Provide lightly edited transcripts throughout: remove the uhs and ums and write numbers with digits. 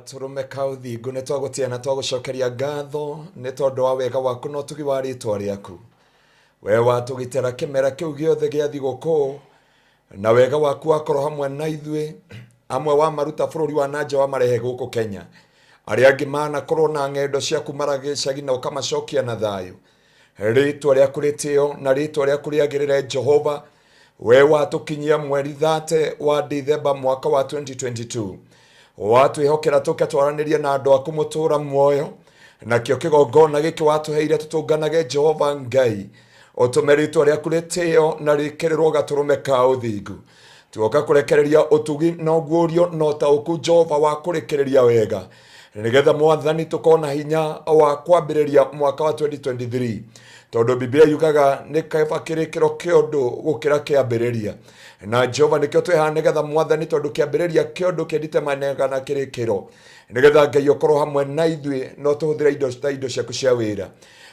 gaturume ka uthingu ne twagutia na twagucokeria ngatho ne tondu wa wega waku no tugi wa ritwa riaku we watugitera kimera kiu giothe gia thiguku na wega waku akoro hamwe na ithue amwe wa maruta bururi wa nanja wa marehe guku Kenya aria angi mana korwo na ngendo ciaku maragicagi na ukamacokia na thayu ritwa riaku ritio na ritwa riaku riagirire Jehova we watukinyia mweri 30 wa December mwaka wa 2022 watu ihokera tuka twaraniria na andu aku mutura muoyo na kio kigongona giki watuheire tutunganage Jehova Ngai otumeritwo riaku ritio na rikirirwo gaturume ka uthingu tuoka kurekereria utugi no guorio no tauku Jehova wa kurekereria wega nigetha mwathani tukona hinya wa kwambiriria mwaka wa 2023 tondu Biblia yugaga ni kaifa kirikiro kiondu gukira kiambiriria na Jehova nikio tweha nigetha mwathani tondu kiambiriria kiondu kendite manega na kirikiro nigetha Ngai okorwo hamwe na ithue no tuhuthira indo ciaku cia wira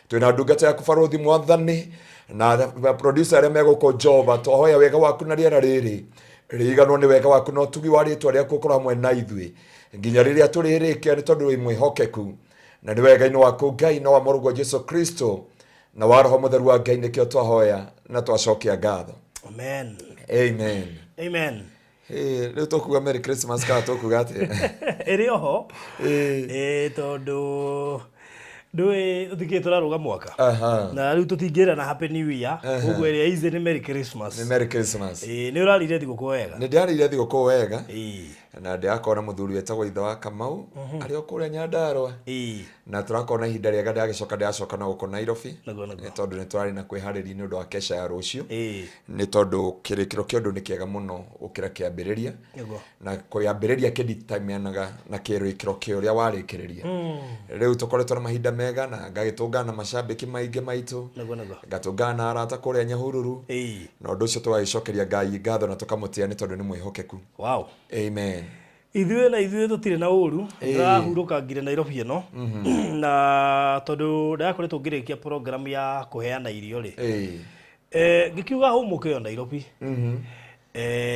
twina ndungata yaku barothi mwathani na producer re meguko Jehova twahoya wega waku na riera riri riganwo ni wega waku no tugi wa ritwa riaku okorwo hamwe na ithue nginya riria turirikia ni tondu wi mwihokeku na ni wega ino waku Ngai no wa murugo Jesu Kristo na wa roho mutheru wa Ngai nikio twahoya na twacokia ngatho amen amen amen leo tukuga Merry Christmas ka tukuga ati eri oho tondu ndui utikitura ruga mwaka na riu tutingira na happy new year uguo eri ize ni Merry Christmas ni Merry Christmas ni urarire thiguku wega ni ndarire thiguku wega na ndiakona muthuri wetagwo ithe wa Kamau ari okuria Nyandarua na turakona ihinda riega ndiagicoka ndiacoka na guko Nairobi ni tondu ni twari na kwihariria ni undu wa kesha ya rucio ni tondu kirikiro kiondu ni kiega muno ukira kiambiriria na kuyambiriria kiditamianaga na kirikiro kiuria warikiriria riu tukoretwo na mahinda mega na ngagitungana macambiki maingi maitu ngatungana arata kuria Nyahururu na undu ucio twagicokeria Ngai ngatho na tukamutia ni tondu ni mwihokeku wow amen ithuĩ tutire na uru ndĩrahuruka ngire Nairobi ĩno na tondu ndakoretwo ngĩrĩkia program ya kuheana irio ri ngikiuga humuke yo Nairobi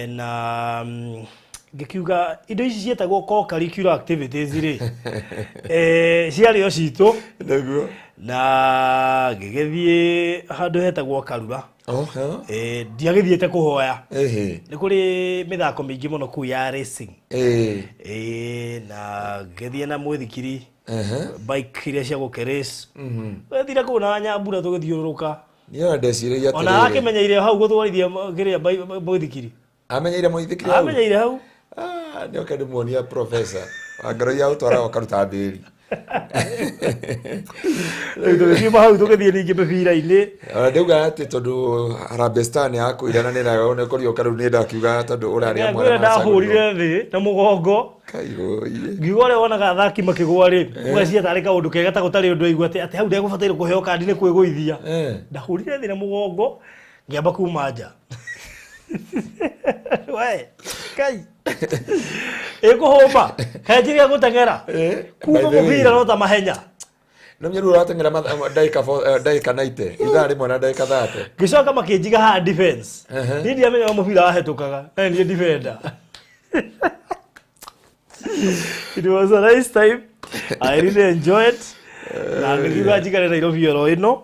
na ngikiuga indo ici cietagwo co-curricular activities ri ciarĩ o citũ niguo na ngĩgĩthiĩ handũ hetagwo Karura ndiagithiete kuhoya ni kuri mithako mingi muno ku ya racing na ngithie na mwithikiri bike iria cia gukerace thira kuna nyambura tugithiururuka niyo ndeciria ati ona akimenyeire hau gutwarithia kiria mwithikiri amenyeire hau ndio kadi muonia professor Ngaruiya utwara okaruta mbiri ndio mahau tugithie ningi mibira-ini ndauga ati tondu Harambestani yaku irana ni nayo ne kuri okaru ni ndakiuga tondu uraria mwana ndahurire thi na mugongo kaiguire ngigore wonaga athaki makigwa ri ugacia tari kaundu kega ta gutari undu aigua ati hau ndegubataire kuheo kandi ni kwiguithia ndahurire thi na mugongo ngiamba kuma nja we kai ekuhoma kajiria gutengera kuma mubira no ta mahenya no mnyeru uratengera dakika 90 idari mwana dakika 30 gicoka makinjiga ha defense ni ndiamenya mubira wahetukaga na ni defender it was a nice time I really enjoyed na ngiuga njikare Nairobi ro ino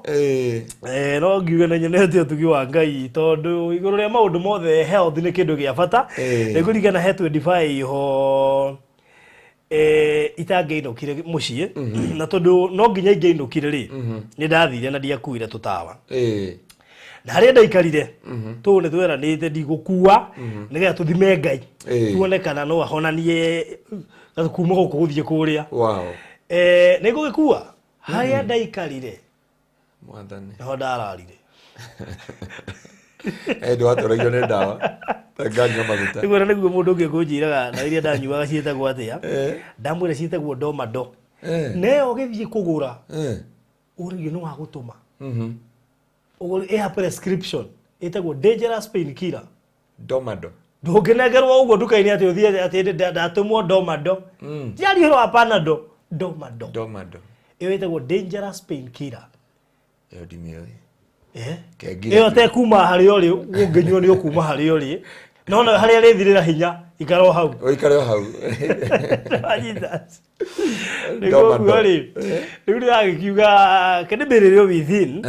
no ngiuga na nyenete utugi wa Ngai tondu iguru ria maundu mothe health ni kindu gia bata nigurigana he 25 ho itangeindukire mucie na tondu no nginya ingeindukire ri ni ndathire na ndiakuire tutawa na haria ndaikarire tu ni tweranite ndigukua nigetha tuthime Ngai tuonekana no ahonanie kuma guku guthie kuria wow nigugikua haria ndaikarire mwathani no ndararire ndo atoroiyo ni ndawa nganya maguta niguo niguo mundu ungi kunjiraga na iria ndanyuaga cietagwo atia ndamwire cietagwo domado neo githie kugura urigio no wa gutuma ugure a prescription etagwo dangerous painkiller domado ndunginegerwo uguo nduka-ini ati uthie ati ndatumwo domado tiari horo panado domado iyo etagwo dangerous painkiller iyo dimioi iyo te kuma hari ori unginywo ni ukuma hari ori no haria rithirira hinya ikaro hau Oikare hau. Jesus. Niko ngori. Ndio agikiuga kene within.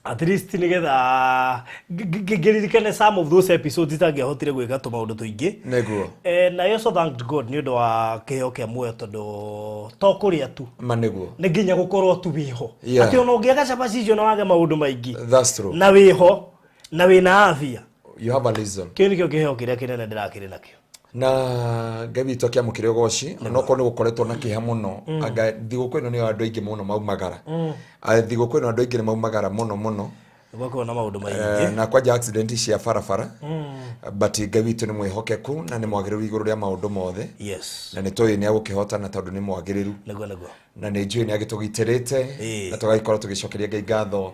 At least nigetha geririkane some of those episodes itangehotire gwika tumaundu tuingi. Neguo. Na I also thanked God ni undu wa kiheo kia muoyo tondu to kuria tu. Maneguo. Ni nginya gukorwo tu wiho. Yeah. Ati ono ngiaga cabaci icio na wage maundu maingi. That's true. Na wiho na wina afia. You have a reason. Kini kio kiheo kiria kinene ndirakiri nakio. Na Ngai to kia mukire goci no ko ni gukoretwo na kiha muno anga thiguku ino ni andu aingi muno maumagara thiguku ino andu aingi ni maumagara muno gwako na maundu maingi na kwaja accident cia farafara but Ngai witu ni mwihokeku na ni mwagiriru iguru ria maundu mothe yes na ni toyi ni agukihota na tondu ni mwagiriru nego na ni njui ni agitugitirite na tugaikora tugicokeria Ngai ngatho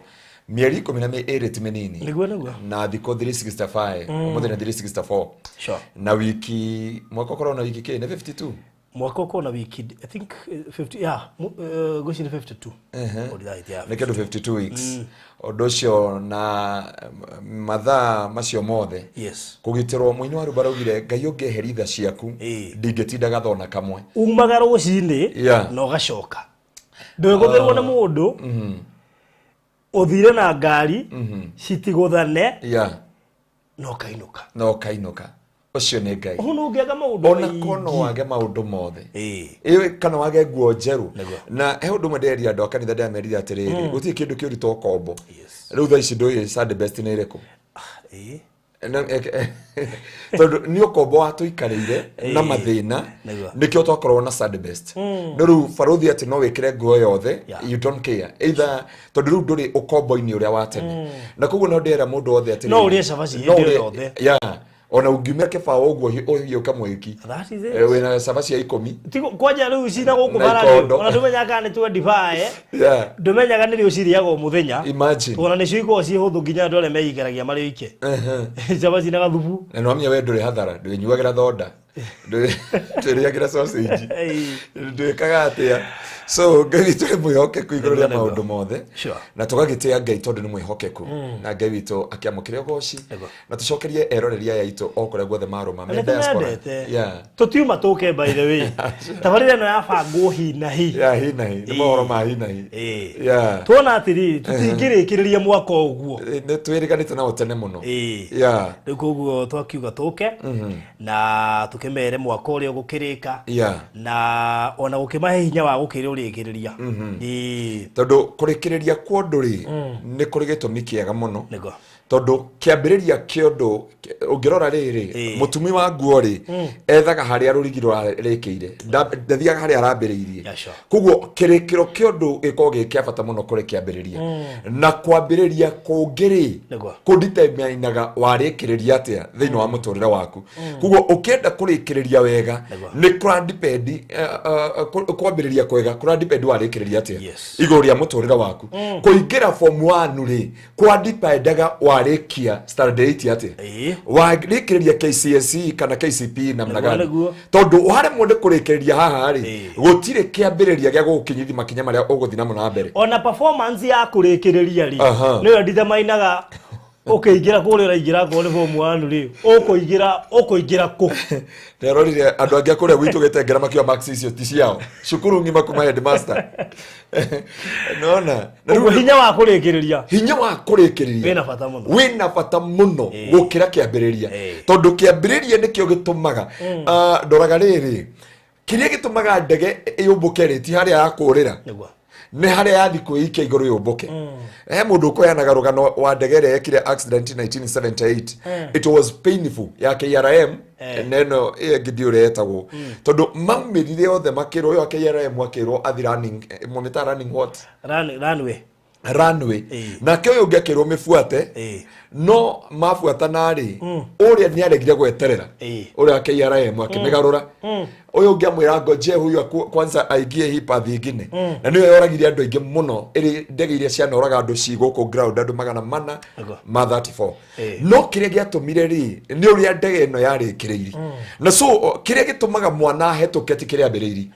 mieri 12 ti minini nego na thiko 365 umuthi na 364 sure na wiki mwako korona wiki ke na 52 mwako korona wiki I think 50 yeah goshi ni 52 alright yeah nekedo 52 weeks odocio na mathaa macio mothe yes kugitirwo muini wa rubarugire Ngai ungeheritha ciaku ndingetindaga thona kamwe umagara ucini no gacoka ndwegotherwo na mundu uthire na ngari citiguthane no kainuka ucio ni Ngai ono ngiaga maundu ona kono wage maundu mothe ewe kana wage nguo njeru na he undu mwenderia andu akanitha ndamerire atiriri guti kindu kiurito kombo riu tha ici ndu sad best ni iriko tondu ni ukombo watuikarire na mathina nikio twakorwo na sad best no riu baruthi ati no wikire nguo yothe you don't care either tondu riu nduri ukombo-ini uria watene na koguo no ndera mundu wothe ati no uria cabaci hindi yothe ona ungiumia kibao uguo hiyo kamwiki wina cabaci ya 10 tiko kwaja riu cina guku maradio ona tumenyaga ni 25 ndumenyaga ni riu ciriago muthenya imagine ona ni ciiko ci huthu nginya ndore meigeragia mari ike cabaci na gathubu na no amya we nduri hathara ndwinyuagira thonda nduriagira sausage ndwikaga atia so Ngai witu mwihokeku iguru ria maundu mothe na tugagitia Ngai tondu ni mwihokeku na Ngai witu akiamukire goci na tucokerie eroreria yaitu okore guothe maruma me diaspora tutiuma tuke by the way tabarire no yabangu hinahi ni mohoro ma hinahi tuona atiri tutingirikiriria mwaka uguo ni twiriganite na utene muno rikuguo twakiuga tuke na tukemere mwaka uria gukirika na ona gukimahe hinya wa gukire urikiriria tondu kurikiriria kwonduri ni kuri gitumi kiega muno tondu kiambiriria kiondu ungirora riri mutumi wa nguo ri ethaga haria rurigiro rekeire ndathiaga haria arambiriirie koguo kirikiro kiondu giko gikiabata muno kuri kiambiriria na kwambiriria kungiri kunditemeinaga warikiriria atia thiini wa muturire waku koguo ukienda kurikiriria wega ni kuradipendi kwambiriria kwega kuradipendi warikiriria atia iguru ria muturire waku kuingira form 1 ri kwadipendaga warikia standard 8 ate warikiriria KCSE kana KCP na mnagani tondu hare mundu kurikiriria haha ri gutire kiambiriria gya gukinyithi makinya maria uguthina muno mbere ona performance ya kurikiriria ri niyo ndithamainaga ukiingira kuri uraingira ko ni form 1 ri ukuingira ku nderorire andu angia kuria gwitu getengera makio max icio ti ciao cukuru ngima kuma headmaster nona na hinya wa kurikiriria wina bata muno gukira kiambiriria tondu kiambiriria nikio gitumaga ndoraga riri kiria gitumaga ndege yumbuke ri ti haria yakurira ne haria yathi kuikia iguru yumbuke mundu koyanaga rugano wa ndege ria ekire accident 1978 it was painful ya KRM neno gidiure etagwo tondu mamirire othe makiro yo KRM wakiro athi running monitor running what runway na kyo yo ngakiro mifuate no mafuata nari uria ni aregire gweterera uria KRM akimigarura uyu ngiamwira ngoje huyu kwanza aigie hipathi ingine na niyo yoragire andu aingi muno iri ndege iria cianoraga andu ciguku ground andu 434 no kiria giatumire ri ni uria ndege ino yarikiriri na so kiria gitumaga mwana hetuke ti kiria mbiriri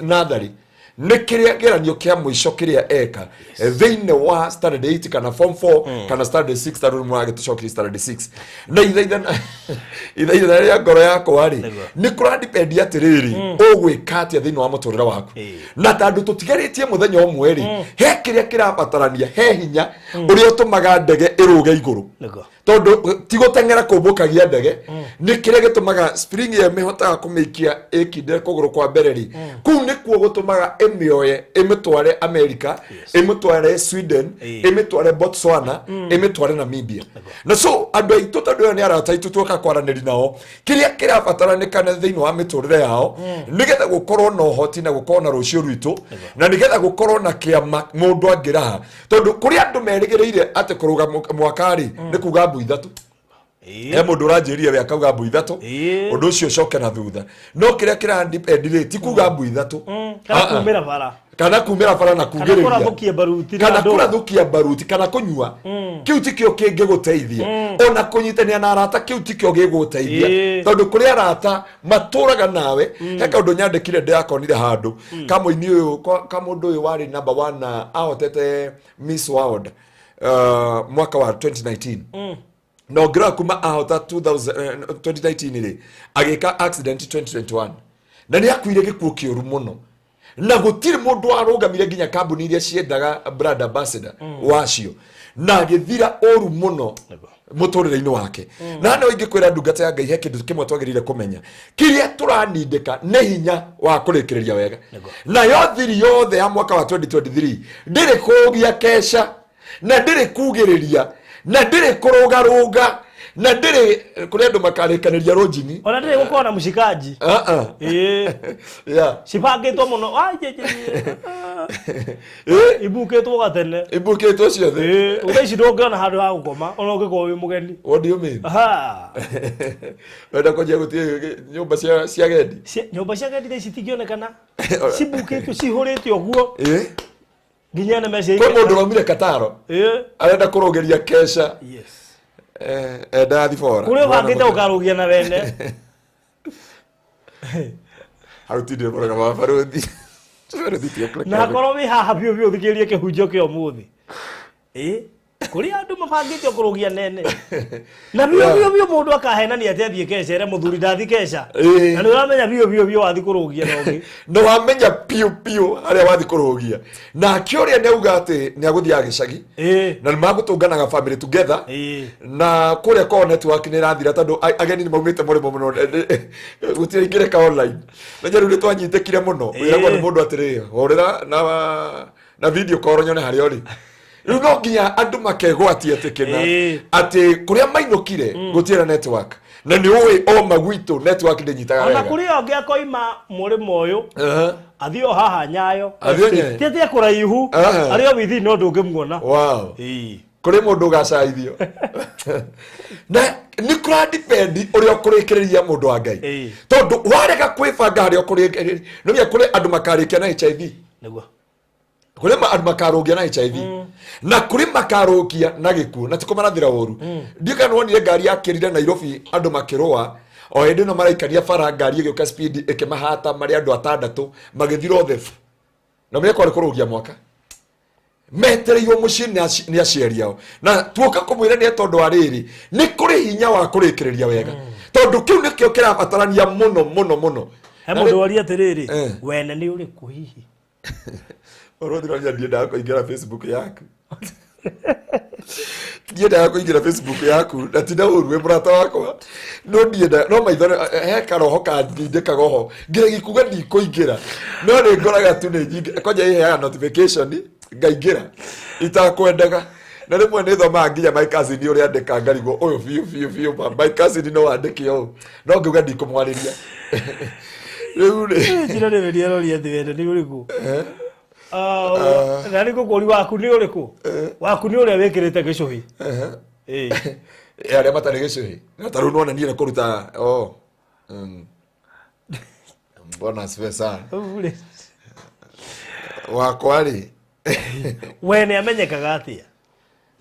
nathari nä kä rä a geranio kä a må ico kä rä a eka thä-inä wa standard 8 kana form 4 kana standard 6 tarå mwagä tå cokirie standard 6 na ithaithana rä a ngoro yakwa rä nä kå randipendia atä rä rä å gwä ka atä a thä-inä wa må tå rä re waku na tandå tå tigarä tie må thenya å mwe rä he kä rä a kä rabatarania he hinya å rä a å tå maga ndege ä rå ge igå rå tondå ti gå teng'era kå mbå kagia ndege nä kä rä a gä tå maga spring ä mä hotaga kå mä ikia ä kinde kå gå rå kwa mbere rä kũu nä kuo gå tå maga ä mä oye ä mä tware America ä mä tware Sweden ä mä tware Botswana ä mä tware Namibia na so andå aitå tondå ä yo nä arata aitå tuoka kwaranä ri nao kä rä a kä rabataranä thä-inä wa mä tå rä re yao nä getha gå korwo na å hoti na gå korwo na rå cio rwitå na nä getha gå korwo na kä ama må ndå angä raha tondå kå rä andå merä gä rä ire atä kå rå ga mwaka rä nä kuga mbui ithatå he må ndå å ranjä rire we akauga mbui ithatå å ndå å cio coke na thutha no kä rä a kä randipendirä ti kuga mbui ithatå kana kumä ra bara na kugä rä ria kana kå rathå kia baruti kana kå nyua kä u ti kä o kä ngä gå teithia ona kå nyitania na arata kä u ti kä o gä gå teithia tondå kå rä arata matå raga nawe he kaå ndå nyandä kire ndärakonire handå kamå-inä å yå kamå ndå å yå warä number 1 ahotete Miss World mwaka wa 2019 no ngira kuma ahota 2019 rĩ agĩka accident 2021 na nĩ akuire gĩkuũ kĩũru mũno na gũtirĩ mũndũ warũgamire nginya kambuni iria ciendaga brand ambassador wacio na agĩthira ũru mũno mũtũrĩre-inĩ wake na no ingĩkwĩra ndungata ya Ngai he kĩndũ kĩmwe twagĩrĩire kũmenya kĩrĩa tũranindĩka nĩ hinya wa kũrĩkĩrĩria wega na yo thiri yothe ya mwaka wa 2023 ndĩrĩ kũgia kesha na ndĩrĩ kugĩrĩria na ndĩrĩ kũrũgarũga na ndĩrĩ kũrĩ andũ makarĩkanĩria rũnjini ona ndĩrĩ gũkorwo na mũcikaji cibangĩtwo mũno ibukĩtwo gatene ibukĩtwo ciothe ũthaici ndũngĩona handũ ha gũkoma ona ũngĩkorwo wĩ mũgeni what do you mean wenda kũnjia gũtirĩ nyũmba cia gendi nyũmba cia gendi ici citingĩonekana cibukĩtwo cihũrĩte ũguo nginya nĩ meci kwa mũndũ raumire Kataro arenda kũrũgeria kesha enda thibora kũrĩa ũbangĩte ũkarũgia na wene harutire mũraga wa baruthi na korwo wĩ haha biũ biũ thikĩrĩrie kĩhunjio kĩa ũmũthĩ kũrĩa andũ mabangĩte kũrũgia nene na biũ mũndũ akahenania atĩ athiĩ kesha ere mũthuri ndathi kesha na nĩ ũramenya biũ wathi kũrũgia na ũngĩ no wamenya piũ harĩa wathi kũrũgia na kĩũrĩa nĩ auga atĩ nĩ agũthiaga gĩcagi na nĩ magũtũnganaga family together na kũrĩa kwa network nĩ ĩrathira tondũ ageni nĩ maumĩte mũrĩmo mũno gũtirĩ ingĩreka online na rĩu nĩ twanyitĩkire mũno wĩragwo nĩ mũndũ atĩrĩ horera na video call nyone harĩa ũrĩ rĩu no nginya andũ makegwatia atĩ kĩna atĩ kũrĩa mainũkire gũtirĩ network na nĩ ũĩ o magwitũ network ndĩnyitaga wega ona kũrĩa ũngĩ akoima mũrĩmo ũyũ athiĩ o haha Nyayo tete kũraihu arĩ o within no ndũngĩmuona kũrĩ mũndũ ũgacaithio na nĩ kũrandipendi ũrĩa ũkũrĩkĩrĩria mũndũ wa Ngai tondũ warega kwĩbanga harĩa ũkũrĩkĩrĩria nĩmenya kũrĩ andũ makarĩkia na HIV nĩguo kũrĩ andũ makarũgia na HIV na kũrĩ makarũgia na gĩkuũ na tiko marathira ũru ndiũ kana wonire ngari yakĩrire Nairobi andũ makĩrũa o hĩndĩ ĩno maraikaria bara ngari ĩgĩũka speed ĩkĩmahata marĩ andũ atandatũ magĩthira othe na mĩeko arĩ kũrũgia mwaka metereirwo mũciĩ nĩ aciari ao na tuoka kũmwĩra nĩ tondũ wa rĩrĩ nĩ kũrĩ hinya wa kũrĩkĩrĩria wega tondũ kĩu nĩkĩo kĩrabatarania mũno he mũndũ waria atĩrĩrĩ wene nĩ ũrĩkũ hihi Orodhira ndiendaga kũingĩra Facebook yaku. Ndiendaga kũingĩra Facebook yaku na ti na ũru we mũrata wakwa. No ndienda no maitho he karoho kandindĩkaga ho. Ngira gĩkuga ndikũingĩra. No nĩ ngoraga tu nĩ nyingĩ. Koja iheaga notification ngaingĩra. Itakwendaga. Na rĩmwe nĩ thomaga nginya my cousin ũrĩa andĩka ngarigwo ũyũ biũ my cousin no andĩke ũũ. No ngiuga ndikũmwarĩria. Rĩu njĩra nĩ weria roria thĩ wende nĩ ũrĩkũ. Na nĩ kũkũri waku nĩ ũrĩkũ? Waku nĩ ũrĩa wĩkĩrĩte gĩcũhĩ. Arĩa matarĩ gĩcũhĩ. Na tarũ nona niĩ kũruta mbona spesa. Wakwa rĩ. We nĩ amenyekaga atĩa?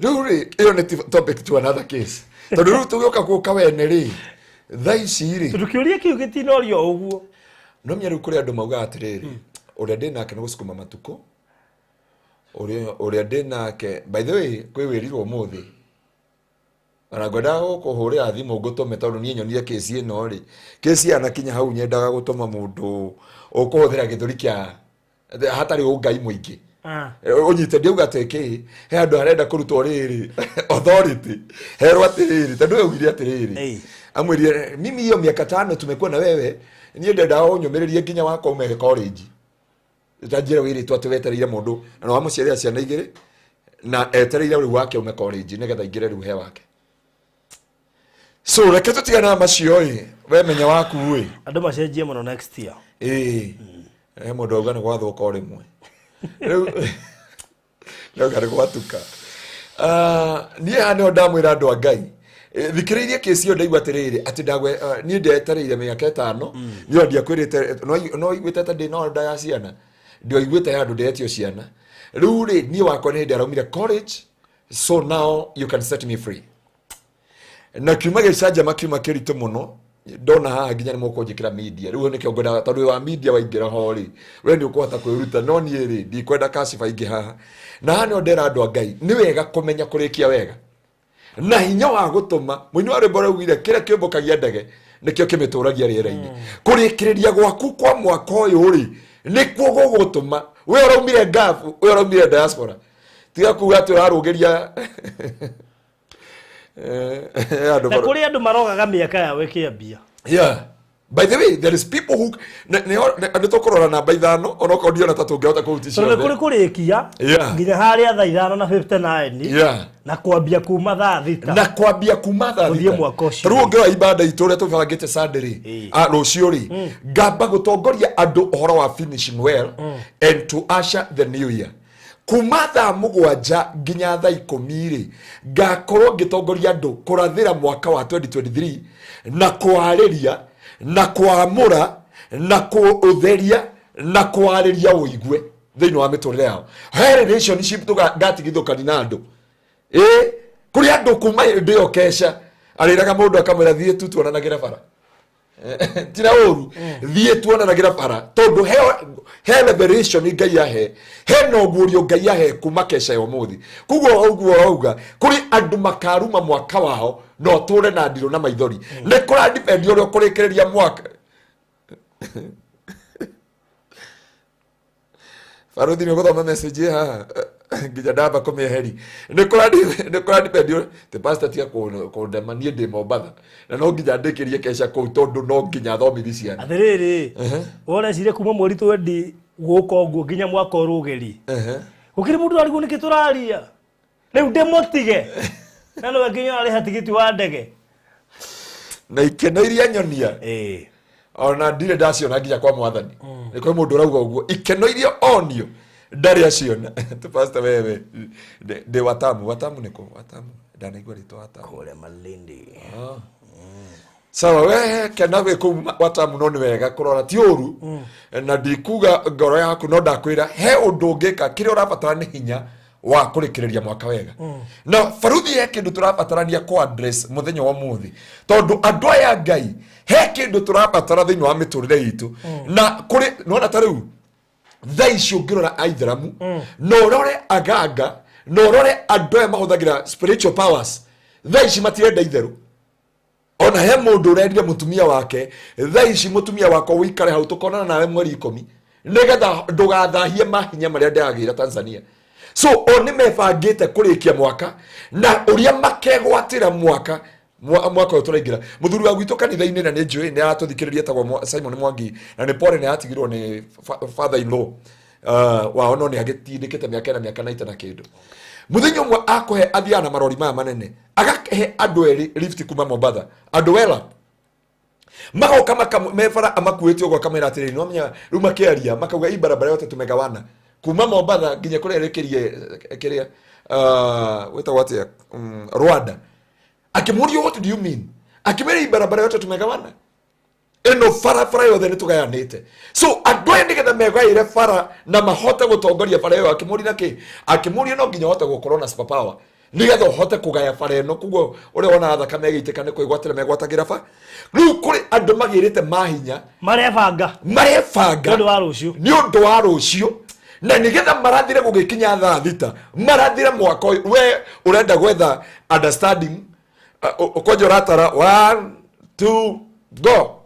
Rĩu rĩ ĩyo nĩ topic to another case. Tondũ rĩu tũgĩũka gũka wene rĩ thaa ici rĩ. Tũkĩũria kĩu gĩtinorio ũguo. No mĩaru kũrĩ andũ mauga atĩrĩrĩ uria ndinake ni gusukuma matuko uria ndinake by the way kwi wirirwo muthi ana gwenda gukuhurira thimu ngutume tondu nie nyonire kesi ino ri kesi anakinya hau nyendaga gutuma mundu ukuhuthira githuri kia hatari ungai muingi unyite ndiuga teke he andu arenda kurutwo riri authority herwa tiriri tondu ugire atiriri amwirire mimi hiyo miaka 5 tumekuwa na wewe nie ndenda unyumirerie nginya wako ume college tajira wiri tu atwetereire mundu na wamuciaria ciana igiri na etereire uri wake ume college nigetha ingire ru he wake so reke tutigana macio we menya waku andu macenjie muno next year mundu auga ni gwathuka o rimwe riu gari gwatuka nie hano ndamwira andu a Ngai thikiririe kesi yo ndaigua atiriri ati ndagwe nie ndetereire miaka 5 nio ndiakwirite no igwite ta ndina nda ya ciana ndio igwite andu ndetio ciana riu ri nie wakwa ni ndaraumire college so now you can set me free na kiuma gicaja makiuma kirito muno ndona haha nginya ni mukunjikira media riu ni kiongona tondu wa media waingira hori we ni ukuhota kwiruta no nie ri ndi kwenda kashifa ingi haha na hano ndera andu a Ngai ni wega kumenya kurikia wega na hinya wa gutuma muini wa rwimbo rugire kira kiombokagia ndege nikio kimituragia riera-ini kurikiriria gwaku kwa mwaka uyu ri nikuo gugutuma we uraumire ngafu we uraumire diaspora tiga kuga turarugiria na kuri andu marogaga miaka ya wekiambia by the way there is people who ne tokorora na by thano onoko ndio na tatu ngehota kuhutisha so kuri kurikia nginya haria thaa 5:59 na kwambia kuma thaa 6 na kwambia kuma thaa 6 ruo ngero ibada itore tubangite Sunday rucio ri ngamba gutongoria andu uhoro wa finishing well and to usher the new year kuma thaa 7 nginya thaa 10 ri ngakorwo ngitongoria andu kurathira mwaka wa 2023 na kwariria na kwamura na kuutheria na kwariria uigwe thiini wa miturire yao he relationship ngatigithukani na andu kuri andu kuma ndio kesha ariraga mundu akamwira thie tu tuonanagira bara tira uru thie tuonanagira bara tondu he liberation Ngai yahe he no gurio Ngai yahe kuma kesha yo muthi kuguo uguo auga kuri andu makaruma mwaka wao no ture na ndiro na maithori ne kura depend uri kurikiriria mwaka Farudi ni gotoma message ha ngija ndamba kumeheri ne kura depend the pastor tia ko ndema nie ndi Mombatha na no ngija ndikirie kesha ko tondu no nginya thomithi ciana athiriri wona cire kuma mweri twendi guko nguo nginya mwaka urugeri ukiri mundu arigu nikituraria riu ndemotige na no nginya ari hatigiti wa ndege na ikeno iria nyonia ona ndire ndaciona nginya kwa mwathani ni kwa mundu rauga uguo ikeno iria onio ndari aciona tu pastor wewe de watamu niko watamu ndanaigua rito watamu kule Malindi sawa we kana we ku watamu no ni wega kurora ti uru na ndikuga ngoro yaku no ndakwira he undu ngika kire urabatara ni hinya wa kurikiriria mwaka wega na Faruthi he kindu turabatarania ko address muthenya wa muthi tondu andu aya Ngai he kindu turabatara thiini wa miturire itu na kuri nona tariu thai ciungirora aitheramu no rore agaga no rore andu aya mahuthagira spiritual powers thai ci matirenda itheru ona he mundu urendia mutumia wake thai ci mutumia wako wikare hau tukonana nawe mweri 10 nigetha ndugathahie mahinya maria ndagira Tanzania so oni mebangite kurikia mwaka na uria makegwatira mwaka uyu turaingira muthuri wa gwitu kanitha-ini na ni njui ni aratuthikiriria tagwo Simon Mwangi na ni pore ni atigirwo ni father in law wao no ni agitindikite miaka na miaka na itana kindu muthenya umwe akohe athiana marori maya manene agahe andu eri lift kuma Mombatha andu wela magoka makamefara amakuite ugo kamera atiri no menya ruma kiaria makauga hii barabara yote tumegawana kuma Mombatha nginya kurerekerie kiria weta wate Rwanda akimuria what do you mean akimera hii barabara yote tumegawana eno fara yothe ni tugayanite so andu ndigetha megaire fara na mahota gutongoria fara yo akimuria naki akimuria no nginya hota gukorwo na super power nigetha hote kugaya fareno kugo uri ona thakame giitika ni kuigwatira megwatagira fa riu kuri andu magirite mahinya marefanga ni undu wa rucio na nigetha marathire gugikinya thaa thita marathire mwako we urenda gwetha understanding ukojo ratara 1 2 go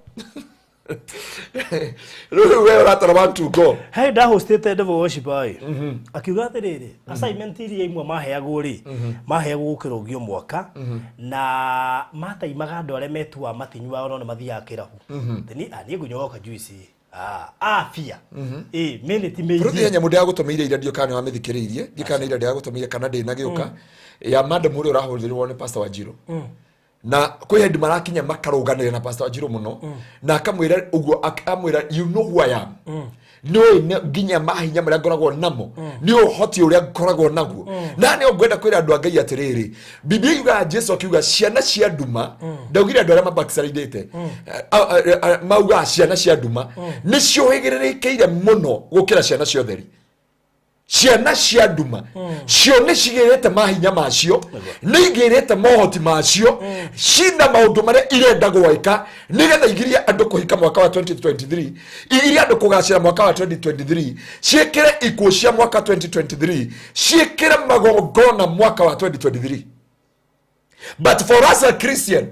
we ratara 1 2 go hey da hostete devil worship ai akiuga atiriri assignment iria imwe maheagwo ri maheagwo gukirogio mwaka na mataimaga andu aria metua matinywa ono ne mathia kirahu ni ani gunyoka juice afia minute meiji Ruthi nya mundu agutumiire ira ndio kana wa mithikiririe ndikana ira ndio agutumiire kana ndina giuka ya madam uri urahurithirwo ni pastor Wanjiru na kwi hendi marakinya makaruganire na pastor Wanjiru muno na akamwira uguo akamwira you know who I am no nginya mahinya maria ngoragwo namo ni uhoti uria ngoragwo naguo na ni ongwenda kwira andu angai atiriri Biblia yuga Jesu akiuga ciana cia nduma ndaugire andu aria mabackslidete mauga ciana cia nduma ni ciohigiririkiire muno gukira ciana cia utheri ciana cia nduma cio ni cigirite mahinya macio ni igirite mohoti macio cina maundu maria irenda gwika nigetha igiria andu kuhika mwaka wa 2023 igiria andu kugacira mwaka wa 2023 ciekire ikuo cia mwaka 2023 ciekire magongona mwaka wa 2023 but for us a Christian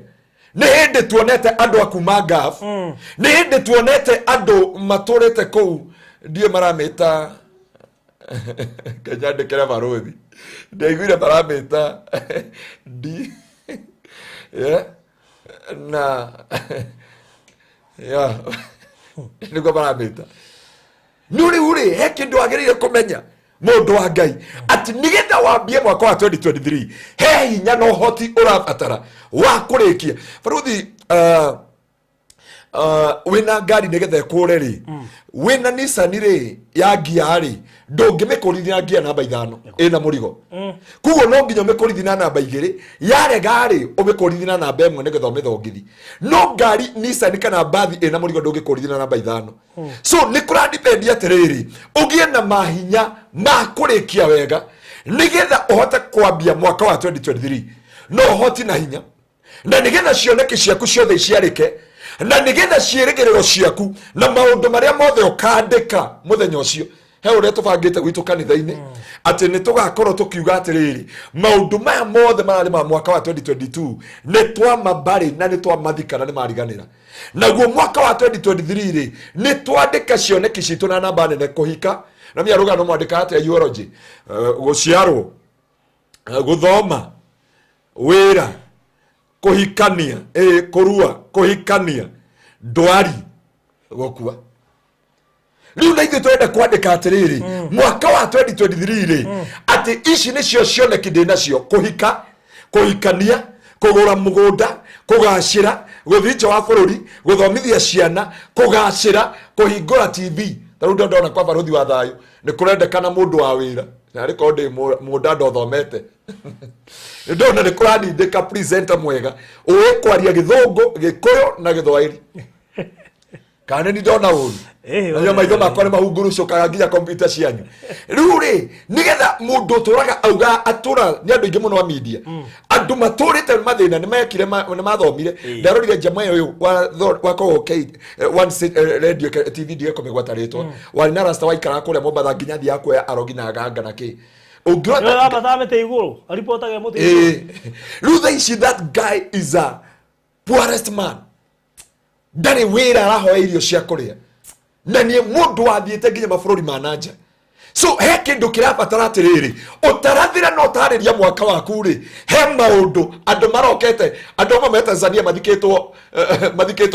ni hindi tuonete andu akuma gaf ni hindi tuonete andu maturite kou ndio maramita kajande kera barothi ndaiguire baramita di yeah na yeah niko baramita nuri uri hekindu agirire kumenya mundu wa Ngai ati nigetha wambie mwaka wa 2023 he hinya no hoti urabatara wa kurikia barothi wina ngari nigetha ikure ri wina Nissan ri ya gia ri ndungimikurithia ngia namba 5 ina murigo kugo no nginya mikurithia na namba 2 yare gari umikurithia na namba 1 nigetha umithogithi no ngari Nissan kana bathi ina murigo ndungikurithia na namba 5 so ni kuradipendi atiriri ugie na mahinya ma kurikia wega nigetha uhote kwambia mwaka wa 2023 no hoti na hinya na nigetha cioneke ciaku ciothe ciarike na nigetha ciirigiriro ciaku na maundu maria mothe ukandika muthenya ucio he uria tubangite gwitu kanitha-ini ati ni tugakorwo tukiuga atiriri maundu maya mothe marari ma mwaka wa 2022 ni twa mabari na ni twa mathikana ni mariganira naguo mwaka wa 2023 ri ni twandika cioneki citu na namba nene kuhika na miaruga no mwandika ati eulogy guciarwo guthoma wira kuhikania kurua kuhikania ndwari gukua riu na ithu twenda kwandika atiriri mwaka wa 2023 ri ati ici nicio cioneki ndinacio kuhika kuhikania kugura mugunda kugacira guthija wa bururi guthomithia ciana kugacira kuhingura TV taru ndona kwa baruthi wa thayo ni kurendekana mundu wa wira na riko ndi munda ndothomete ndona ni kurani ndika presenter mwega uwe kwaria githungu gikuyu na githwairi kana ni ndona uru ayo maitho makwa ni mahungurucukaga nginya computer cianyu riu ri nigetha mundu turaga auga atura ni andu ingi muno wa media andu maturite mathina ni mekire ni mathomire ndarorire jamaa uyu wa ko one radio TV dio komegwataritwo wali na rasta waikara kule Mombasa nginya thia kwa arogi na ganga na ki ungirota abathame iguru aripotage muti riu that guy is a poorest man ndari wira arahoya irio cia kuria na ni mundu wathiete nginya mabururi ma nanja so he kindu kirabatara atiriri utarathira no tariria mwaka waku ri he maundu andu marokete andu ma Tanzania mathikitwo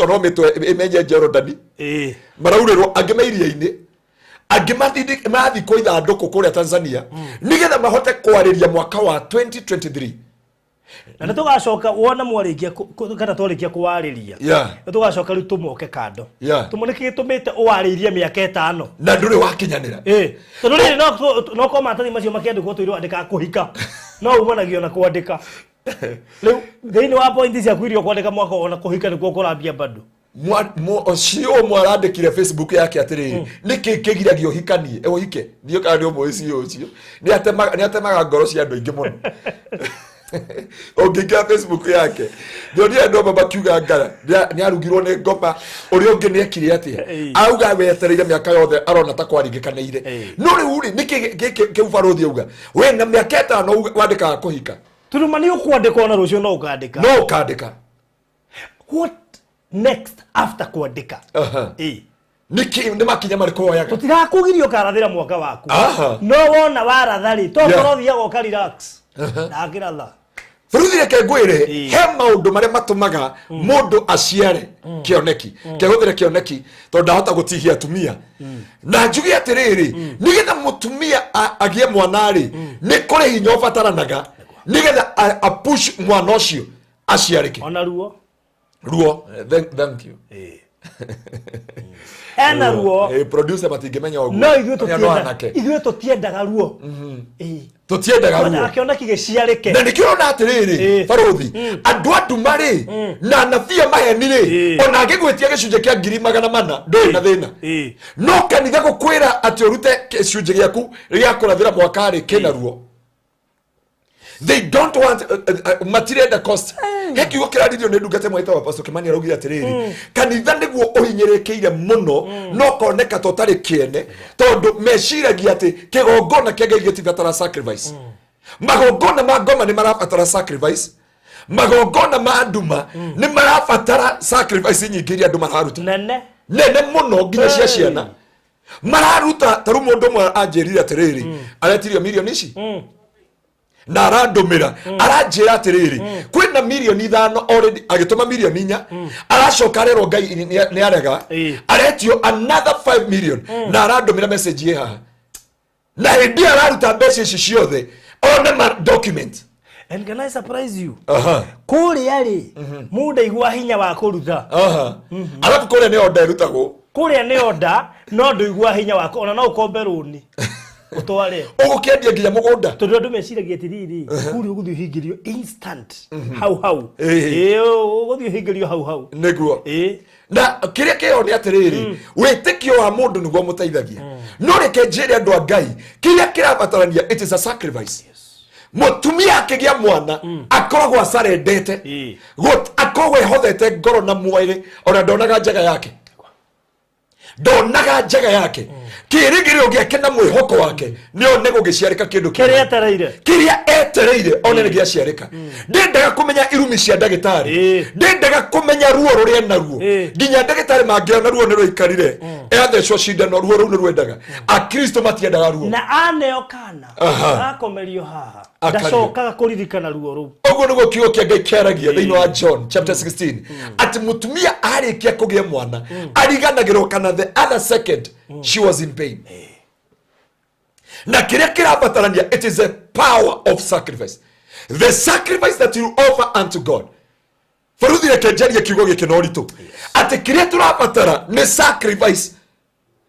no mitwe imenye Jordan maraurirwo angi mairia-ini angi mathi ko ithanduku kuria Tanzania nigetha mahote kwariria mwaka wa 2023 na tugacoka wona mwarikia kana twarikia kuwariria tugacoka ri tumoke kando tumoneke tumite uwaririe miaka 5 na nduri wakinyanira tondu ri no ko matari macio makiandikwo twirwo andika kuhika no umanagio na kwandika riu thiini wa point cia kwirio kwandika mwaka ona kuhika nikuo kurambia bado cio mwarandikire Facebook yake atiriri niki kigiragio hikanie uhike ndio kana ndio moici ucio ni atemaga ngoro cia andu ingi muno Ongiingia Facebook yake ndio ndo baba kiuga ngara ni arugirwo ni ngoma uri ungi ni ekire atia auga wetereire miaka yothe arona ta kwaringikanaire no riu ri niki kiubaruthi auga we na miaka 5 wandika kuhika turuma ni ukwandika na rucio no ukandika what next after kwandika niki ni makinya mariko yaga tutirakugirio karathira mwaka waku no wona warathari to korothia goka relax na kiratha Furuthire ke ngwire he maundu maria matumaga mundu aciare kioneki kehuthire kioneki to ndahota gutihia atumia na njugi atiriri nigetha mutumia agie mwanari ni kuri hinya ubataranaga nigetha a push mwana ucio aciarike ona ruo thank you ena ruo producer matingimenya oguo no ithuĩ tũtiendaga ruo tũtiendaga ruo akiona kigĩciarĩke na nikĩrona atiriri baruthi andu mari na nabia mahenire ona ngĩgwĩtia gĩcunjĩ kĩa 400 ndũrĩ na thĩna no kanitha gũkwĩra atĩ ũrute gĩcunjĩ gĩaku gĩa kũrathĩra mwakari kĩna ruo. They don't want material cost. Heki ukiradirio ne ndungate mwaita wa Pastor Kimani araugira atiriri kanitha niguo uhinyerekeire muno no koneka totari kiene tondu meciragia ati kigongona kiage gitibatara sacrifice magongona ma ngoma ni marabatara sacrifice magongona ma nduma ni marabatara sacrifice nyingi iria andu mararuta nene muno nginya cia ciana mararuta taru mundu mwa anjerira atiriri aretirio milioni ici na arandumira aranjira atiriri kwina milioni 5 already agituma milioni 4 aracoka rero ngai ni arega aretio another 5 million na arandumira message ye ha na hindi araruta message ciothe on my document. And can I surprise you? Kuri ari muda igwa hinya wa kuruta alafu kuri ni order rutagwo kuri ni order no ndu igwa hinya wa ona no ukombe runi utware ugukendia nginya mugunda tondu andu meciragia atiriri kuri uguthio hingirio instant hau uguthio hingirio hau niguo na kiria kio ni atiriri witikio wa mundu niguo muteithagia no reke njire andu a Ngai kiria kirabatarania it is a sacrifice. Mutumia akigia mwana akoragwo acarendete akoragwo ehothete ngoro na mwiri ona ndonaga njaga yake kirigiro giake na mwihoko wake nio nego giciarika kindu kiria etereire ona ne giaciarika ndendaga kumenya irumi cia ndagitari ndendaga kumenya ruo ruria naruo nginya ndagitari mangiona ruo niro ikarire athecwo cindano ruo ru nirwendaga a Kristo matiendaga ruo na aneo kana akomerio haha ndacokaga kuririkana ruo ru oguo niguo kiugo kia Ngai kiaragia thiini wa John chapter 16 ati mutumia arikia kugia mwana ariganagirwo kana the other second she was in pain. Na kiria kirabatarania it is a power of sacrifice, the sacrifice that you offer unto God. Faruthi ekenjaria kiugo gikinoritu ati kiria turabatara ni sacrifice.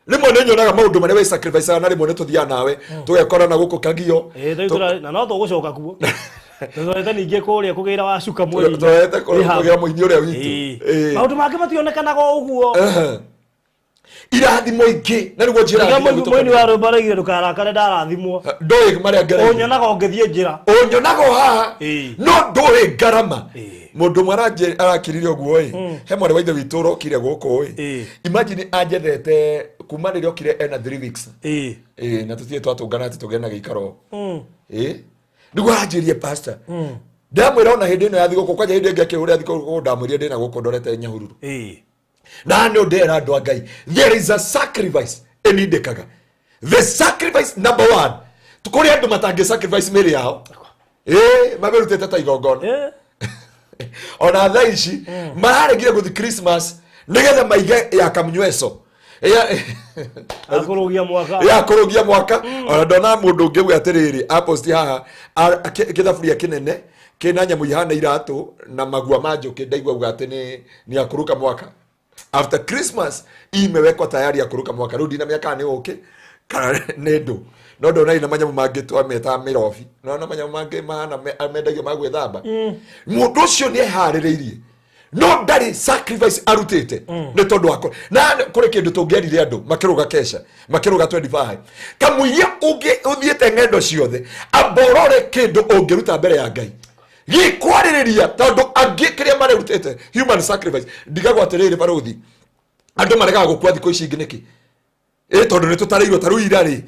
Rimwe nenyonaga maundu maria we sacrifice na rimwe netuthia nawe tugekora na guku kagio na no tugucoka kuo tuzorete ninge kuria kugira wacuka mwiri tuzorete kugira mwini uria witu maundu make mationekanaga uguo irathimo ingi na niguo njira mwini wa rubaragire ndukarakare ndarathimwo ndoe maria ngere onyonaga ongethie njira onyonaga haha no ndoe ngarama mundu mwaraje arakirire oguo he mwari wa ithe witu rokire guku imagine anjethete kuma riri okire ena 3 weeks na tutie twatungana ati tugena gikaro niguo aranjirie pastor ndamwira ona hindi ino ya thiguku kwaja hindi ingi akiuria thiguku ndamwirie ndina guku ndorete nyahururu na no ndera andu a Ngai there is a sacrifice enidekaga the sacrifice number 1 tukuri andu matangi sacrifice meri yao maberutete ta igongona ona thaici mararegire guthi Christmas nigetha maige ya kamnyweso akurugia mwaka ona ndona mundu ungi atiriri aposti haha kithaburia kinene kina nyamu ihana iratu na magua majuki ndaigwa ugate ni akuruka mwaka after Christmas imewekwa tayari ya kuruka mwaka rudi na miaka ni okay kana nedo no ndona ina manyamu mangi twa meta mirofi no na manyamu mangi mahana amendagio magwethamba mundu ucio ni haririirie no ndari sacrifice arutete ne tondu wako na kuri kindu tungerire andu makiruga kesha makiruga 25 kamuiya ungi uthiete ngendo ciothe aborore kindu ungiruta mbere ya Ngai gikwaririria tondu angikiria marutete human sacrifice ndigagwa atiriri baruthi andu marega gukua thiko ici nginiki tondu ni tutareirwo taru irari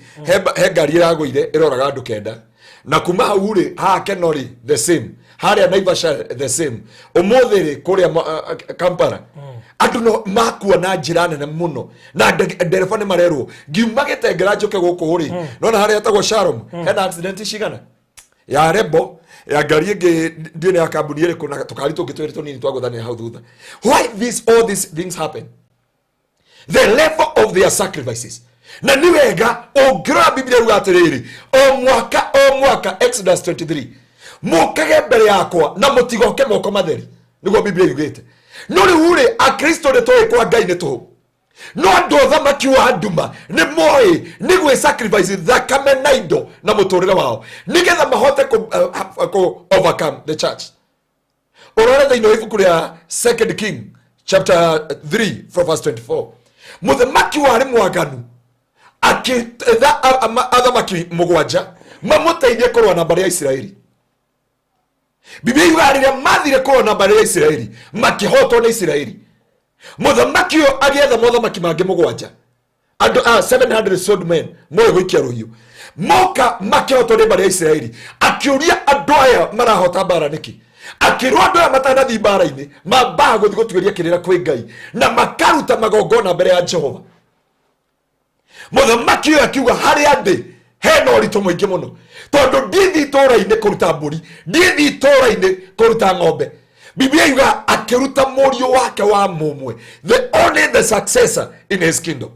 he ngari iraguire iroraga andu kenda na kuma hau ri kenori the same haria Naivasha the same umuthiri kuria Kampala andu no makua na njira nene muno na ndereba ni marerwo ngiumagite ngeranjoke guku ri nona haria etagwo Shalom hena accident cigana ya rebo ya ngari ingi ndine ya kambuni iriku na tukari tungitwiri tunini twaguthania hau thutha. Why all these things happen? The level of their sacrifices. Na ni wega ongira Biblia yuga atiriri o mwaka Exodus 23 mukage mbere yakwa na mutigoke moko matheri niguo Biblia yugite no ri ure a Kristo ne toy kwa Ngai ne to no ando thamaki wa nduma ni moy ni gwe sacrifice thakame na indo na muturire wao nigetha mahote ko overcome the church. Orora the ino ifuku ya 2 King chapter 3 from verse 24 muthamaki wa ari mwaganu akitha athamaki mugwanja mamuteithie korwa na bari ya Israeli. Biblia yuga mathire korwa na bari ya Israeli makihotwo na Israeli muthamaki yo agietha muthamaki mangi mugwanja andu 700 sword men moyo gwikia ruhiu moka makihotwo na bari ya Israeli akiuria andu aya marahota bara niki akirwa andu aya matanathi bara-ini mabaga guthi gutugeria kirira kwi Ngai na makaruta magongona mbere ya Jehova. Muthamaki yo akiuga hari andi hena urito mwingi muno tondu ndithi tora-ini kuruta mburi ndithi tora-ini kuruta ng'ombe. Biblia yuga akiruta morio wake wa mumwe the successor in his kingdom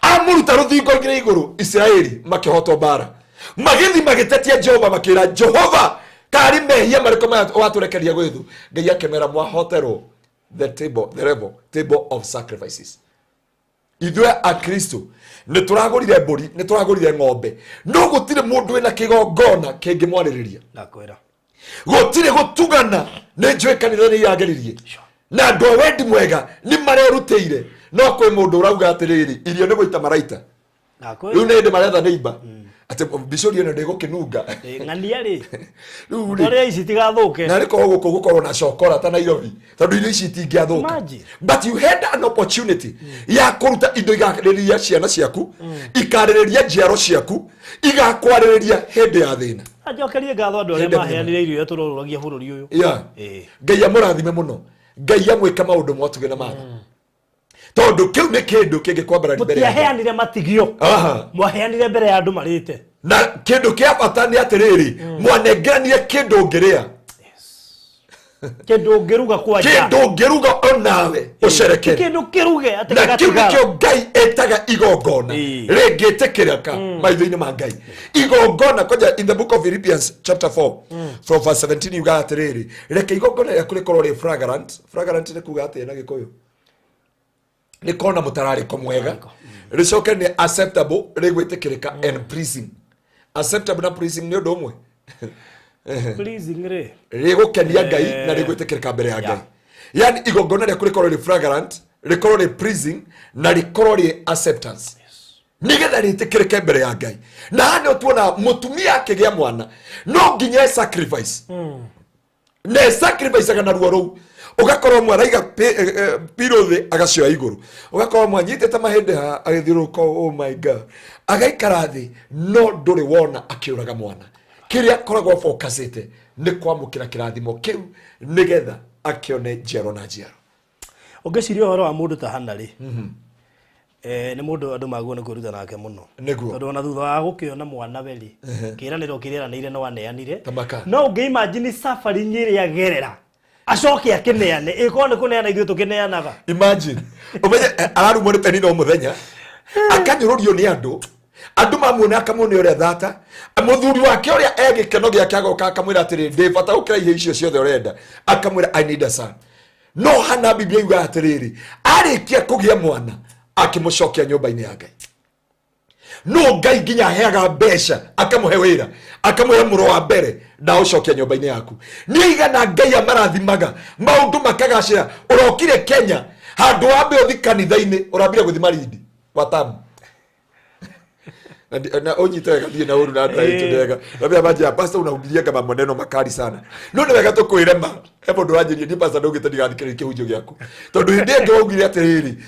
amuruta ruthingo ngira iguru Israeli makihotwo bara magithi magitetia Jehova makira Jehova kari mehia mariko waturekeria gwithu Ngai akemera mwahotero the table of sacrifices. Ithwe a Kristo ni turagurire mburi ni turagurire ng'ombe no gutire mundu wina kigongona kingi mwaririria nakwira gutire gutugana ni njwe kanitha ni yageririe na ndo wendi mwega ni marerutire no kwe mundu urauga atiriri irio ni guita maraita nakwira yu ni maretha neighbor ate bishori ene ndego kinunga ng'ania ri uri ici tigathuke na riko gukorwo na shokora ta Nairobi tondu irio ici tingiathuka but you had an opportunity ya kuruta indo igakiriria ciana ciaku ikaririria njiaro ciaku igakwaririria hindi ya thina ajokerie ngatho andu aria maheanire irio turoruragia bururi uyu Ngai amurathime muno Ngai amwika maundu motuge na matha tondu kiu ni kindu kingi kwambara mbere ya heanire matigio mwaheanire mbere ya andu marite na kindu kia bata ni atiriri mwanengania kindu ngiria kindu ngiruga kwanja kindu ngiruga onawe ucereke kindu kiruge atigara kindu kio Ngai etaga igongona ringitikirika maitho-ini ma Ngai igongona koja in the book of Philippians chapter 4 from verse 17 yuga atiriri reke igongona ya kurikorwo ri fragrant ni kuga atia na Gikuyu ni kona mutarariko mwega ricoke ni acceptable rigwitikirika and pleasing. Acceptable na pleasing ni undu umwe pleasing ri rigukenia Ngai na rigwitikirika mbere ya Ngai yani igongona ria kurikorwo ri fragrant rikorwo ri pleasing na rikorwo ri acceptance nigetha ritikirike mbere ya Ngai na hano tuona mutumia akigia mwana no nginya sacrifice ne sacrifice kana ruo ruu ugakorwo mwaraiga pirothe agacioya iguru ugakorwo mwanyitete mahinde ha agithiruka oh my God agaikara thi no nduri wona akiuraga mwana kiria koragwo focusite ni kwamukira kirathimo kiu nigetha akione njero na njero. Ungeciria uhoro wa mundu ta hana ri ni mundu andu maguo ni kuruta nake muno tondu ona thutha wa gukiona mwana weri kiraniro kiriranire no aneanire no ungeimagine safari nyiri agerera acoke akineane iko ni kuneana ithu tukineanaga imagine umenye ararumo ni penino muthenya akanyururio ni andu mamuona akamune uria thata muthuri wake uria egikeno giake agoka akamwira atiri ndi bata ukira ihe icio ciothe urenda akamwira I need a son no hana Biblia yuga atiriri arikia kugia mwana akimucokia nyumba-ini ya Ngai no Ngai nginya heaga mbeca akamuhe wira akamuhe muro wa mbere na ucokia nyumba-ini yaku ni igana Ngai amarathimaga maundu makagacira urokire Kenya handu wambe uthi kanitha-ini urambire guthi marindi watamu na onyite gathie na uru na ndai tudega na bia pastor unahudiria kama maneno makali sana no ni wega tukwirema ebo ndwanjirie ni pastor ndugite ndigathikire kihunjo giaku tondu hindi ngi ugire atiriri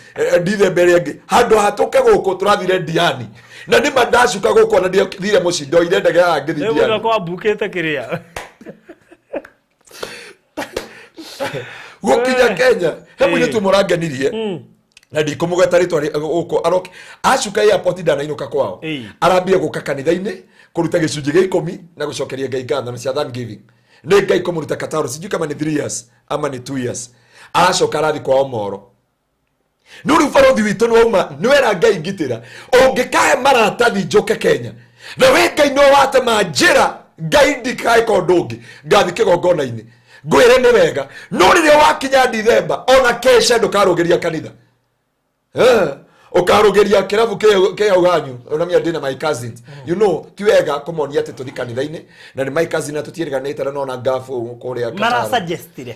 ndithe mbere ngi handu hatuke guku turathire Diani na ni mandacuka guku na ndithire mucindo ire ndege ya ngithi Diani ebo kwa bukete kiria gukinya Kenya hebu ni tumuranganirie na ndikumugeta ritwa uko aroke acuka airport ndanainuka kwao arambie guka kanitha-ini kuruta gicunji gia 10 na gucokeria Ngai ngatho na cia thanksgiving ni Ngai kumuruta Kataro sijui kama ni 3 years ama ni 2 years acoka arathi kwao Moro nuri farothi witu nwauma nwera Ngai ngitira ungikahe maratathi njoke Kenya na we Ngai no wate manjira Ngai ndikae kondungi ngathi kigongona-ini ngwire ni wega no riria wakinya Dithemba ona kesha ndukarugiria kanitha okarugeria kirabu ke uganyu onamia ndina my cousins you know tiwega kumonia ati tuthi kanitha-ini na ni my cousin atutiriganite na nona ngafu kuria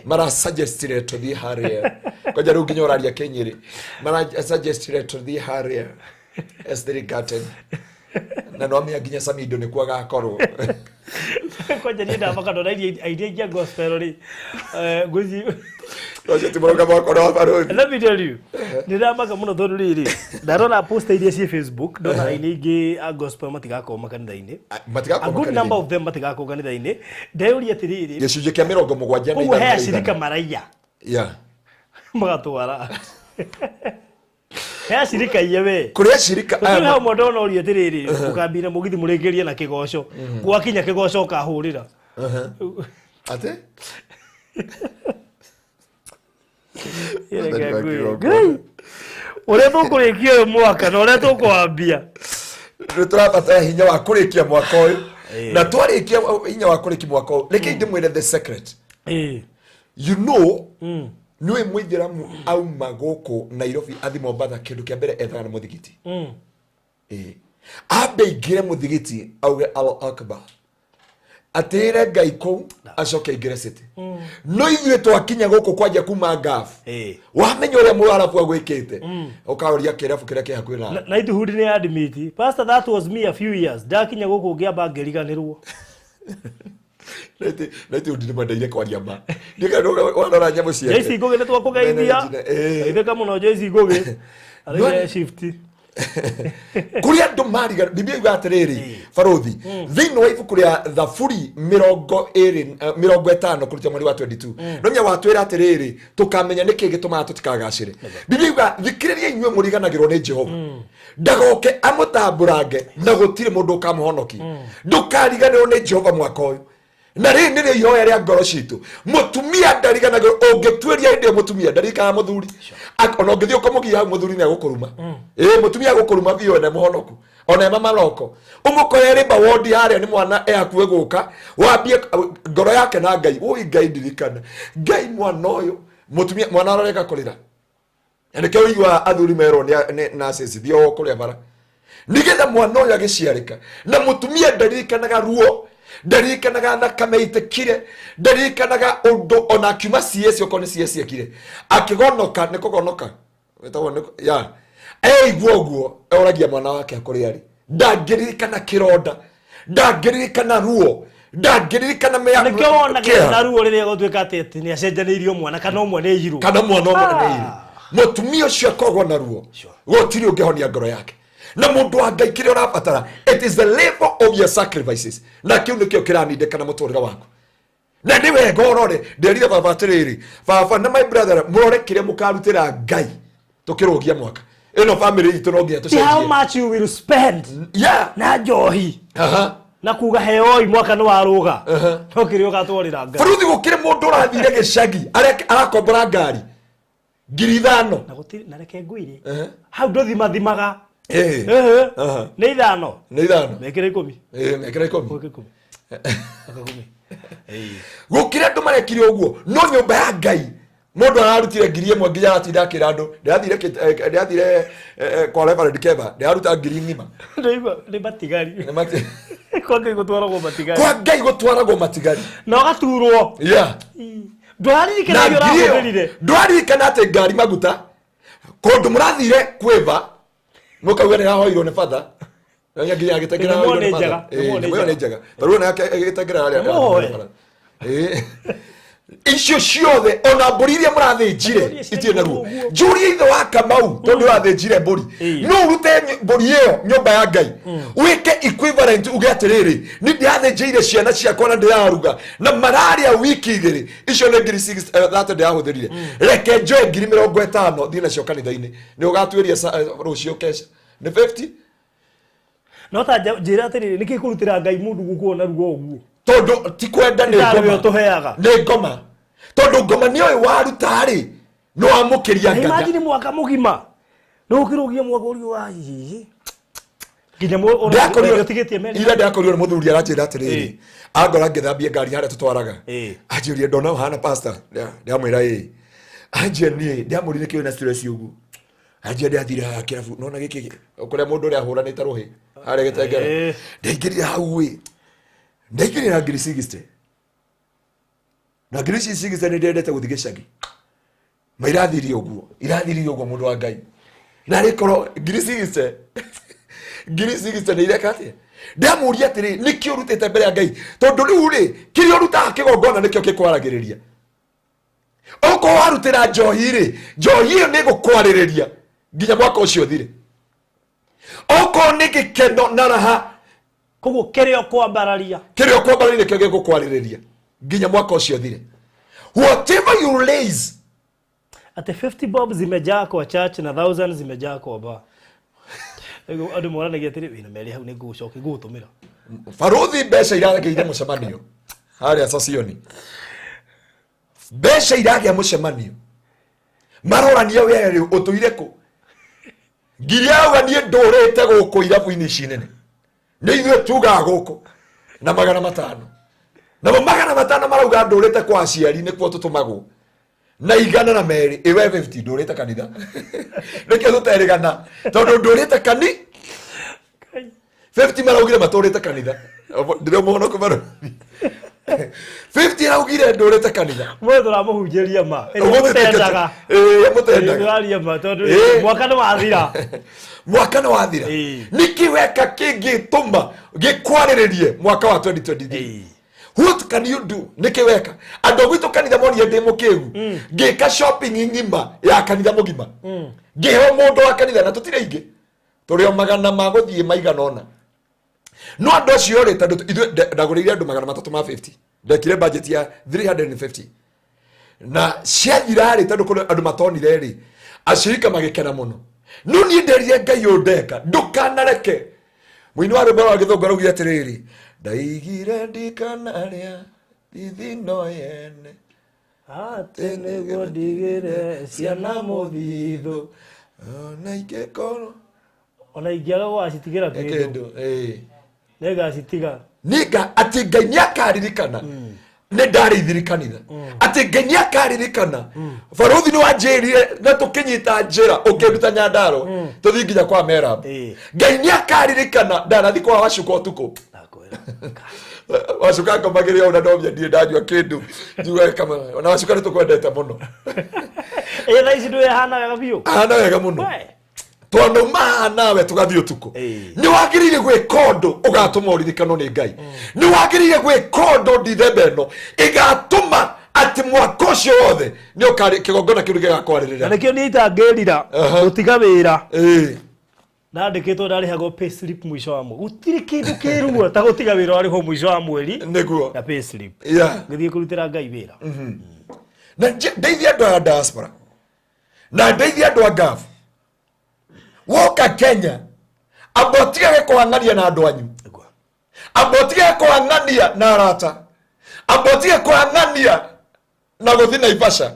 mara suggestire tuthi haria koja ru nginyoraria Kenyeri mara suggestire tuthi haria esteri garden na no amia nginya Samido ni kwaga korwo koja ni ndamba kando na idea gospel ri guzi oje timoga bako na baro let me tell you ndamaka muno tondu riri ndarona post iria ci Facebook ndona ingi a gospel matigakoma kanitha-ini a good number of them matigakoma kanitha-ini ndeyuria atiriri gicunji kia 70 na ithano shirika maraiya magatwara he shirika yewe kuria shirika aya modona uri atiriri ukambira mugithi muringerie na kigoco gwakinya kigoco kahurira ate ore tukurikia mwaka na ore tukwambia turapata hinya wa kurikia mwaka uyu na twarikia hinya wa kurikia mwaka uyu reke ndimwire the secret you know niwe mwithiramu auma guku Nairobi athi Mombasa kindu kia mbere ethaga na muthigiti abe igire muthigiti auge Allahu Akbar atire Ngai kou acoke igire city no ithuĩ twakinya guku kwanja kuma ngafu wamenya uria mwarabu agwikite ukaoria kirabu kiria ki hakuhi na ithuhudi ni admit pastor that was me a few years ndakinya guku ngiamba ngeriganirwo nati udini mandaire kwaria ma ndika wanora nyamu cia Jesi goge ne twakugeithia itheka muno Jesi goge ari shift kuria ndo mariga biblia igatiriri farothi thini wa ibuku ria Thaburi 50 kurutia mweri wa 22 nonya watwira atiriri tukamenya niki gituma tutikagacire biblia thikiriria inywe muriganagirwo ni Jehova ndagoke amutamburange na gutire mundu kamuhonoki ndukariganirwo ni Jehova mwaka uyu na ri nire ihoya ria ngoro citu mutumia ndariganagirwo ungitweria inde mutumia ndarika muthuri ona ngithio komugia muthuri ni agukuruma mutumia agukuruma bio na muhonoku ona mama roko umukorere ba wodi haria ni mwana akuwe guka wambie ngoro yake na Ngai ui Ngai ndirikana Ngai mwana uyu mutumia mwana arareka kurira ene ke uigwa athuri mero na sisi dio kuria bara nigetha mwana uyu agiciarika na mutumia ndarikanaga ruo ndarikanaga thakame itekire ndarikanaga undu ona akiuma CS okone CS akire akigonoka ni kugonoka wetawo ya guo oragia mwana wake akuri ari ndangirikana kironda ndangirikana ruo ndangirikana meya nikio wona na ruo riria gotweka ati ni acenjanirio mwana kana umwe ni yiru kana mwana umwe ni yiru mutumia ucio akogwo na ruo gotiri ungihonia ngoro yake na mundu wa Ngai kire urabatara it is the level of your sacrifices na kiu nikio kiranindeka na muturira waku na ni wega urore nderire baba atiriri baba na my brother murore kire mukarutira Ngai tukirugia mwaka ino family itu no ngia tucenjie how much you will spend na johi na kuga heoi mwaka no waruga no kire ugatwarira Ngai furuthi gukire mundu urathire gicagi arakombora ngari 5,000 na gutiri na reke ngwire how dothi mathimaga ni ithano mekire 10 mekire 10 gukire andu marekire uguo no nyumba ya Ngai mundu ararutire 1,000 nginya atinda akira andu ndathire kwa Reverend Keva ndaruta 5,000 ni batigari kwa Ngai gutwaragwo matigari kwa Ngai gutwaragwo matigari na gaturwo ndwaririkana ati ngari maguta kundu murathire kweva mukauga ni hahoirwo ni father Nanya nginya agitengera Nĩ njega. Nĩ njega. Tarua nake agitengera harĩa. Icio ciothe ona mbũri iria mũrathĩnjire itirĩ naruo. Njũrie ithe wa Kamau tondũ ũrathĩnjire mbũri. No urute mbũri ĩyo nyũmba ya Ngai. Wĩke equivalent uge atĩrĩrĩ, nĩ ndĩrathĩnjĩire ciana ciakwa na ndĩraruga na mararĩa wiki igĩrĩ. Icio nĩ ngiri 60 ndĩrahũthĩrire. Reke njoe ngiri 50 thiĩ nacio kanitha-inĩ. Nĩ ũgatuĩria rũciũ kesha. Nĩ 50? No ta njĩra atĩrĩrĩ, nĩkĩ kũrutĩra Ngai mũndũ gũkuona ruo ũguo? Tondo ti kwenda nĩ ngoma tondo ngoma nĩ oĩ waruta rĩ no amũkĩria Ngai. Imagine mwaka mũgima no ũkĩrogia mwaka ũrĩa wa hihi nginya ira ndakorirwo nĩ mũthuri aranjĩra atĩrĩrĩ angora ngĩthambia ngari harĩa tũtwaraga anjĩrire ndona hana pastor ndamwĩra anjĩra niĩ ndiamũrire kĩo na stress ũguo anjĩra ndathira kĩrabu nona gĩkĩ kũrĩa mũndũ ũrĩa ahũranĩte rũhĩ harĩa gĩtengera ndaingĩrire hau ndaingĩrĩra ngiri 60 na ngiri 60 nĩ ndendete gũthiĩ gĩcagi ma irathirie ũguo mũndũ wa Ngai na rĩkorwo ngiri 60 nĩ ireka atĩa ndamũria atĩrĩ nĩkĩo ũrutĩte mbere ya Ngai tondũ rĩu rĩ kĩrĩa ũrutaga kĩgongona nĩkĩo gĩkwaragĩrĩria okorwo warutĩra njohi rĩ njohi ĩyo nĩ gũkwarĩrĩria nginya mwaka ũcio ũthire okorwo nĩ gĩkeno na raha koguo kĩrĩa kwambararia nĩkĩo gĩgũkwarĩrĩria nginya mwaka ũcio thire. Whatever you raise ate 50 bob zimejaa kwa church na 1000 zimejaa kwa bar. Andũ moranagia atĩrĩ wĩna merĩ hau nĩ ngũcoka ngũtũmĩra barothi mbeca iragĩire mũcemanio harĩa Sosioni mbeca iragĩa mũcemanio marorania wewe ũtũire kũ ngiriaga niĩ ndũrĩte gũkũ irabu-inĩ ici nene nĩ ithuĩ tugaga gũkũ na 500 na 500 marauga ndũrĩte kwa aciari nĩkuo tũtũmagwo na 120 iwe 50 ndũrĩte kanitha nĩkĩo tũterĩgana tondũ ndũrĩte kani 50 maraugire matũrĩte kanitha ndĩrĩmũhono kũmaro 50 araugire ndũrĩte kanitha mwĩ tũramũhunjĩria ma mũtendaga mũtendaga ma tondũ mwaka nĩ wathira nĩkĩ weka kĩngĩtũma gĩkwarĩrĩrie mwaka wa 2023. What can you do? Nĩkĩ weka andũ gwitũ kanitha monire ndĩ mũkĩgu ngĩka shopping ng'ima ya kanitha mũgima ngĩheo mũndũ wa kanitha na tũtirĩ ingĩ tũrĩ o 100 ma gũthiĩ maigana ona no andũ acio rĩ tondũ ithuĩ ndagũrĩire andũ 350 ndekire budget ya 350 na ciathira rĩ tondũ kũrĩ andũ matonire rĩ acirika magĩkena mũno no niĩ nderire Ngai ũndeka ndũkanareke mũini wa rwĩmbo rwa gĩthũngũ araugire atĩrĩrĩ ndaigire ndikanarĩa thithino yene atĩ nĩguo ndigĩre ciana mũthithũ ona ingĩkorwo ona ingĩaga gũgacitigĩra kĩndũ nĩngacitiga atĩ Ngai nĩakaririkana nĩ ndarĩithirie kanitha atĩ Ngai nĩakaririkana barothi nĩ wanjĩrire na tũkĩnyita njĩra ũkĩruta Nyandaro tũthiĩ nginya kwa Merab Ngai nĩakaririkana ndanathi kwa Wacuka ũtukũ Wacuka ngomagĩrĩra ona ndomia ndirĩ ndanyua kĩndũ njugaga kama ona Wacuka nĩtũkwendete mũno thaa ici ndũhana wega biũ ahana wega mũno tondũ nawe tũgathiĩ ũtukũ nĩ wagĩrĩire gwĩka ũndũ ũgatũma ũririkanwo nĩ Ngai nĩ wagĩrĩire gwĩka ũndũ Dithemba ĩno ĩgatũma atĩ mwaka ũcio wothe nĩ kĩgongona kĩu gĩgakwarĩrĩra na nĩkĩo niĩ itangĩrira gũtiga wĩra ndandĩkĩtwo ndarĩhagwo payslip mũico wa mweri gũtirĩ kĩndũ kĩruo ta gũtiga wĩra warĩhwo mũico wa mweri nĩguo na payslip gĩthiĩ kũrutĩra Ngai wĩra na ndeithia andũ a diaspora na ndeithia andũ a gafu woka Kenya abotige kũhang'ania na andũ anyu abotige kũhang'ania na arata abotige kũhang'ania na gũthiĩ Naivasha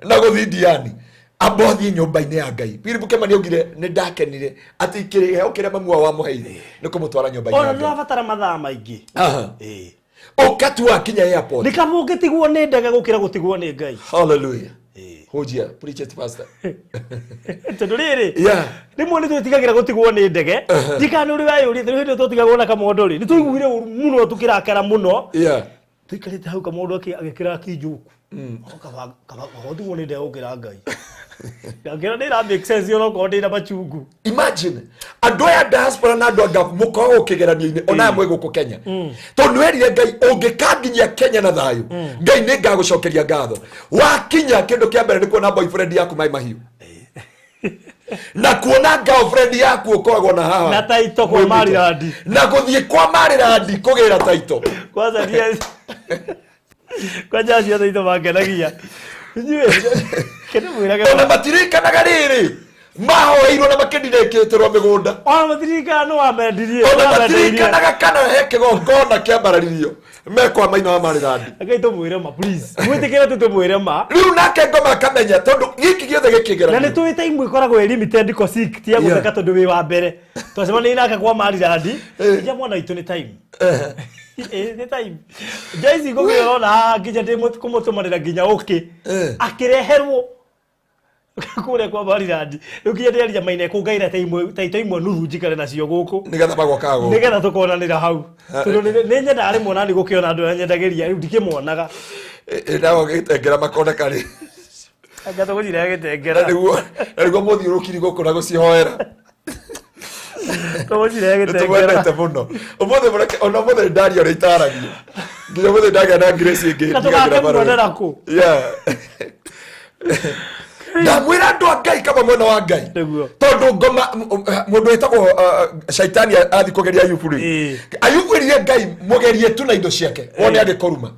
na gũthiĩ Diani abothi nyũmba-inĩ ya Ngai Philip Kemani augire nĩ ndakenire atĩ kĩrĩheo kĩrĩa mami wao wamũheire nĩ kũmũtwara nyũmba-inĩ ya Ngai ona ndĩrabatara mathaa maingĩ ũkatua kinya airport nĩ kaba ũngĩtigwo nĩ ndege gũkĩra gũtigwo nĩ Ngai hallelujah hojia preach it pastor tondũ rĩrĩ rĩmwe nĩ twĩtigagĩra gũtigwo nĩ ndege ndikana ũrĩ wayũria tondũ hĩndĩ tũtigagwo na kamondo rĩ nĩ tũiguire mũno tũkĩrakara mũno tuikarite hau kamundu agikira kinjuku kaba hodu wone ndio ukira ngai ngakira ndira make sense yo ko ndira machungu. Imagine andoya diaspora na andoga muko ukigerania-ini ona mwe guku Kenya tondu werire ngai ungikanginya Kenya na thayu ngai ni ngagucokeria ngatho wakinya kindu kia mbere ni kuona boyfriend yaku mai mahiu na kuona girlfriend yaku ukoragwo na haha na taito kwa Mariradi na guthie kwa Mariradi kugira taito kwanza ndiye kwa jaji ya taito makenagia kene mwiraga ona matirikanaga riri mahoeirwo na makindireketerwo migunda ona matirika no amendirie ona matirikanaga kana heke gongona kiambararirio mekwa maina wa Mariradi agaito mwire ma please mwitikira tutu mwire ma riu nake ngoma akamenya tondu giki giothe gikigera na ni tuite imwe ikoragwo limited ko sick tia gutheka tondu wi wa mbere twacema ni nake kwa Mariradi ja mwana itu ni time ni time jaizi gogirona nginya ndi kumutumanira nginya uki akireherwo kure kwa Mariradi ukiye nderia maine kungaira taito imwe nuru njikare nacio guku nigetha bagokago nigetha tukonanira hau tondu ni nyenda ari mwana ni gukiona andu nyendageria riu ndikimonaga ndago gitengera makona kari agato gujira gitengera niguo muthiurukiri guku na gucihoera togujira gitengera tuwendete muno umuthe mureke ona muthe ndario ri itaragio nginya muthe ndaga na Grace ingi ndigagira baro yeah ndamwira andu a Ngai kama mwena wa Ngai tondu ngoma mundu etagwo shaitani athi kugeria Ayubu ri Ayubu ri Ngai mugerie tu na indo ciake wone agikoruma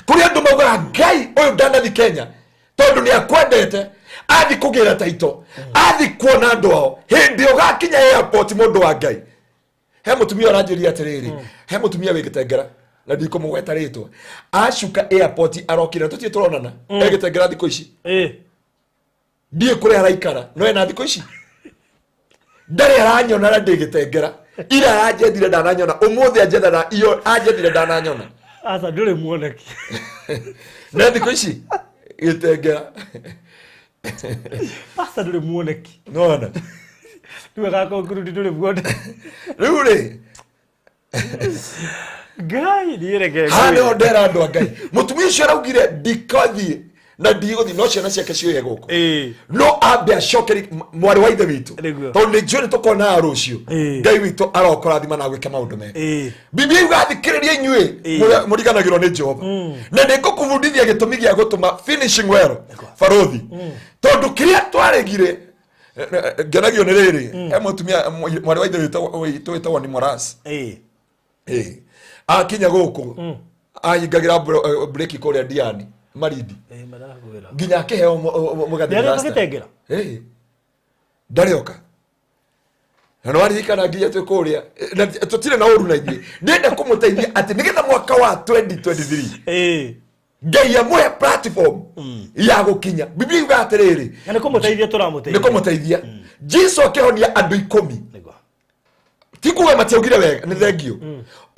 kuri andu mauga Ngai uyu ndanathi Kenya tondu ni akwendete athi kugira taito athi kuona andu ao hindi ugakinya airport mundu wa Ngai he mutumia aranjiria atiriri he mutumia wigitengera na ndiko mugweta ritwa ashuka airport arokira tutie turonana egitengera thiko ici ndie kuri araikara no ena thiko ici ndari aranyona na ndigitengera ira ajedire ndananyona umuthi ajedana iyo ajedire ndananyona asa ndure muoneki na thiko ici gitengera asa ndure muoneki nona tuga ko kurudi ndure muone rure Ngai ndirege hane ondera andu a Ngai mutumia ucio araugire ndikathie na ndiguthi no ciana ciake cioye guku no ambe acokeri mwari wa ithe witu tondu ni njui tukona rucio Ngai witu arokorathima na gwike maundu mega Biblia igathikiriria inyui muriganagirwo ni Jehova na ndingukubundithia gitumi gia gutuma finishing well farothi tondu kiria twaregire ngenagio ni riri mutumia mwari wa ithe witu witagwo ni Morasi akinya guku ahingagira break kuria Diani Maridi nginya akiheo mugathira rasta ndarioka na waririkana nginya tukuria tutire na uru na ithie ndenda kumuteithia ati nigetha mwaka wa 2023 Ngai amwe platform ya gukinya Biblia iuga atiriri na nikumuteithia turamuteithia nikumuteithia Jesu akihonia andu 10 tikuwe matiaugire wega ni thengio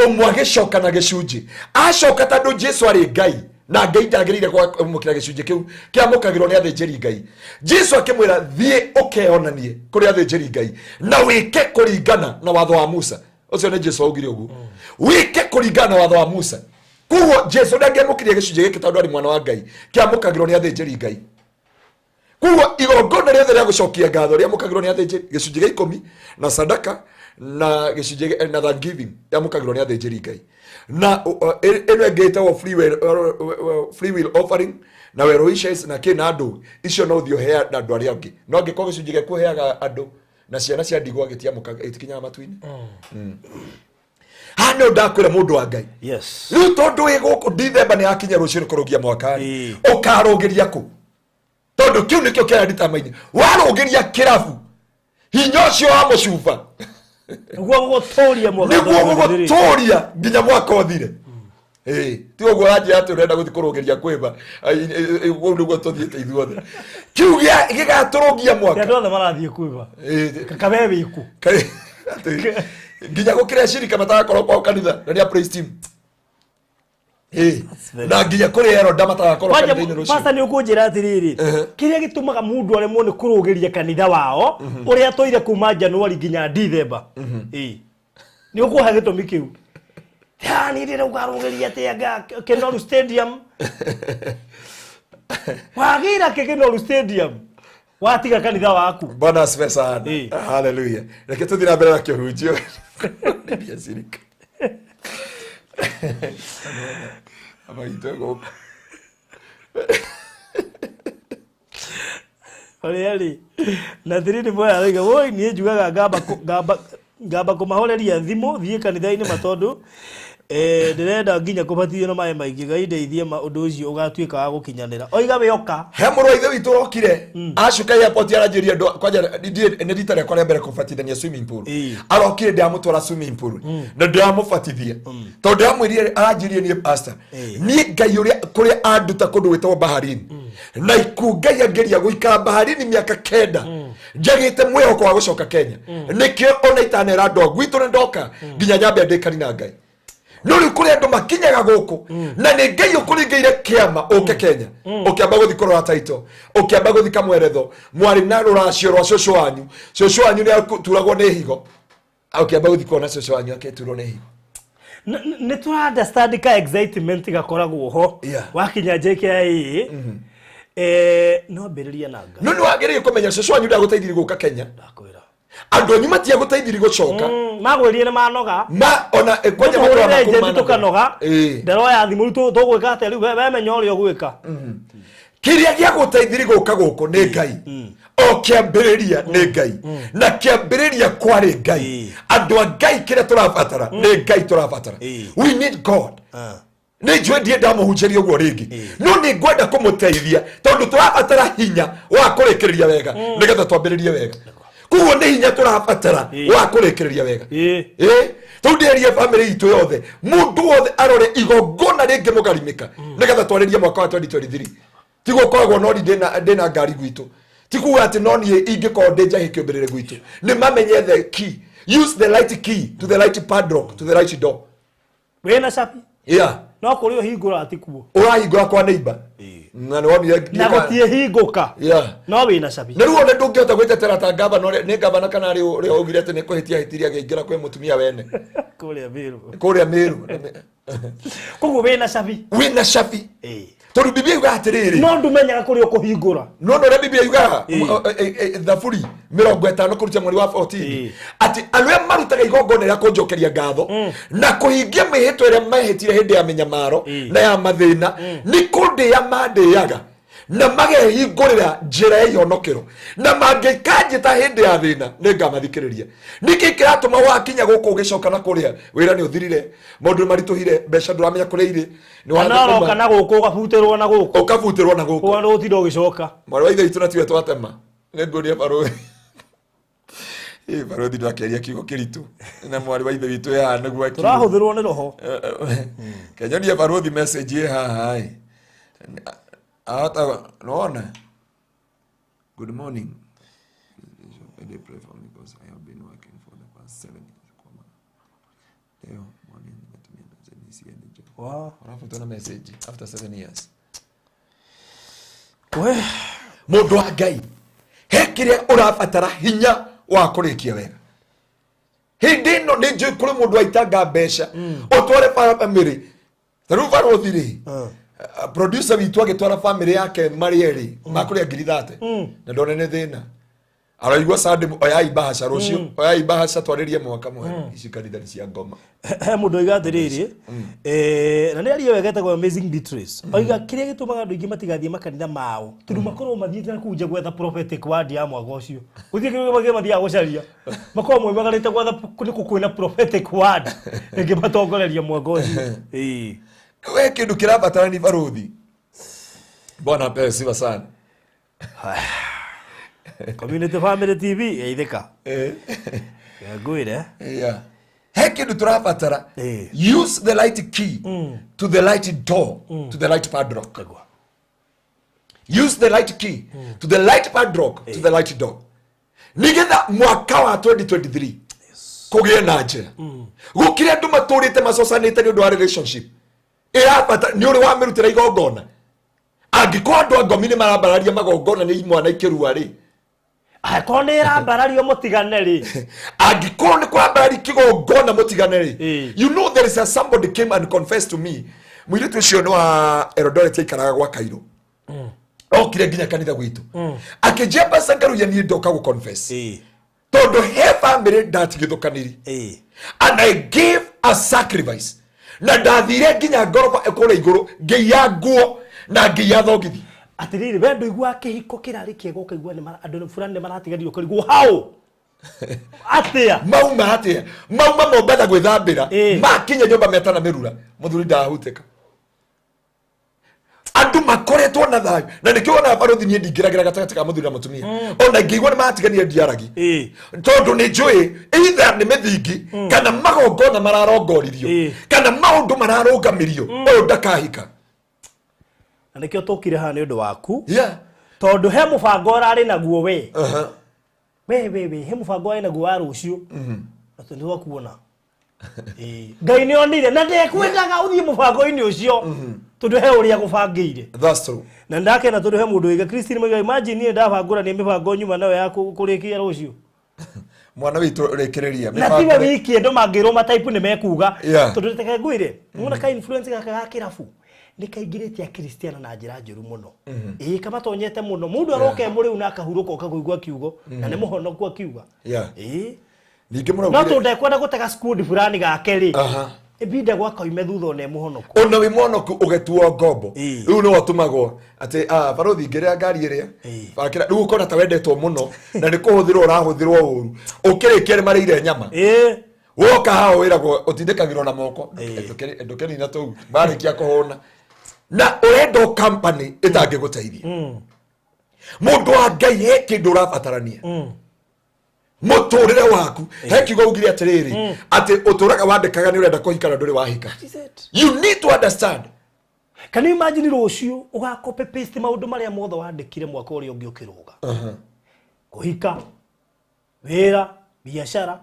umwe agicoka na gicunji acoka tondu Jesu ari Ngai na Ngai ndagirire kwa mukira gicunji kiu kiamukagirwo ni athinjiri Ngai Jesu akimwira thie ukehonanie kuri athinjiri Ngai na wike kuringana na watho wa Musa ucio ni Jesu augire uguo wike kuringana na watho wa Musa kuo Jesu ndangiamukirie gicunji giki tondu ari mwana wa Ngai kiamukagirwo ni athinjiri Ngai kuo igongona riothe ria gucokia ngatho riamukagirwo ni athinjiri gicunji gia 10 na sadaka na gicunji na thanksgiving yamukagirwo ni athinjiri Ngai na eno ngeitagwo free will offering na wero wishes na kina andu icio no thio hea na andu aria angi no ngikwo gicunji gia kuheaga andu na ciana cia ndigwa gitikinyaga matu-ini hano ndakwira mundu wa Ngai yes riu tondu wi guku December ni akinya rucio kurugia mwakani ukarugiria ku tondu kiu nikio kia ditamaini warugiria kirabu Hinya ucio wa mucuba niguo guguturia nginya mwaka uthire ti uguo ranjira ati urenda guthi kurugiria kwimba uguo niguo tuthiite ithuothe kiu gigaturugia mwaka andu othe marathie kwimba kakabebe iku nginya gukira shirika matagakorwo kwa kanitha na nia praise team na nginya kuri ero ndamatagakorwo kanitha-ini rucio pasta ni ukunjira atiriri kiria gitumaga mundu aremwo ni kurugiria kanitha wao uria toire kuma January nginya December ni ukuha gitumi kiu yani ndire ugarugeria tega Kenoru Stadium wagira Kenoru Stadium watiga kanitha waku bwana asifiwe sana haleluya reke tuthira mbere na kihunjio ndia sirika ama itego Oli na thirini moya ariga woi nie njugaga ngamba kumahoreria thimu thie kanitha-ini matondu ndirenda nginya kubatithio na maĩ maingĩ Ngai ndeithie ũndũ ũcio ũgatuĩka wa gũkinyanĩra oiga wĩoka he mũrũ wa ithe witũ rokire acuka airport aranjĩria kwanja nĩ rita rĩakwa rĩa mbere kũbatithania swimming pool arokire ndamũtwara swimming pool na ndamũbatithia tondũ ndamwĩrire aranjĩria niĩ pastor niĩ Ngai ũrĩa kũrĩa anduta kũndũ gwĩtagwo baharini na iku Ngai angeria gũikara baharini mĩaka 9 njagĩte mwĩhoko wa gũcoka Kenya nĩkĩo ona itanera andũ gwitũ nĩ ndoka nginya nyambe ndĩkari na Ngai no rä kå rä andå makinyaga gå kå na nä Ngai å kå ringä ire kä ama å ke Kenya å kä amba gå thi kå rora taito å kä amba gå thi kamweretho mwarä na rå racio rwa cåcå wanyu nä aturagwo nä higo å kä amba gå thi kuona cåcå wanyu aketurwo nä higo nä tå understand ka excitement gakoragwo ho wakinya JKIA no mbä rä ria na Ngai no nä wagä rä kå menya cåcå wanyu ndagå teithiri gå ka Kenya andå anyu matia gå teithiri gå coka magwĩrire nĩ manoga ona kwanja matũra makũmana tukanoga ndero ya thimũ tũgwĩka atĩa rĩu we menya ũrĩa ũgwĩka kĩrĩa gĩa gũteithiri gũka gũkũ nĩ Ngai o kĩambĩrĩria nĩ Ngai na kĩambĩrĩria kwarĩ Ngai andũ a Ngai kĩrĩa tũrabatara nĩ Ngai tũrabatara we need God nĩ njũĩ ndiĩ ndamũhunjĩria ũguo rĩngĩ no nĩ ngwenda kũmũteithia tondũ tũrabatara hinya wa kũrĩkĩrĩria wega nĩgetha twambĩrĩrie wega kuo nĩ hinya tũrabatara wa kũrĩkĩrĩria wega tũndĩrie family itũ yothe mũndũ wothe arore igongona rĩngĩ mũgarimĩka nĩgetha twarĩrie mwaka wa 2023 tiguo koragwo no ndĩna ngari gwitũ tikuga atĩ no niĩ ingĩkorwo ndĩ njahĩ kĩũmbĩrĩre gwitũ nĩ mamenye the key use the right key to the right padlock to the right door wĩna cabi no kũrĩ ũhingũra atikuo ũrahingũra kwa neighbor na nĩ wonire na gũtiĩhingũka no wĩna cabi nĩ rĩu ona ndũngĩhota gwĩtetera ta ngavana nĩ ngavana kana rĩo augire atĩ nĩ kũhĩtia agĩingĩra kwĩ mũtumia wene kũrĩa Mĩrũ koguo wĩna cabi tondũ Biblia yugaga atĩrĩrĩ no ndũmenyaga kũrĩa ũkũhingũra no ũrĩa Biblia yugaga Thaburi 50 kũrutia mweri wa 14 atĩ arĩa marutaga igongona rĩa kũnjokeria ngatho na kũhingia mĩhĩtwa ĩrĩa mahĩtire hĩndĩ ya mĩnyamaro na ya mathĩna nĩ kũndĩĩa mandĩaga na magehingũrĩra njĩra ya ihonokero na mangĩkanjĩta hĩndĩ ya thĩna nĩ ngamathikĩrĩria nĩkĩ kĩratũma wakinya gũkũ ũgĩcoka na kũrĩa wĩra nĩ ũthirire maũndũ maritũhire mbeca ndũramenya kũrĩa irĩ nĩ waroka na gũkũ ũgabutĩrwo na gũkũ ũguo ũtinde ũgĩcoka mwarĩ wa ithe witũ na tiwe twatema nĩ ngũria barũthi barũthi ndakĩaria kiugo kĩritũ na mwarĩ wa ithe witũ ya nĩguo tũrahũthĩrwo nĩ roho kenyonia barũthi message ĩ haha Lorna, good morning. They pray for me because I have been working for the past 7 years. Leo morning wow. Unapotona message after 7 years. Mũndũ wa Ngai he kĩrĩa ũrabatara hinya wa kũrĩkia wega hĩndĩ ĩno nĩ njũĩ kũrĩ mũndũ aitanga mbeca ũtware family tarĩu barũthi rĩ producer witũ agĩtwara family yake marĩ makũrĩa 30 na ndone nĩ thĩna araigua Sunday oyai bahasha rũciũ oyai bahasha twarĩrie mwaka mwerũ ici kanitha cia ngoma he mũndũ oiga atĩrĩrĩ na nĩ aria wega etagwo Amazing Beatrice oiga kĩrĩa gĩtũmaga andũ aingĩ matigathiĩ makanitha mao tondũ makorwo mathiĩte kũnja gwetha prophetic word ya mwaka ũcio gũthiĩ kĩrĩa mathiaga gũcaria makorwo moimagarĩte gwetha nĩkũ kwĩna prophetic word ĩngĩmatongoreria mwaka ũcio we kĩndũ kĩrabatara ni barũthi Bwana apewe sifa sana Community Family TV yaithika ngwire he kĩndũ tũrabatara use the right key to the right door to the right padlock use the right key to the right padlock to the right door nigetha mwaka wa 2023 kũgĩe na njĩra gũkĩrĩ andũ matũrĩte macocanĩte nĩ ũndũ wa relationship ĩrabata nĩ ũrĩ wamĩrutĩra igongona angĩkorwo andũ a ngomi nĩ marambararia magongona nĩ mwana ikĩrua rĩ akonera mbarario mutigane ri agikone kwa mbari kigongona mutigane ri. You know there is somebody came and confessed to me. Mwiritu ucio no wa Eldoret ikaraga gwa Kairo. Okire nginya kanitha gwitu. Akijemba Ngaruiya ni ndoka go confess. Todo he family that githukaniri. And I gave a sacrifice. Na ndathire nginya ngoroba ekore iguru ngiya nguo na ngiya thogithi. Atiriri wendo igwa kihiko kirari kiego kaigwa ni andu fulani maratigario kurigwo hao. Atia mauma atia mauma mombetha gwithambira makinya nyumba metana mirura muthuri ndahuteka. Andu makoretwo na thayu na nikio na barothi ni ndingiragira gatagati ka muthuri na mutumia ona ngigwa ni matigania ndiaragi tondu ni njui either ni mithingi kana magongona mararongoririo kana maundu mararungamirio uyu ndakahika. Na nikio tukire ha ni undu waku tondu he mubango urari naguo we we he mubango ari naguo wa rucio na tundu wa kuona Ngai ni onire na ndekwendaga uthie mubango-ini ucio tondu he uria gubangiire. That's true. Na ndakena tondu he mundu wiga Christine mwiga imagine ndabangura ni mibango nyuma nawe ya kurikia rucio mwana witu rekiriria na tiwe wiki ndo mangiroma type ni mekuga tondu teke ngwire muna ka influence ga kirafu nikaingirite ya Kristiano na njira njuru muno kama tonyete muno mundu aroke muri una akahuruka akaguigwa kiugo na ni muhonoku akiuga ninge mura no tonde kwenda gutega squad fulani ga keri ebinde gwaka ime thutha one muhonoku ona wi muhonoku ugetuo ngombo riu no watumagwo ati barothi ngiria ngari iria bakira riu ukona ta wendetwo muno na ni kuhuthirwo urahuthirwo uru ukirikia mareire nyama woka hao wiragwo utindikagirwo na moko ndukeni na tu barikia kuhona na urendo company itange guteithia mundu wa Ngai he kindu urabatarania muturire waku he kiugo ugire atiriri ati uturaga wandikaga ni urenda kuhikana nduri wahika. You need to understand. Can you imagine rucio uga copy paste maundu maria mothe wandikire mwaka uri ungi ukiruga kuhika wira biashara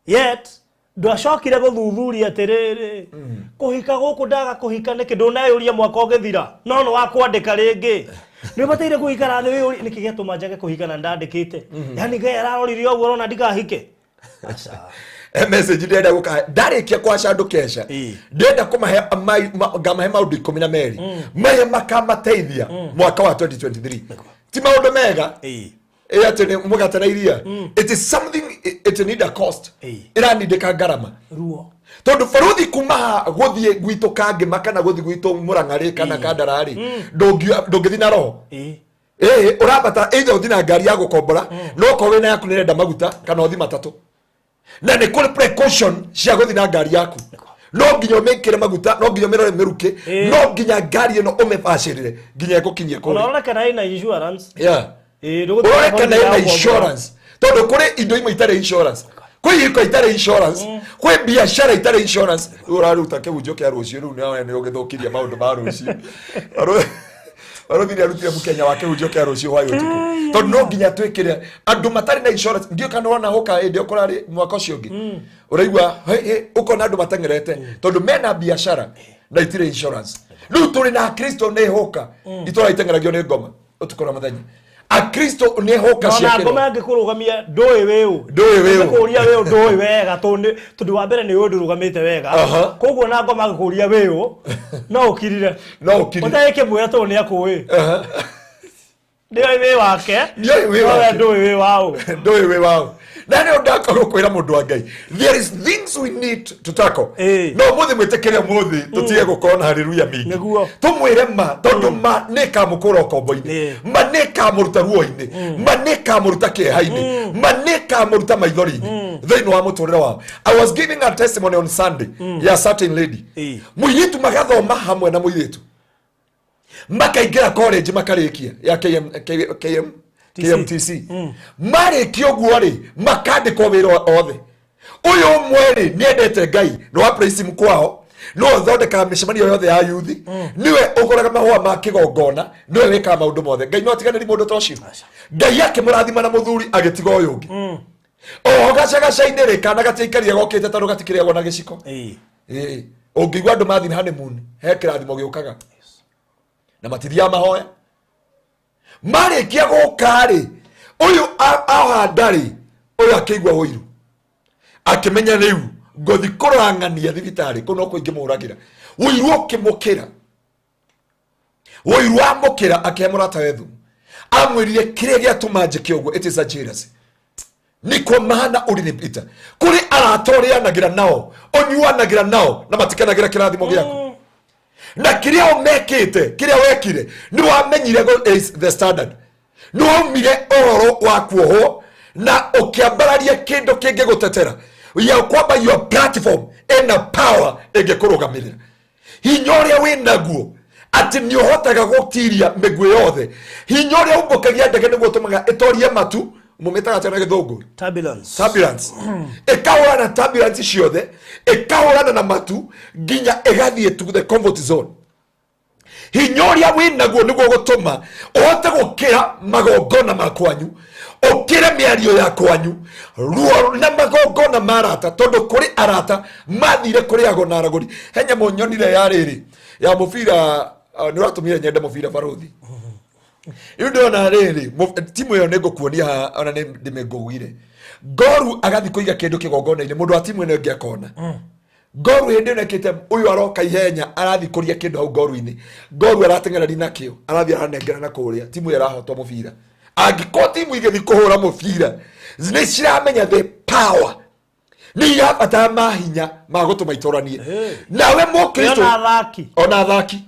yet ndwacokire guthuthuria atiriri kuhika guku ndaga kuhika niki ndunayuria mwaka ugithira no wakwandika ringi ni bataire kuhikana thi wi niki getuma njage kuhikana ndandikite yani Ngai araroririe uguo na ndigahike acha message ndenda guka ndarikia kwa shandu kesha ndenda kumahe ngamahe maundu 12 mahe makamateithia mwaka wa 2023 ti maundu mega ati mugata na iria it is something it need a cost ira need ka garama ruo tondu faruthi kuma guthie gwitu kange makana guthie gwitu murangari kana kandarari ndungithi na roho urabata either uthi na ngari ya gukombora no ko wina yaku nirenda maguta kana uthi matatu na ni kuri precaution cia guthi na ngari yaku no nginya umekire maguta no nginya mirore miruke no nginya ngari ino umebashirire nginya gukinyie kuri unaona kana ina insurance urore kana ina insurance tondu kuri indo imwe itare insurance kuyiko itare insurance kwe biashara itare insurance uraruta kebunjo kia rucio riu nawe ni ugithukiria maundu ma rucio arothire arutire mukenya wake hunjo kia rucio hwayo tuko tondu no nginya twikire andu matari na insurance ndio kana ona hoka ndio kurari mwaka ucio ungi uraigwa uko na andu matengerete tondu mena biashara na itire insurance riu turi na Kristo ne hoka itora itengeragio ni ngoma utukora muthenya a Kristo ne hoka cia kero ngoma ngikurugamia ndoi weu kuria weu ndoi wega tondu wa mbere ni undu rugamite wega koguo na ngoma ngikuria weu no ukirire utake muya to ni akui ndoi weu wake ndoi weu wao nani ondakoro kwira mundu wa Ngai there is things we need to tackle no muthi mwetekeria muthi tutige gukona haleluya mingi tumwire ma tondu ma nika mukura kombo-ini ma nika muruta ruo-ini ma nika muruta kieha-ini ma nika muruta maithori-ini thiini wa muturire wao. I was giving a testimony on Sunday ya certain lady muiritu magathoma hamwe na muiritu makaingira college makarikia ya KMTC mari kioguo ri makandikwo wira othe uyu mweri niendete Ngai no wa praise mkwao no thondeka mishemanio yothe ya youth niwe ukoraga mahua ma kigongona niwe weka maundu mothe Ngai no tigane mundu tocio Ngai yake murathima na muthuri agitiga uyu ungi gacaga cainire kana gatiikaria gokite taru gatikiria gona giciko ungigwa andu mathi honeymoon he kirathimo giukaga na matithia mahoya marikia gukari Oyo ahadari oyo akigwa hoiru akimenya riu ngothi kurangania thibitari kuno kuingi muragira uiru okimukira uiru amukira akemurata wethu amwirire kire giatuma njike uguo. It is a jealousy. Niko maana ulinipita kuri aratorianagira nao onyuanagira nao na matikanagira kirathimo giaku na kiria omekite kiria wekire ni wamenyire go is the standard ni wamire oro wakuoho na ukiambararia kindu kingi gutetera ya kwamba your platform ena power ingekurugamirira hinya uria winaguo ati ni uhotaga gutiria migwe yothe hinya uria umbukagia ndege niguo tumaga itorie matu mumetaga tena githungu turbulence ekahorana turbulence ciothe ekahorana na matu ginya egathie to the comfort zone. Hinya uria winaguo niguo gutuma uhote gukira magongona makwanyu okire miario ya kwanyu ruo na magongona marata tondu kuri arata mathire kuri agona araguri henya munyonire ya riri ya mufira ni uratumire nyende mufira baruthi yudo na riri timu yo nego kuonia ona ni ndimegowire Goru agathi kuiga kindu kigongona ine mundu wa timu ene ngi akona Goru hende nekete uyu aroka ihenya arathi kuria kindu hau Goru-ini Goru aratengera dinakio arathi aranengera na kuria timu yarahotwa mufira agiko timu igethi kuhura mufira zine ciramenya the power ni yapata mahinya magutuma itoranie nawe mukristo ona athaki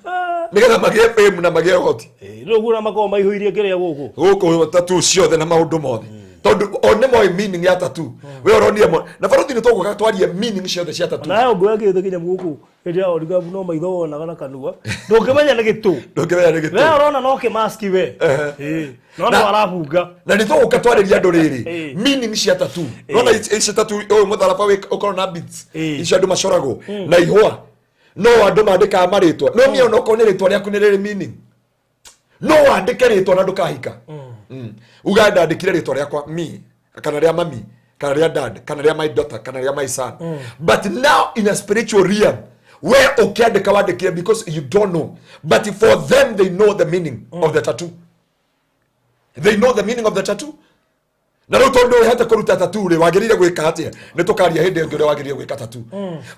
nigetha magie fame na magie hoti rugura makoma maihuirie kiria guku tatu ciothe na maundu mothe tondu one moi meaning ya tatu we oronire mo na baruthi ni togo gatwarie meaning ciothe cia tatu na ngo yake thikenya guku iria origa no maitho wona kana kanua ndukimenya ni gitu we orona no ke mask we no no arabunga na ni togo gatwariria andu riri meaning cia tatu no na cia tatu o mutharaba we ukoro na beats icio andu macorago na ihwa no andu mandika maritwa no mie no kone ritwa riaku ni riri meaning no andike ritwa na ndukahika uganda andikire ritwa riakwa me kana ria mami kana ria dad kana ria my daughter kana ria my son but now in a spiritual realm where ukiandika wandikire because you don't know but for them they know the meaning of the tattoo. They know the meaning of the tattoo. Na riu tondu hata kuruta tattoo ri wagirire gwika atia ni tukaria hindi ngi wagirire gwika tattoo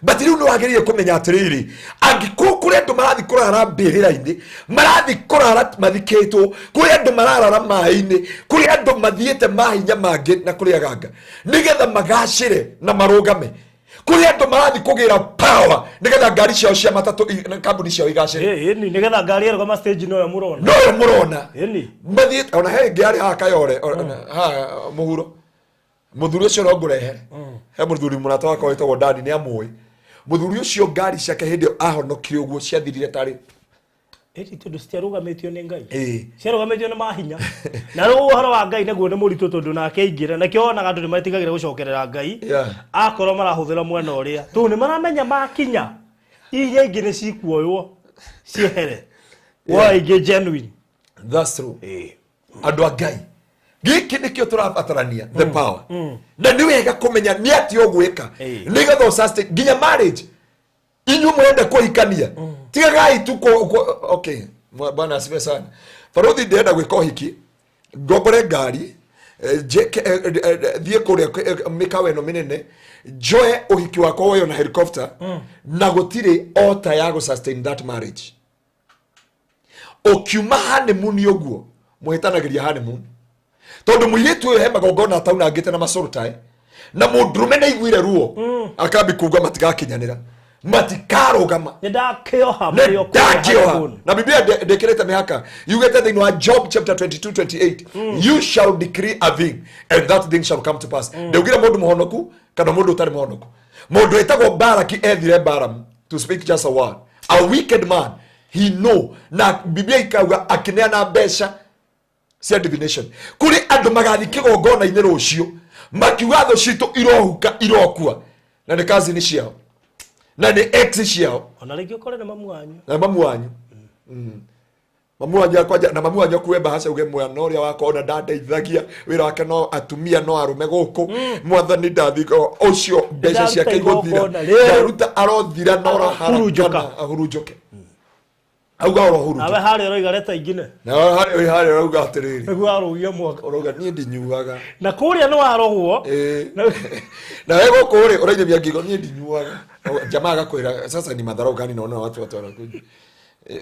but riu ni wagirire kumenya atiriri angiko kuri andu marathi kurara mbirira-ini marathi kurara mathikitwo kuri andu mararara mai-ini kuri andu mathiete mahinya mangi na kuri aganga nigetha magacire na marugame kuri andu marathi kugira power nigetha ngari ciao cia matatu na kambuni ciao igacire ni nigetha ngari ero kama stage no murona ni mathiete ona he ngari ha kayore ha muhuro muthuri ucio no ngurehere he muthuri murata wakwa witagwo Dani ni amui muthuri ucio ngari ciake hindi ahonokire uguo ciathirire tari tondu citiarugamitio ni Ngai ciarugamitio ni mahinya na riu uhoro wa Ngai naguo ni muritu tondu nake ingira na kionaga andu ni matigagira gucokerera Ngai akorwo marahuthira mwena uria tu ni maramenya makinya iria ingi ni cikuoywo ciehere wa ingi genuine. That's true. Andu a Ngai giki nikio turabatarania the power na ni wega kumenya ni ati ogwika nigetha sustain ginya marriage inyu mwende kuhikania tigagai tu okay bwana asifiwe sana Faruthi ndenda gwika uhiki ngombore ngari thie kuria mikaweno minene joe uhiki wako woyo na helicopter na gutire ota ya go sustain that marriage okiuma honeymoon yoguo muhitanagiria honeymoon tondu muiretu he magongona tauna ngite na macorutai na mundurume na igwire ruo akambi kuga matigakinyanira matikarugama ndakioha na Biblia ndekirete mihaka yugete thini wa Job chapter 22:28 you shall decree a thing and that thing shall come to pass ndeugira mundu muhonoku kana mundu utari muhonoku mundu etagwo Baraki ethire Balaam to speak just a word a wicked man he know na Biblia ikauga akineana mbeca cia divination kuri andu magathi kigongona ine rucio makiuga tho citu irohuka irokua na ni kazi ni ciao na ni ex ciao ona rĩngĩ ũkore na mamu wanyu mamu wanyu akwaja na mamu wanyu kuemba haca uge mwana ũrĩa wakwa ona ndandeithagia wĩra wake no atumia no arume gũkũ mwathani ndathiko ũcio mbeca ciake igũthira ndaruta arothira no rahurunjoke auga rohuru awe hari roigareta ingine na hari auga atiriri niguo arugia mwaka uroga nie ndinyuaga na kuria no aroguo na wewe kore uraithia ngigo nie ndinyuaga jamaa agakwira sasa ni madharau gani naona watu wanakuja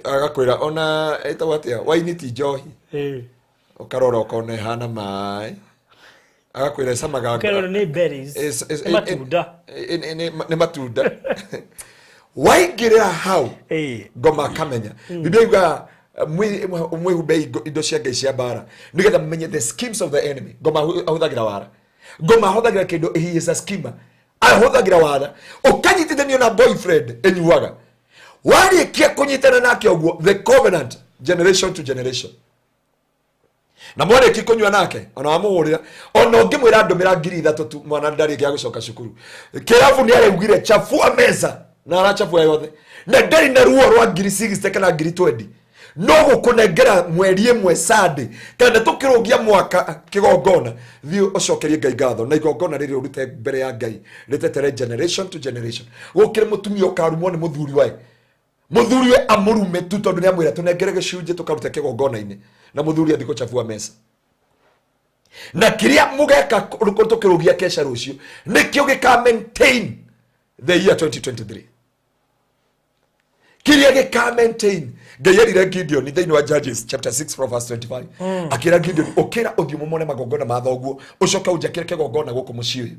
agakwira ona etagwo atia waini ti njohi ukarora ukone hana mai agakwira samaga kero ni berries matunda ni matunda waingirira hau ngoma kamenya biblia iga mwihumbe indo cia ngai cia mbara nigetha menye the schemes of the enemy ngoma ahuthagira wara ngoma ahuthagira kindu he is a schemer ahuthagira wara ukanyitithanio na boyfriend enyuaga warikia kunyitana nake uguo the covenant generation to generation na mwariki kunywa nake ona wamuhurira ona ngimwira ndumira 3,000 tu mwana ndari gya gucoka cukuru kirafu ni aregwire chafua meza na arachafua yothe na ndari na ruo rwa 60 kana 20 no gukunengera mweri imwe sadi kana tukirugia mwaka kigongona thio ucokerie ngai ngatho na igongona riri urute mbere ya ngai ritetere generation to generation gukire mutumia ukarumwo ni muthuri we amurume tu tondu ni amwira tunengere gicunje tukarute kigongona-ini na muthuri athiko chafua mesa na kiria mugeka tukirugia kesha rucio nikio gika maintain the year 2023 kiria gika maintain ngeyerire Gideon thiini wa Judges chapter 6 from verse 25 akira Gideon ukira uthiumo mone magongona mathoguo ucoka ujakire kigongona guku mucii uyu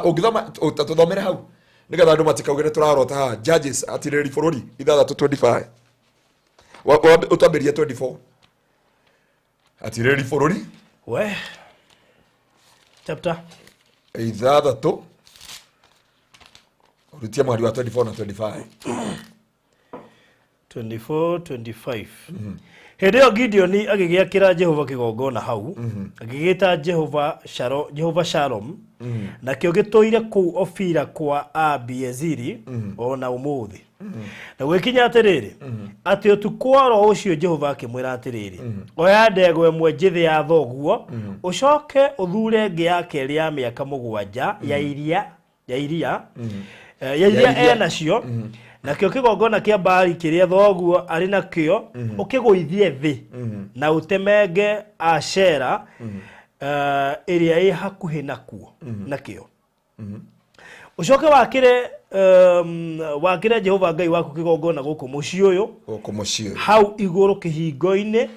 ungithoma utathomera hau nigetha andu matikaugire turarota ha Judges atiriri bururi 6:25 utamberia 24 atiriri bururi we chapter 6 urutia mwari wa 24 na 25 24-25 Hĩndĩ ĩyo Gideoni agĩgĩakĩra Jehova kĩgongona hau agĩgĩta Jehova Shalom nakĩo gĩtũire kũu Ofira kwa Abiezeri ona ũmũthĩ na gwĩkinya atĩrĩrĩ atĩ ũtukũ wa ro ũcio Jehova akĩmwĩra atĩrĩrĩ oya ndegwa ĩmwe njĩthĩ ya thoguo ũcoke ũthure ngĩ ya kerĩ ya mĩaka 7 ya iria enacio nakĩo kĩgongona kĩa Baali kĩrĩa thoguo arĩ nakĩo ũkĩgũithie thĩ na ũtemenge Ashera ĩrĩa ĩ hakuhĩ nakuo nakĩo ucoke wakire Jehova Ngai waku kĩgongona gũkũ mũciĩ ũyũ hau igũrũ kĩhingo-inĩ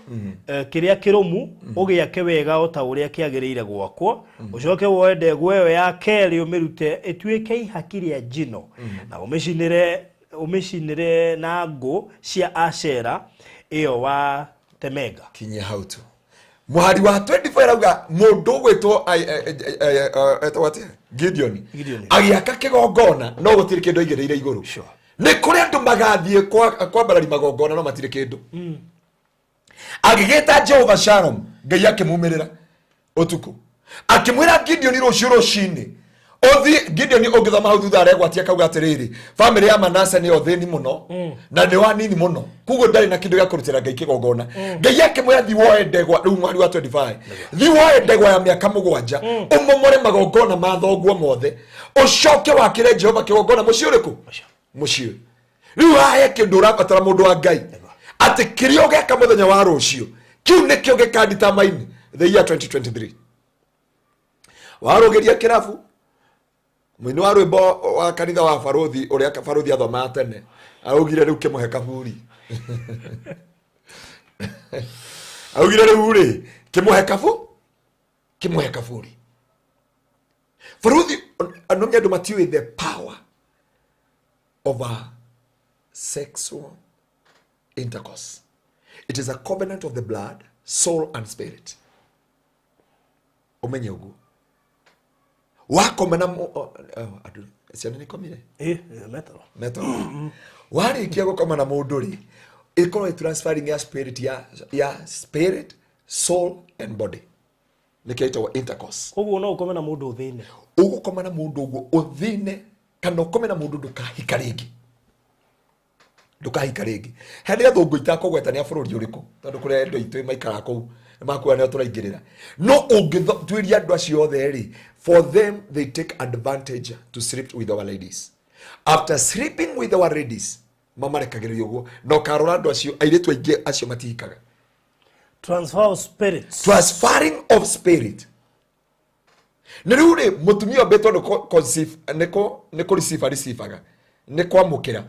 kĩrĩa kĩrũmu ũgĩake wega o ta ũrĩa kĩagĩrĩire gwakwo ucoke woe ndegwa ĩyo ya kerĩ ũmĩrute ĩtuĩke ihaki rĩa njino na umecinire na ngũ cia Ashera ĩyo wa temenga kinya hau tu muhari wa 24 rauga mundu gwitwo what Gideon agiaka kigongona no gutiri kindu igereire iguru ni kuri andu magathie kwa barari magongona no matire kindu agigeta Jehova Shalom ngai akimumirira utuku akimwira Gideon rucini othi Gideon ogithama hau thutha aregwatia kauga atiriri family ya Manase ni othini muno na ni wanini muno kugo ndari na kindu gya kurutira ngai kigongona ngai yake mwathi woe ndegwa riu mwari wa 25 thi woe ndegwa ya miaka 7 umomore magongona mathoguo mothe ucoke wakire Jehova kigongona mucii uriku mucii riu haye kindu urabatara mundu wa ngai ati kirio geka muthenya wa rucio kiu nikio gikandita maini the year 2023 warugiria kirafu mwini wa rwimbo wa kanitha wa Barothi uria Barothi athoma tene augire riu kimuhe kaburi augire riu ri kimuhe kaburi Barothi anomya andu matiwe the power of a sexual intercourse. It is a covenant of the blood, soul and spirit. Umenye ugu wako mena siani ni komire metal wari kiago kama na modori iko transferring ya spirit soul and body nikaitwa intercourse ugu no ukome na mundu uthine ugu koma na mundu ugu uthine kana ukome na mundu ndukahika ringi hende athungu itakogwetania bururi uriku tondu kuria endo itu maikara kou makuwa ne turaingirira no ungitwiria andu acio othe ri for them they take advantage to sleep with our ladies. After sleeping with our ladies mamarekagĩrĩria ũguo no karora andũ acio airĩtu aingĩ acio matihikaga. Transfer of spirits. Transferring of spirit. Nĩ rĩu rĩ mũtumia betwo nĩ receivaga nĩ kwamũkĩra.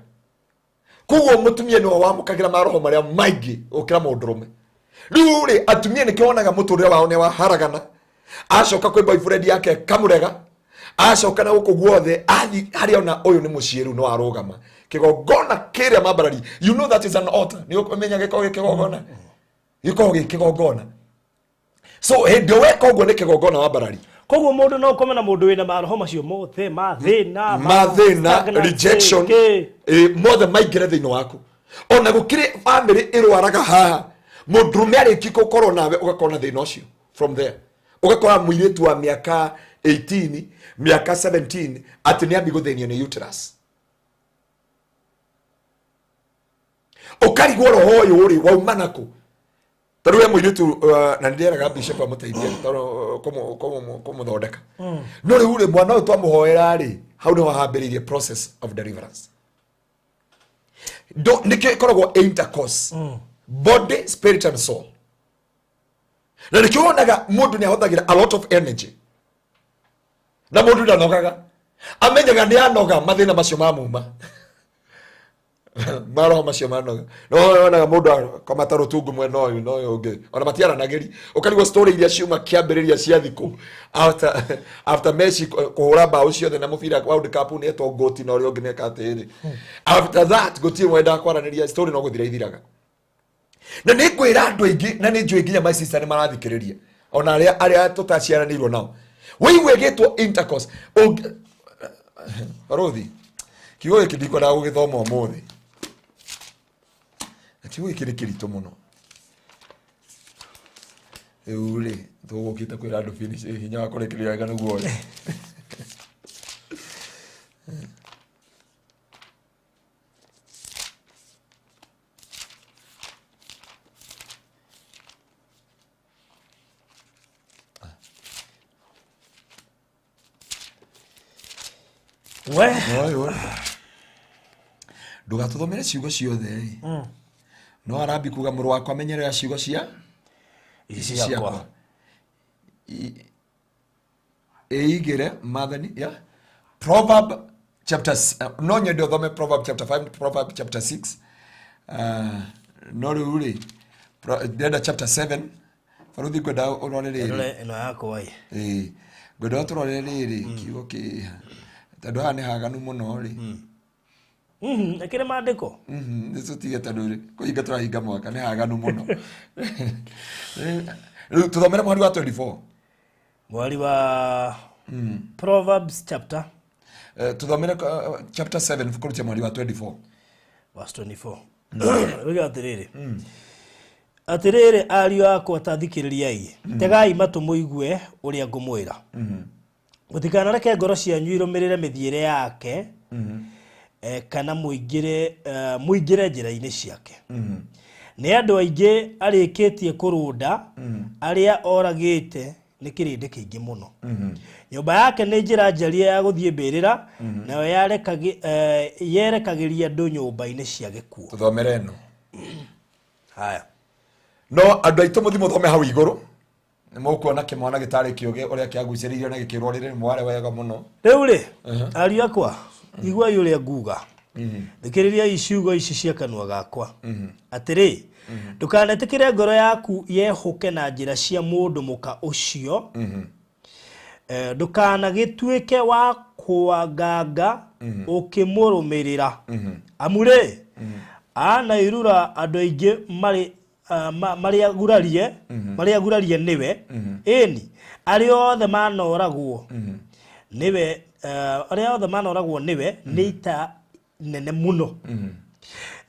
Koguo mũtumia nĩwe wamũkagĩra maroho marĩa maingĩ gũkĩra mũndũrũme. Rĩu rĩ atumia nĩkĩonaga mũtũrĩre wao nĩ waharagana, acoka kwĩ boyfriend yake kamũrega, acoka na gũkũ guothe athi harĩa ona ũyũ nĩ mũciĩ rĩu no arũgama kĩgongona kĩrĩa mambarari. You know that is an altar. Nĩ ũkũmenya gĩkoragwo kĩgongona. Gĩkoragwo kĩgongona. So hĩndĩ weka ũguo nĩ kĩgongona mambarari. Koguo mũndũ no komena mũndũ wĩna maroho macio mothe mathĩna rejection mothe maingĩre thĩinĩ waku. Ona gũkĩrĩ family ĩrwaraga haha mũndũrũme arĩki gũkorwo nawe ũgakorwo na thĩna ũcio from there. Ũgakora mũirĩtu wa mĩaka 18 mĩaka 17 atĩ nĩ ambi gũthĩnio nĩ uterus. Ũkarigwo roho ũyũ ũrĩ wauma nakũ. Tondũ we mũirĩtu na ndĩraga bishop amũteithia kũmũthondeka. No rĩu rĩ mwana ũyũ twamũhoera rĩ hau nĩho hambĩrĩirie process of deliverance. Nĩkĩo ĩkoragwo intercourse body spirit and soul. Na nĩkĩo wonaga mũndũ nĩahũthagĩra a lot of energy na mũndũ ndanogaga amenyaga nĩ anoga mathĩna macio mamuma. Maroho macio manoga no wonaga mũndũ komata rũtungu mwena ũyũ no ũyũ ũngĩ ona matiaranagĩri. Ũkarigwo story iria ciuma kĩambĩrĩria cia thikũ after Messi kũhũra mbaũ ciothe na mũbira World Cup nĩ etwo goti na ũrĩa ũngĩ neka atĩrĩ. After that gũtirĩ mwenda kwaranĩria story no gũthira ithiraga. Na nĩ ngwĩra andũ aingĩ na nĩ njũĩ nginya my sister nĩ marathikĩrĩria ona arĩa tũtaciaranĩirwo nao wĩigue gĩtwo intercourse. Rothi kiugo gĩkĩ ndikwendaga gũgĩthoma ũmũthĩ. Kiugo gĩkĩ nĩ kĩritũ mũno. Rĩu rĩ tũgũkĩte kwĩra andũ finish hinya wa kũrekereria wega nĩguo rĩ. Ndũgatũthomere ciugo ciothe no arambi kuga mũrũ wakwa amenyerera ciugo ciakwa igĩre mathani ya Proverb chapter no nyende ũthome Proverb chapter 5 Proverb chapter 6 no rĩu rĩ ndenda chapter 7 faruthi ngwenda ũrore rĩrĩ ĩno yakwa ngwenda ũtũrore rĩrĩ kiugo kĩ tondũ haha nĩ haganu mũno rĩ. Akĩrĩ maandĩko nĩtũtige tondũ rĩ kũhinga tũrahinga mwaka nĩ haganu mũno. Rĩu tũthomere mweri wa 24 mweri wa Proverbs chapter tũthomere chapter 7 kũrutia mweri wa 24 verse 24. Wega atĩrĩrĩ ariũ akwa tathikĩrĩriai tegai matũ mũigue ũrĩa ngũmwĩra. Mũtikanareke ngoro cianyu irũmĩrĩre mĩthiĩre yake kana mũingĩre njĩra-inĩ ciake. Nĩ andũ aingĩ arĩkĩtie kũrũnda arĩa oragĩte nĩ kĩrĩndĩ kĩingĩ mũno. Nyũmba yake nĩ njĩra njarie ya gũthiĩ mbĩrĩra nayo yerekagĩria andũ nyũmba-inĩ cia gĩkuũ. Tũthomere ĩno. Haya. No andũ aitũ mũthi mũthome hau igũrũ nĩmũkuona kĩmwana gĩtarĩ kĩũgĩ ũrĩa kĩagucĩrĩirio na gĩkĩrwo rĩrĩ mware wega mũno. Rĩu rĩ ariũ akwa iguai ũrĩa nguga thikĩrĩriai ciugo ici cia kanua gakwa. Atĩrĩ ndũkanetĩkĩre ngoro yaku yehũke na njĩra cia mũndũ mũka ũcio. Ndũkanagĩtuĩke wa kwanganga ũkĩmũrũmĩrĩra. Amu rĩ anairura andũ aingĩ marĩa gurarie nĩwe ĩni arĩa othe manoragwo nĩwe nĩ ita nene mũno.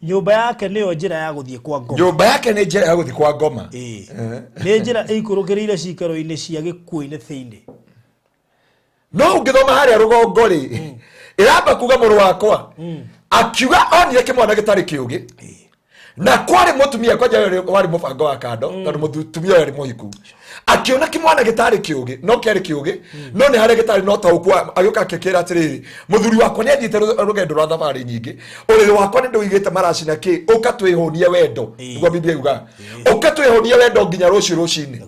Nyũmba yake nĩyo njĩra ya gũthiĩ kwa ngoma. Nyũmba yake nĩ njĩra ya gũthiĩ kwa ngoma. Nĩ njĩra ĩikũrũkĩrĩire cikaro-inĩ cia gĩkuũ-inĩ thĩinĩ. No ũngĩthoma harĩa rũgongo rĩ ĩramba kuga mũrũ wakwa akiuga onire kĩmwana gĩtarĩ kĩũgĩ na kwari mutumia kwaja wari mubango wa kando tondu mutumia yari muhiku akiona kimwana gitari kiugi no kiari kiugi no ni hare gitari no taukwa ayoka kekera atiriri muthuri wakwa ni athite rugendo rwa thabari nyingi uriri wakwa ni nduigite maraci na ki ukatwihonia wendo ngwa biblia yuga ukatwihonia wendo nginya rucini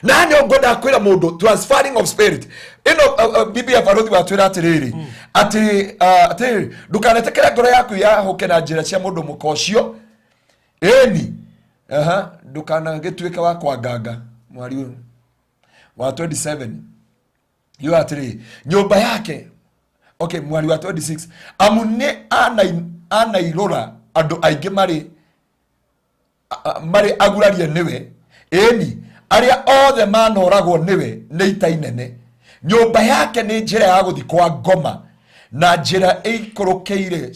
na nyo ngoda kwira mundu transferring of spirit ino biblia baruthi batwira atiriri ati ndukanetekera ngoro yaku ya hokena njira cia mundu mukocio eni ndukana gituika wa kwanganga mwari uyu wa 27 yu atiri nyumba yake okay mwari wa 26 amune anairora andu aingi mari agurarie niwe eni aria othe manoragwo niwe ni itainene nyumba yake ni njira ya guthikwa ngoma na njira ikurukeire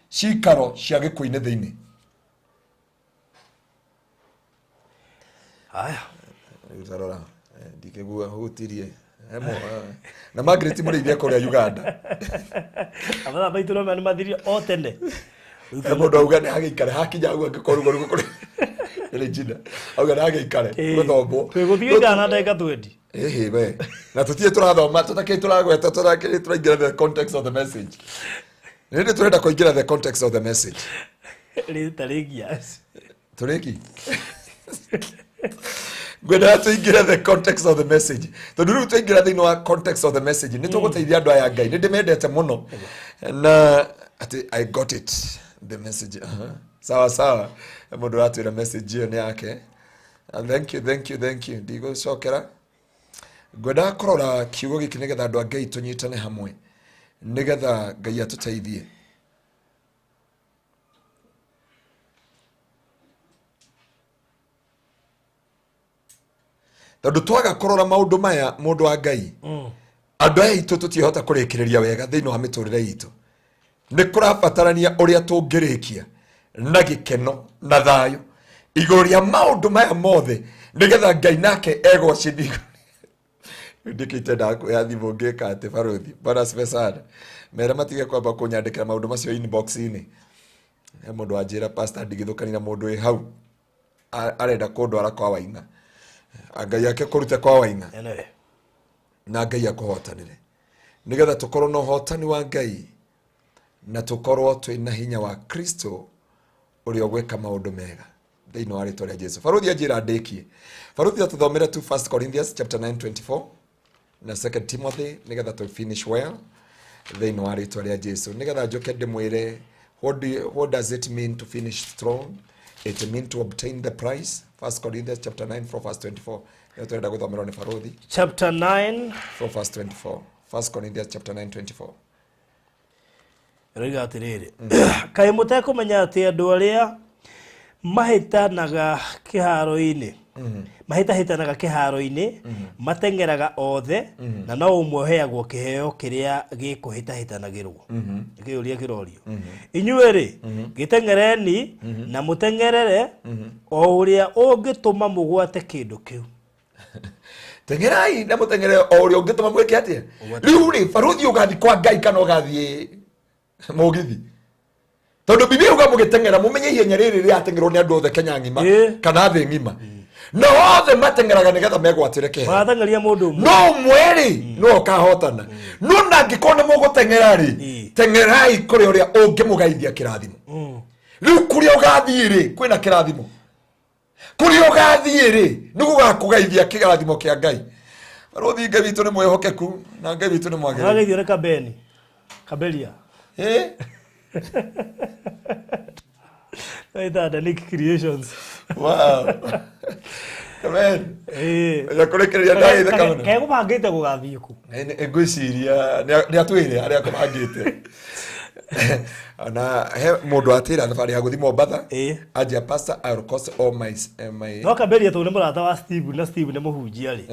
cikaro cia gikuini thiini. Aya utarora ndikegua hutirie na Margaret Murithia kuria Uganda abana baitu no mani mathirio o tene mundu auga ni agikare hakinya guo ngikorugo rugo Regina auga ni agikare guthombo twiguthiga na ndeka twendi we na tutie turathoma tutake turagweta turake turaingira the context of the message nindi turenda kuingira the context of the message tarigias tureki gwenda tuingira the context of the message tondu riu tuingira thini wa context of the message ni tuguteithia andu aya Ngai ni ndimendete muno na ati I got it the message sawa mundu ratwira message hiyo ni yake thank you ndigo cokera gwenda kurora kiugo giki nigetha andu a Ngai tunyitane hamwe nigetha Ngai atuteithie tondu twaga kurora maundu maya mundu wa Ngai andu aya itu tutihota kurikiriria wega thiini wa miturire itu ni kurabatarania uria tungirikia na gikeno na thayo iguru ria maundu maya mothe nigetha Ngai nake egocithio ndikite ndaku ya thimu ngika ati baruthi bana special mera matige kwamba kunyandikira maundu macio inbox ini mundu anjira pastor ndigithukani na mundu hau arenda kundwara kwa Wainga Ngai yake kurute kwa Wainga na Ngai akuhotanire nigetha tukorwo no hotani wa Ngai na tukorwo twina hinya wa Kristo uri ogweka maundu mega thiini wa ritwa ria Jesu. Baruthi anjira ndikie baruthi atuthomere tu 1 Corinthians chapter 9:24 na 2 Timothy nigetha tu finish well thiini wa ritwa ria Jesu nigetha njoke ndimwire what does it mean to finish strong. It means to obtain the prize. 1 Corinthians chapter 9 from verse 24. Tuenda guthomera ni Baruthi chapter 9 from verse 24. 1 Corinthians chapter 9:24. Riga atiriri kai mutekumenya ati andu aria mahitanaga kiharo-ini mahitanaga kiharo-ini matengeraga othe na no umwe heagwo kiheo kiria gikuhitahitanagirwo ikiuria kirorio inyueri gitengereni na mutengerere o uria ungituma mugwate kindu kiu tengerai na mutengerere o uria ungituma mweke atia riu ri baruthi ugathi kwa Ngai kana ugathi mugithi tondu biblia uga mugitengera mumenye ihenya riri ri atengerwo ni andu othe Kenya ngima kana thi ngima no othe matengeraga nigetha megwatire kehe watengeria mundu no mweri no kahotana no nangikona mugutengera ri tengerai kuri uria ungimugaithia kirathimo riu kuri ugathi ri kwina kirathimo kuri ugathi ri nigugakugaithia kirathimo kia Ngai Baruthi Ngai witu ni mwehokeku na Ngai witu ni mwagiriru agaithio ni kabeni kabelia Aida Nick Creations. Wow. Amen. Ya Kurikiriria ndai the kamera. Kego bangite gugathie ku. Ngwiciria ni atwire aria kubangite. Ana he mundu atira thabari ya guthi Mombasa. Aja pastor I request all my no kaberia tu ni murata wa Steve na Steve ni muhunjia ri.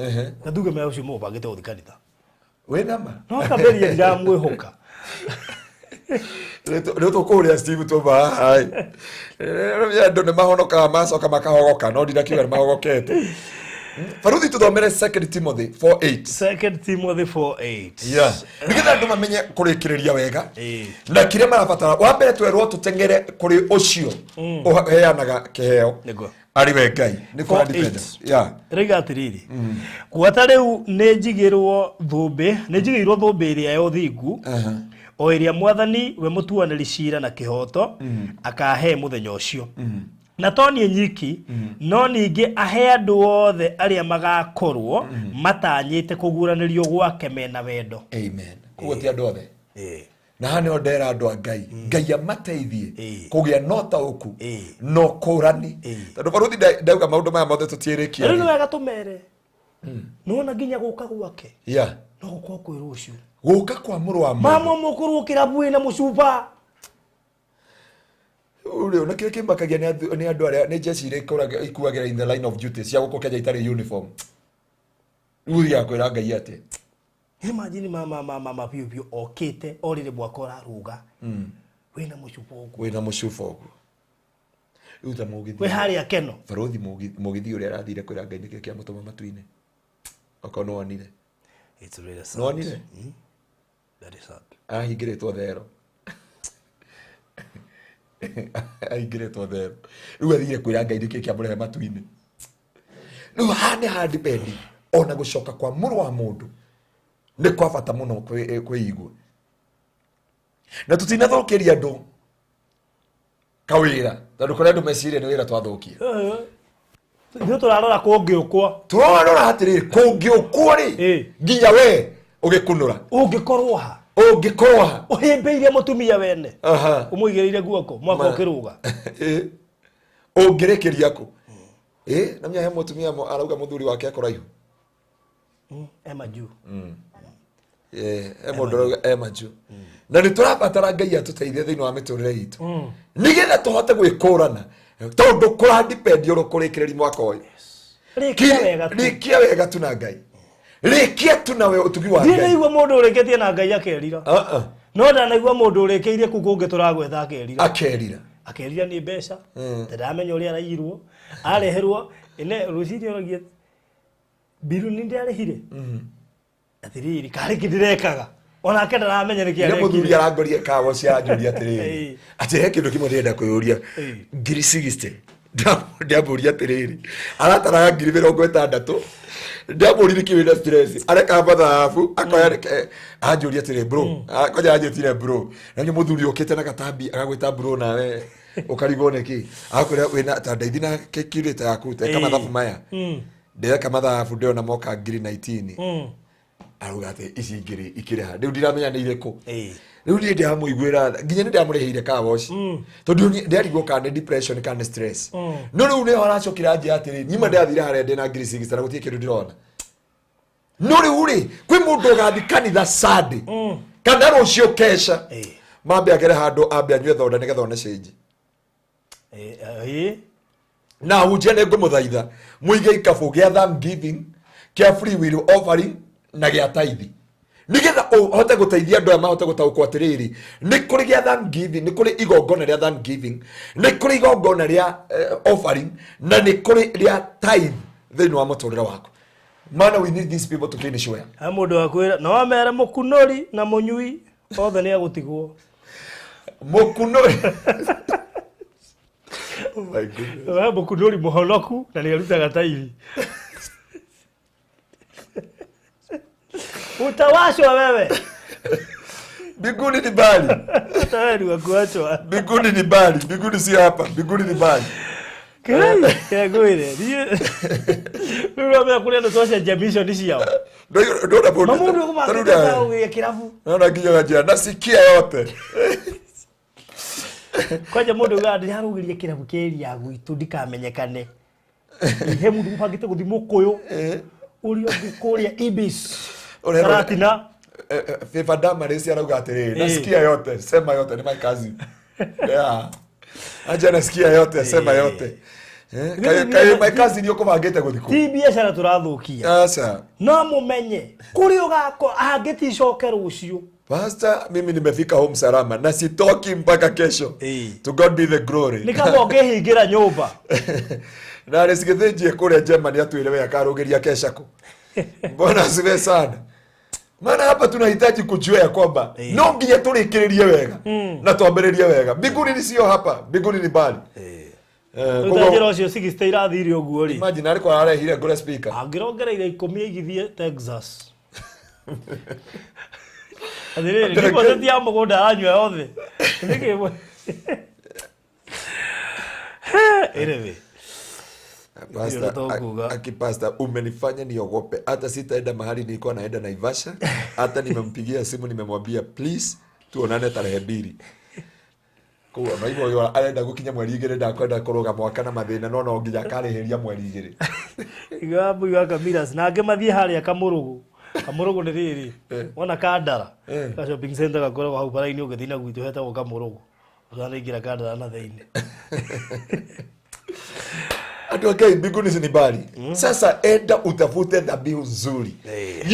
Nduge me ucio mubangite uthi kanitha. We nama. No kaberia ndira mwihoka. Leo tukuria Steve to ba hai. Ndio ne mahonoka masoka makahogoka no ndira kiwa mahogokete. Baruthi tuthomere 2 Timothy 4:8. 2 Timothy 4:8. Yeah. Nigetha andu mamenye kurikiriria wega. Na kire marabatara wa mbere twerwo tutengere kuri ucio uheanaga kiheo. Niguo. Ari we Ngai ni for dependence. Yeah. Rega atiriri. Gwata riu nejigirwo thumbe, nejigirwo thumbe iria yo thingu. O iria mwathani we mutuaniri cira na kihoto akahe muthenya ucio. Na toni nyiki no ningi ahe andu othe aria magakorwo matanyite kuguranirio gwake mena wendo. Amen. Kugotia andu othe. Na hane ondera andu a Ngai. Ngai amateithie kugia nota uku no kurani. Tondu Baruthi ndauga maundu maya mothe tutirikia. Riu wega tumere. Nona nginya guka gwake. Yeah. No gukwa kwi rucio. Guka kwa muru wa mama mukuru kirabu ina mucuba. Ule ona kile kimbakagia ni andu aria ni jeshi ire ikuagira in the line of duty cia gukokeja itari uniform. Uri akwira Ngai ate. Imagine mama piu okite orire bwakora ruga. Wina mucuba ogu. Wina mucuba ogu. Uta mugithi. We hari akeno. Baruthi mugithi uri arathire kwira Ngai niki kia mutuma matuine. Okono onire. It's really sad. No onire. That is sad. Ahingiritwo thero. Ahingiritwo thero. Riu athire kwira Ngai niki kia murehe matuine. Riu hane handi bendi ona gucoka kwa muru wa mundu. Ni kwa bata muno kwigwa. Na tutinathokeria andu kawira. Tondu kuri andu meciria ni wira twathokia. Ndio turarora kungiukwa. Turarora atiri kungiukwa ri. Nginya we ugikunura. Ungikorwo ha. Ungikorwo ha. Uhimbiire mutumia wene. Umuigirire guoko mwaka ukiruga. Ungirekeria ku. Na mnya he mutumia arauga muthuri wake akoraihu. Ema juu. Emodoro emaju. Na ni turabatara Ngai atuteithie thiini wa miturire itu. Nigetha tuhote gwikurana. Tondu kura depend yoro kurikiriri mwaka uyu. Rikia wega tu na Ngai. Rikia tu nawe utugi wa Ngai. Ndina igwa mundu ureketie na Ngai akerira. No ndanaigwa mundu urekeire ku kungi turagwetha akerira. Akerira ni mbeca. Ndamenya uri arairwo. Areherwo ine ruciri oragie. Biru ni ndarehire. Atiriri kari kidirekaga. Ona kenda na amenya niki ari. Muthuri arangoria kawo cia anjuria atiriri. Ati he kindu kimwe ndenda kuyuria. Ngiri 60. Ndaburia atiriri. Arataraga ngiri 60. Ndaburia kiwina stress. Areka bathafu akoya anjuria atiriri bro. Akoya anjutire bro. Na nyu muthuri okite na gatambi agagwita bro nawe. Ukarigo neki. Akoya wina tandaithi na kekirite yaku te kama thafu maya. Ndeka kama thafu ndio na moka ngiri 19. Aruga ati ici ngiri ikireha riu ndiramenya ni iriku riu ndi ndamuiguira nginya ni ndamurehire kawoci tondu ndarigwo kana depression kana stress no riu ni aracokira anje atiri nyima ndathire haria ndina ngiri 60 na gutie kindu ndirona no riu ri kwi mundu gathi kanitha Sunday kana rucio kesha mambe agere handu ambe anywe thonda nigetha one change na hujene ngumuthaitha muige ikabu gia thanksgiving kia free will offering na gya tithe nigetha uhote guteithia andu aya mahote gutaukwo atiriri ni kuri gya thanksgiving ni kuri igongona ria thanksgiving ni kuri igongona ria offering na ni kuri ria tithe thiini wa muturire waku mana we need these people to finish well amundu akwira no amere mukunori na munyui othe ni agutigwo mukunori oh my goodness mukunori muhonoku na ni arutaga tithe utawashwa wewe. Mbinguni ni mbali. Tayari wakuachwa. Mbinguni ni mbali, mbinguni si hapa, mbinguni ni mbali. Ya goire. Wewe umekulia ndo social jamisho ndishi yao. Ndio na boda. Mamundu kumaka ya kirafu. Naona kinyo gajia nasikia yote. Kwaje mundu gadi harugirie kirafu keri ya gwitu ndikamenyekane. Ihe mundu mfagite guthimo koyo. Uri ogikuria ibis. Karatina. Fefa dama resi arauga atiriri. Nasikia yote, sema yote ni my cousin. Yeah. Aje nasikia yote, sema yote. Kai my cousin yoko bagete guthiko. Ti biashara turathukia. Asa. No mumenye. Kuri ugako ageti coke rucio. Pastor, mimi nimefika home salama na sitoki mpaka kesho. To God be the glory. Ni kama ongehingira nyumba. Na nisikithĩnjie kũrĩa Germany atuĩre akarogeria keshako. Mbona asiwe sana. Maana hapa tunahitaji kujua ya kwamba no nginya turikiririe wega na tuambĩrĩrie wega. Mbinguni ni sio hapa, mbinguni ni mbali. Utajira ucio 60 irathire uguo ri. Imagine ariko arehire ngore speaker. Angirongereire 10 igithie Texas. Adire ndipo tetia mũgũnda anywa yothe. Nĩkĩ Erewe. Pastor, umenifanya niogope. Hata sitaenda mahali nilikuwa naenda Naivasha. Hata nimempigia simu nimemwambia please tuonane tarehe 2. Kwa hivyo yeye anaenda gukinya mweri 2 ndakwenda kuroga mwaka na mathina no nginya kareheria mweri 2. Igabu yaka miras na ngemathie haria Kamurugu. Kamurugu ni riri. Wona kandara. Ka shopping center gakoragwo hau bara-ini ũgĩthina gwitũ hetagwo Kamurugu. Ũtanaingĩra kandara na thĩinĩ. Atu okay, mbinguni ni mbali. Sasa enda utafute dhabihu nzuri.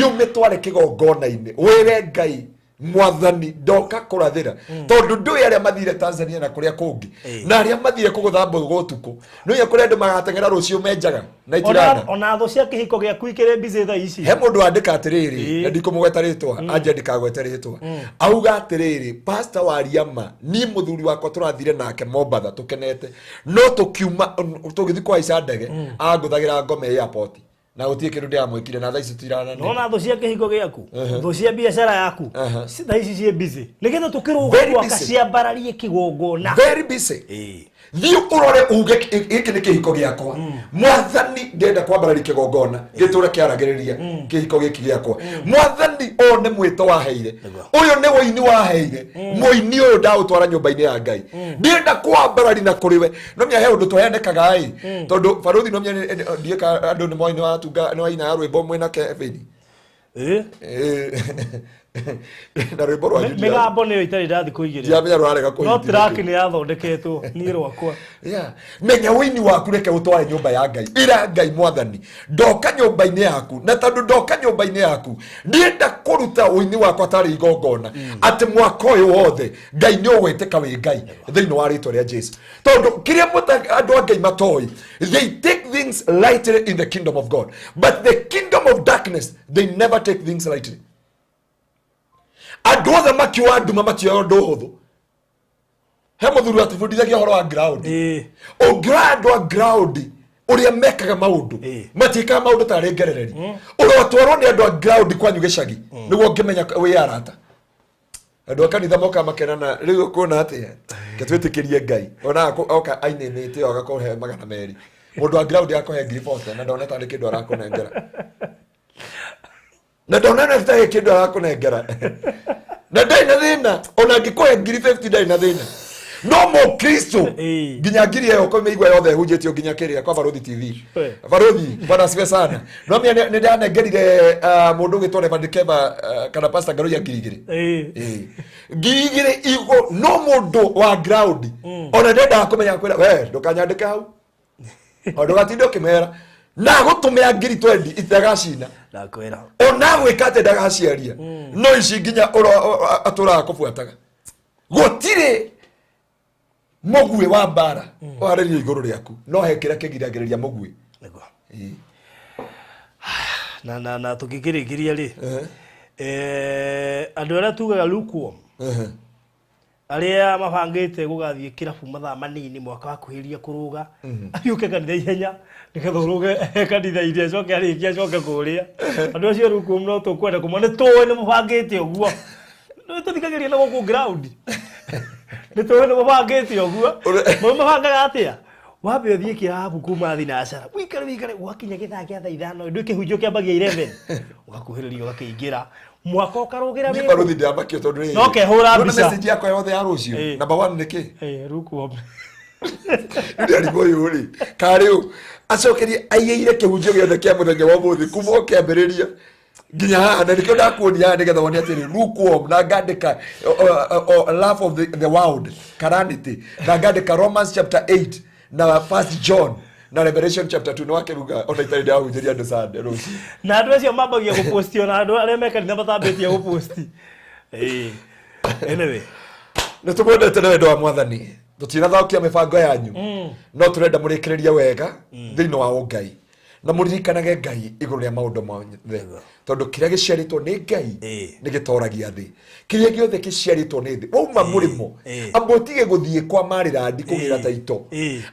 Umetware kigongona-inĩ. Wĩre Ngai mwathani ndoka kũrathĩra. Tondũ ndũĩ arĩa mathire Tanzania na kũrĩa kũngĩ. Na arĩa mathire kũgũtha mbũgũ ũtukũ. No ya kũrĩa andũ magateng'era rũciũ menjaga. Na itirana. Ona thũ cia kĩhiko gĩaku ikĩrĩ busy thaa ici. He mũndũ andĩka atĩrĩrĩ, na ndikũmũgweta rĩtwa, anje ndikagweta rĩtwa. Auga atĩrĩrĩ, Pastor Wariama, ni mũthuri wakwa tũrathire nake Mombatha tũkenete. No tũkiuma tũgĩthi kwa ica ndege, agũthagĩra ngome airport. Na utie kindu ndia mwikire na thaici tirana ni. Nona thũ cia kĩhiko gĩaku, thũ cia biashara yaku. Thaici cie busy. Nigetha tukĩrũga twakaciambararie kĩgongona. Very busy. Thiĩ ũrore uge gĩkĩ nĩ kĩhiko gĩakwa. Mwathani ndenda kwambararia kĩgongona, gĩtũre kĩaragĩrĩria kĩhiko gĩkĩ gĩakwa. Mwathani o nĩ mwĩto waheire. Ũyũ nĩ woini waheire. Mũini ũyũ ndaũtwara nyũmba-inĩ ya Ngai. Ndenda kwambararia na kũrĩ we. No mĩa he ũndũ tũhendekaga tondũ baruthi no mĩa ndiĩka andũ nĩ moini wa tunga nĩ waina rwĩmbo mwena Kevin. Na rwĩmbo rwa Julia. Mĩgambo nĩyo itarĩ ndathi kũigĩrĩra. Ndiamenya rwarega kũigĩrĩra. No track nĩ yathondeketwo niĩ rwakwa. Menya wĩini waku reke ũtware nyũmba ya Ngai. Ira Ngai Mwathani ndoka nyũmba-inĩ yaku na tondũ ndoka nyũmba-inĩ yaku ndienda kũruta wĩini wakwa tarĩ igongona atĩ mwaka ũyũ wothe Ngai nĩ ũgwĩtĩka wĩ Ngai thĩinĩ wa rĩĩtwa rĩa Jesũ. Tondũ kĩrĩa andũ a Ngai matoĩ, they take things lightly in the kingdom of God, but the kingdom of darkness they never take things lightly. Andũ othe makiuga nduma matioya ũndũ ũhũthũ. He mũthuri atũbundithagia ũhoro wa ground. Ũngĩoya andũ a ground ũrĩa mekaga maũndũ matiĩkaga maũndũ tarĩ ngerereri. Ũrotwarwo nĩ andũ a ground kwanyu gĩcagi nĩguo ũngĩmenya wĩ arata. Andũ a kanitha moka makenana rĩu kuona atĩa ketwĩtĩkĩrie Ngai. Ona oka ainĩnĩte agakorwo 200. Mũndũ wa ground akohe 40 na ndona tarĩ kĩndũ arakũnengera. Na ndona na fita kĩndũ arakũnengera. Na ndai na thĩna ona ngĩkũhe 50 ndai na thĩna. No mo Kristo nginya ngiri ĩyo komeigwa yothe hunjĩtio nginya kĩrĩa kwa Barothi TV. Barothi bwana siwe sana. No mimi nĩ ndanengerire mũndũ ũgĩtwo Reverend Keva kana Pastor Ngaruiya ngiri 2. Ngiri 2 igo no mũndũ wa ground ona ndenda kũmenya kwĩra we ndũkanyandĩke hau. Ondũ gatinde ũkĩmera na gũtũmĩra ngiri 20 itagacina. Ndakwĩra. Ona gwĩkate ndagaciaria. No ici nginya atũraga kũbuataga. Gũtirĩ mũgwe wa mbara warĩria igũrũ rĩaku no hekĩra kĩgiragĩrĩria mũgwe. Na tũkĩkĩrĩkĩria rĩ andũ arĩa tugaga lukewarm arĩa mabangĩte gũgathiĩ kĩrabu mathaa manini mwaka wa kuhĩrĩria kũrũga ahiũke kanitha ihenya nĩgetha ũrũge kanitha iria coke arĩkia coke kũrĩa andũ acio lukewarm no tũkwenda kũmona tũĩ nĩ mabangĩte ũguo tũthikagĩria na gũkũ ground nĩ tũĩ nĩ mabangĩte ũguo mabangaga atĩa wambe ũthiĩ kĩrabu kuma thinacara wĩikare gwakinya gĩthaa kĩa thaa 5 ndũ kĩhunjio kĩambagia 11 ũgakuhĩrĩria ũgakĩingĩra mwaka ũkarũgĩra wĩra. Nĩ Barothi ndĩambakio tondũ rĩrĩ. No kehũra mbica. No message yakwa yothe ya rũciũ. Number 1 nĩ kĩ? Lukewarm. Ndĩrĩ boyo rĩ. Karĩu acokerie aiyĩire kĩhunjio gĩothe kĩa mũthenya wa ũmũthĩ kuma ũkĩambĩrĩria nginya haha na nĩkĩo ndakuonia nĩgetha wone atĩrĩ lukewarm na ngandĩka love of the world calamity na ngandĩka Romans chapter 8 na 1 John na Revelation chapter 2 no akiruga ona itarĩ ndahunjĩria andũ Sunday rũciũ. Na andũ acio mambagia gũposti ona andũ arĩa mekanitha matambĩtie gũposti. Anyway, nĩtũmwendete na wendo wa Mwathani tũtinathaukia mĩbango yanyu no tũrenda mũrĩkĩrĩrie wega thĩinĩ wa ũngai na mũririkanage Ngai igũrũ rĩa maũndũ mothe tondũ kĩrĩa gĩciarĩtwo nĩ Ngai nĩ gĩtoragia thĩ kĩrĩa gĩothe gĩciarĩtwo nĩ thĩ wauma mũrĩmo amba ũtige gũthiĩ kwa Marĩrandi kũgĩra taito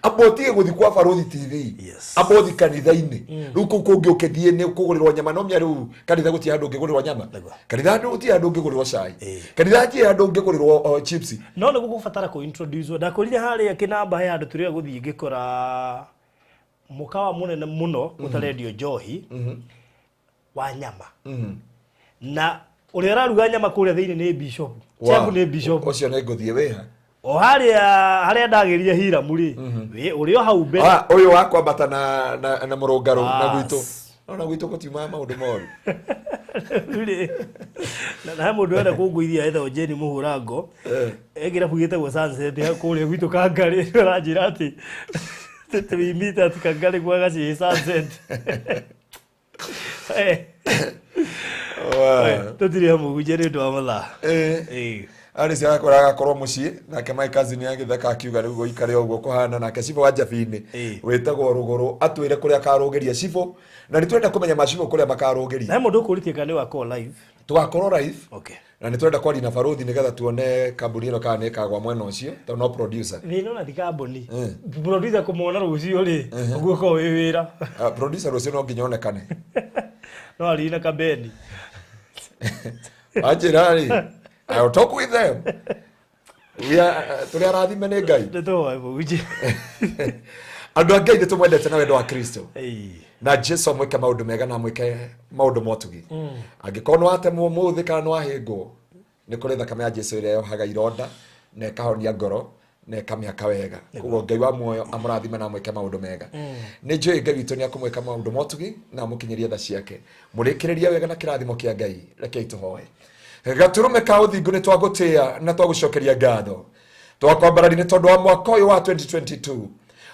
amba ũtige gũthiĩ kwa Barũthi TV amba ũthiĩ kanitha-inĩ rĩu kũu kũngĩ ũkĩthiĩ nĩ ũkũgũrĩrwo nyama no mĩa rĩu kanitha gũtirĩ handũ ũngĩgũrĩrwo nyama kanitha gũtirĩ handũ ũngĩgũrĩrwo cai kanitha gũtirĩ handũ ũngĩgũrĩrwo chips no nĩ gũgũbatara kũ-introduce ndakũrire harĩa kĩnamba he handũ tũrĩa gũthiĩ ngĩkora mukawa munene muno utarendio njohi wa nyama na uria raruga nyama kuria thiini ni bishop chabu ni bishop ucio ni nguthie wiha o haria ndageria hira muri urio hau be uyu wakwa bata na murungaro na gwitu na gwitu gutiuma maundu moru na mundu enda kunguithia etho Jeni Muhurango egira bugite go sunset kuria gwitu kangari ranjira ati tũimite ati kangari gwaga ci sunset tutire muguje nĩ ndwa mathaa ari cia koraga korwo mucii nake my cousin agitheka akiuga rĩu gũikare ũguo kũhana nake Cibũ wa Njabi-inĩ wĩtagwo Rũgũrũ atwĩre kũrĩa karũgeria Cibũ na nĩtwenda kũmenya macibũ kũrĩa makarũgeria na mũndũ ũkũrĩtie kana wako live twakorwo live okay na nĩtwenda kwaria na Barũthi nĩgetha tuone kambuni ĩno kana nĩkagwa mwena ũcio tondũ no producer nĩ no ti kambuni producer kũmona rũcio rĩ ũguo ko wĩ wĩra producer rũcio no nginya onekane no ari na kabeni ajirari I'll talk with them. Tũrĩa rathime nĩ Ngai. Nĩtũĩ mũguje. Andũ a Ngai nĩtũmwendete na wendo wa Kristo. Na Jesu amwĩke maũndũ mega na amwĩke maũndũ motugi. Angĩkorwo nĩ watemwo mũthĩ kana nĩ wahĩngwo nĩ kũrĩ thakame ya Jesu ĩrĩa yohaga ironda na ĩkahonia ngoro na ĩkamĩaka wega. Koguo Ngai wa muoyo amũrathime na amwĩke maũndũ mega. Nĩ njũĩ Ngai witũ nĩ akũmwĩka maũndũ motugi na amũkinyĩrie tha ciake. Mũrĩkĩrĩria wega na kĩrathimo kĩa Ngai. Rekei tũhoe. Gaturume ka uthingu ni twagutia na twagucokeria ngatho twakwambarari ni tondu wa mwaka uyu wa 2022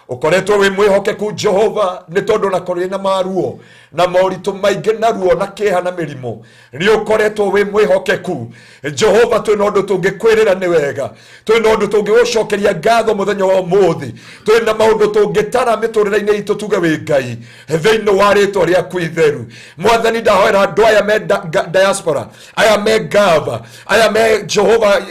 ukoretwo wi mwihokeku Jehova ni tondu na kuri na maruo na mauritu maingi na ruo na kiha na mirimo ni ukoretwo wi mwihokeku Jehova twina undu tungikwirira ni wega twina undu tungigucokeria ngatho muthenya wa umuthi twina maundu tungitara miturire-ini itu tuge wi Ngai thiini wa ritwa riaku itheru Mwathani ndahoera andu aya me diaspora aya me Gava aya me Jehova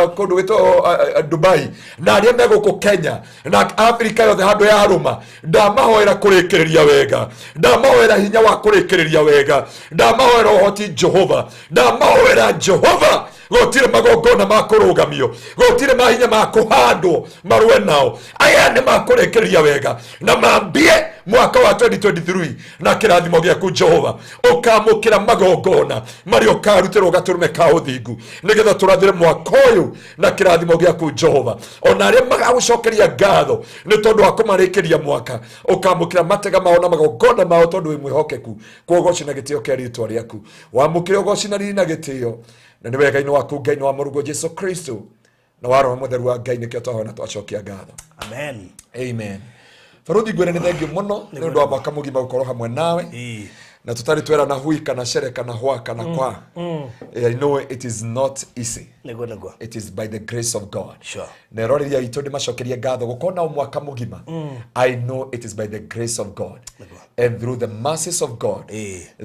kundu wito Dubai na aria me guku Kenya na Africa yothe handu ya aruma ndamahoera kurikiriria wega ndamahoera hinya wa kurikiriria wega ndamahoera uhoti Jehova ndamahoera Jehova gotire magongona ma kurugamio gotire mahinya ma kuhandwo marwe nao aya nĩ makurikiriria wega na mambie mwaka wa 2023 na kirathimo gĩaku Jehova ukamukira magongona mari ukarutirwo gaturume ka uthingu nigetha turathire mwaka uyu na kirathimo gĩaku Jehova ona aria magagucokeria ngatho ni tondu wa kumarĩkĩria mwaka ukamukira matega mao na magongona mao tondu wi mwihokeku kwogoci na gĩtĩo kĩa rĩtwa rĩaku wamukire ugoci na riri na gĩtĩo na nĩ wega-inĩ waku Ngai wa Mũrungu Jesu Kristo na wa Roho Mũtheru wa Ngai nĩkĩo twahoya na twacokia ngatho amen amen Barũthi ngwĩre nĩ thengio mũno nĩ ũndũ wa mwaka mũgima gũkorwo hamwe nawe na tutari twera na hui kana shere kana hwa kana kwa I know it is not easy nego it is by the grace of God sure na roriria itu ndi macokeria ngatho gukona mwaka mugima I know it is by the grace of God and through the mercies of God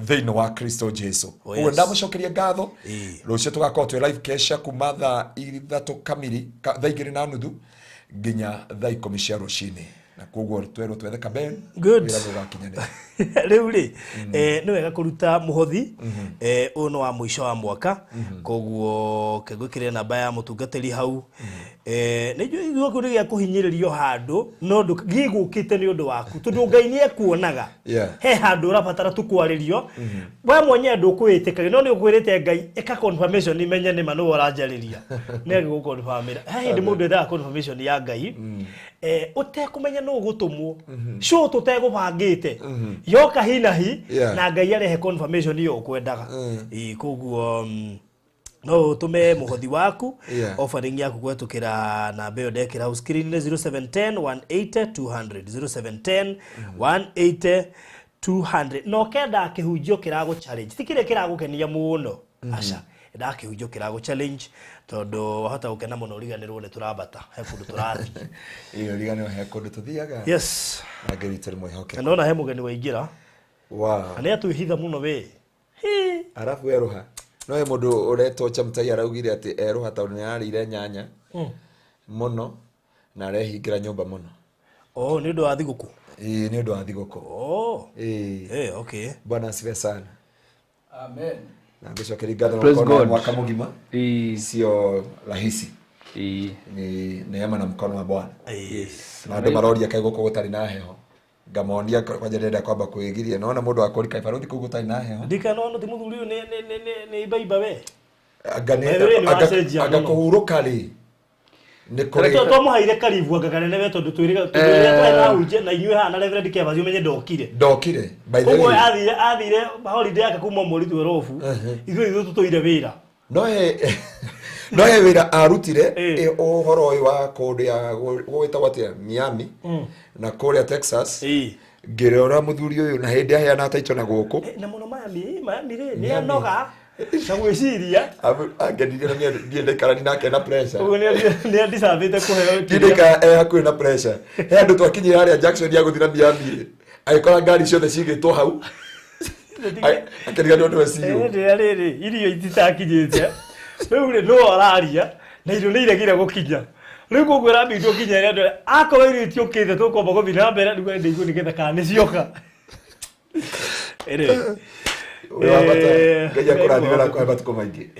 thiini wa Kristo Jesu uwe ndamucokeria ngatho rucio tugakorwo twi live kesha kuma thaa 3 kamiri thaa 2:30 nginya thaa 10 cia rucini na koguo twero twetheka ben good gakinyane riu ri ni wega kuruta muhothi uno wa mwisho wa mwaka koguo kegwikire namba ya mutungatiri hau ni njui kuri gya kuhinyiririo handu no gigukite ni undu waku tondu Ngai ni ekuonaga he handu urabatara tukwaririo we mwenye ndukwitikaga no ni ukwirite Ngai eka confirmation imenye ni manu uranjariria ni gugu confirmira he ndi mundu etha confirmation ya Ngai utekumenya no gutumwo sho tutegubangite yoka hinahi na Ngai arehe confirmation iyo ukwendaga koguo no tume muhothi waku offering yaku gwetukira na beyo dekira au screen 0710 180 200 0710 180 200 no kenda kihunjio kirago challenge tikire kiragukenia muno asha ndakihunjukira go challenge tondu wahota gukena muno riganirwo ni turabata he kundu turathi iyo riganirwo he kundu tuthiaga yes nageritire mwihoke ndona he mugeni waingira wow ani atuhitha muno we arafu eruha no he mundu uretwo chamtai araugire ati eruha tondu ni arire nyanya muno na arehingira nyumba muno ni undu wa thiguku ni undu wa thiguku okay bwana asifiwe sana amen na ngicokeri ngatho kwa mwaka mugima sio rahisi ni neema na mkono wa Bwana yes na ndo maroria kai guko gutari na heho ngamonia kwa ndenda kwamba kuigiria naona mundu akorika ibaruthi ku gutari na heho ndikana no timuthuri ni ibaiba we agakuhuruka ri ni kuri to muhaire karivu agakanene we tondu twiriga twina huje na inywe hana reverend keva umenye ndokire by the way athire holiday yake kuma mweri twerofu ithu tutoire wira no he wira arutire uhoro uyu wa kodi ya gwita watia Miami na Korea Texas ngirora muthuri uyu na hindi aheana taito na guku na muno Miami ri ni anoga na gwiciria angeniria ndiende karani nake na pressure ugu ni andisabite kuheo ndika hakuhi na pressure he andu twakinyira haria Jackson ya guthira Miami aikora ngari ciothe cigitwo hau akiriga ndu wecio riri irio ititakinyite riu no araria na irio ni iregire gukinya riu kugwira mbitwo kinya ri andu akorwo irio itiukite tukomba guthina mbere riu ndigwo nigetha kana ni cioka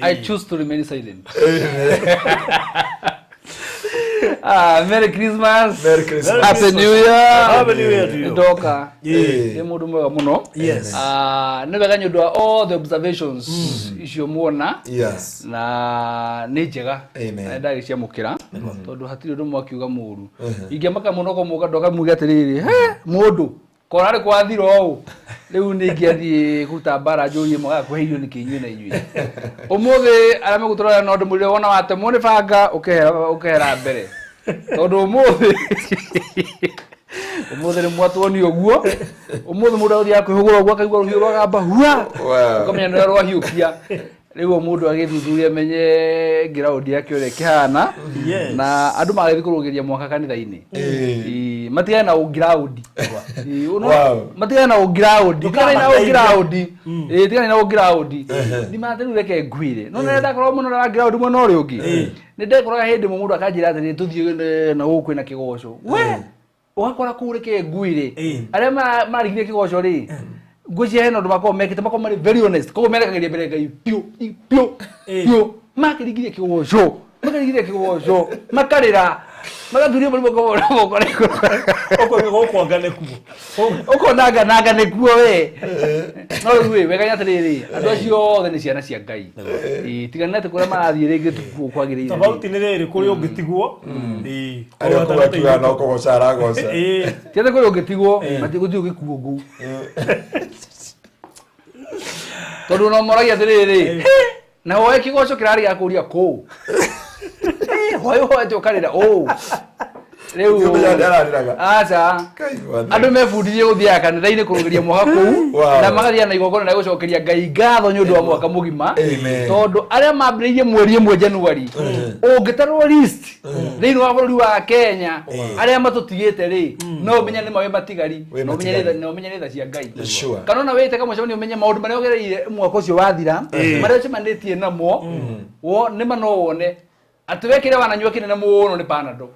I choose to remain silent. Merry Christmas. Merry Christmas. Happy New Year. Happy New Year to you. Doka. Ni mundu mwega muno. Yes. Ni wega nyundo all the observations icio muona. Yes. Na ni njega. Amen. Ndari cia mukira. Tondu hatiri ndu mwakiuga muru. Ingiamaka muno ko muga doka muga atiriri. Mundu korare kwathira o riu ningiathie kutambara njurie mwaga kuheirwo ni kinywe na inywe umuthi arame guturana no ndumurire wona wate mone banga ukehera mbere tondu umuthi ni mwatwoni oguo umuthi mundu athia akwihugura oguo akaigua ruhiu rwagamba hua ukamenya nira rwahiukia riu mundu agithuthuria menye ground yake ore kihana na andu magathi kurugiria mwaka kanitha-ini matigana na ground matigana na ground tigana na ground ni matheru reke ngwire no nenda korwo muno na ground mwe no ri ungi ni ndekora hindi mundu akanjira ati tuthie na guku na kigoco we ugakora kureke ngwire aria marigire kigoco ri ngwicihe no ndumako mekite mako mari very honest ko merekagiria mbere ngai pio makirigirie kigoco makarira magathuria muri moko nanga nekuo we no riu wega nyatiriri andu acio othe ni ciana cia ngai tiganete kuria marathie ringi tukuo kwagiriire tabauti ni riri kuri ungitigwo aria kugatua no kugocara goca tiate kuri ungitigwo matiguthi ugikuo nguu tondu no moragia atiriri na hoye kigoco kirari gakuria ku hoye tukarira riu acha andu mebundirie guthia kanitha-ini kurugiria mwaka kuu na magathia na igongona na gucokeria ngai ngatho nyundu wa mwaka mugima tondu aria mambiririe mweri 1 January ungitarwo list thiini wa bururi wa Kenya aria matutigite ri no menya ni mawe matigari no menya ni tha cia ngai kana na wite kamwe ni umenye maundu maria ogereire mwaka ucio wathira maria cemanitie namo wo ni mano wone atuwekire wananyua kinene muno ni panado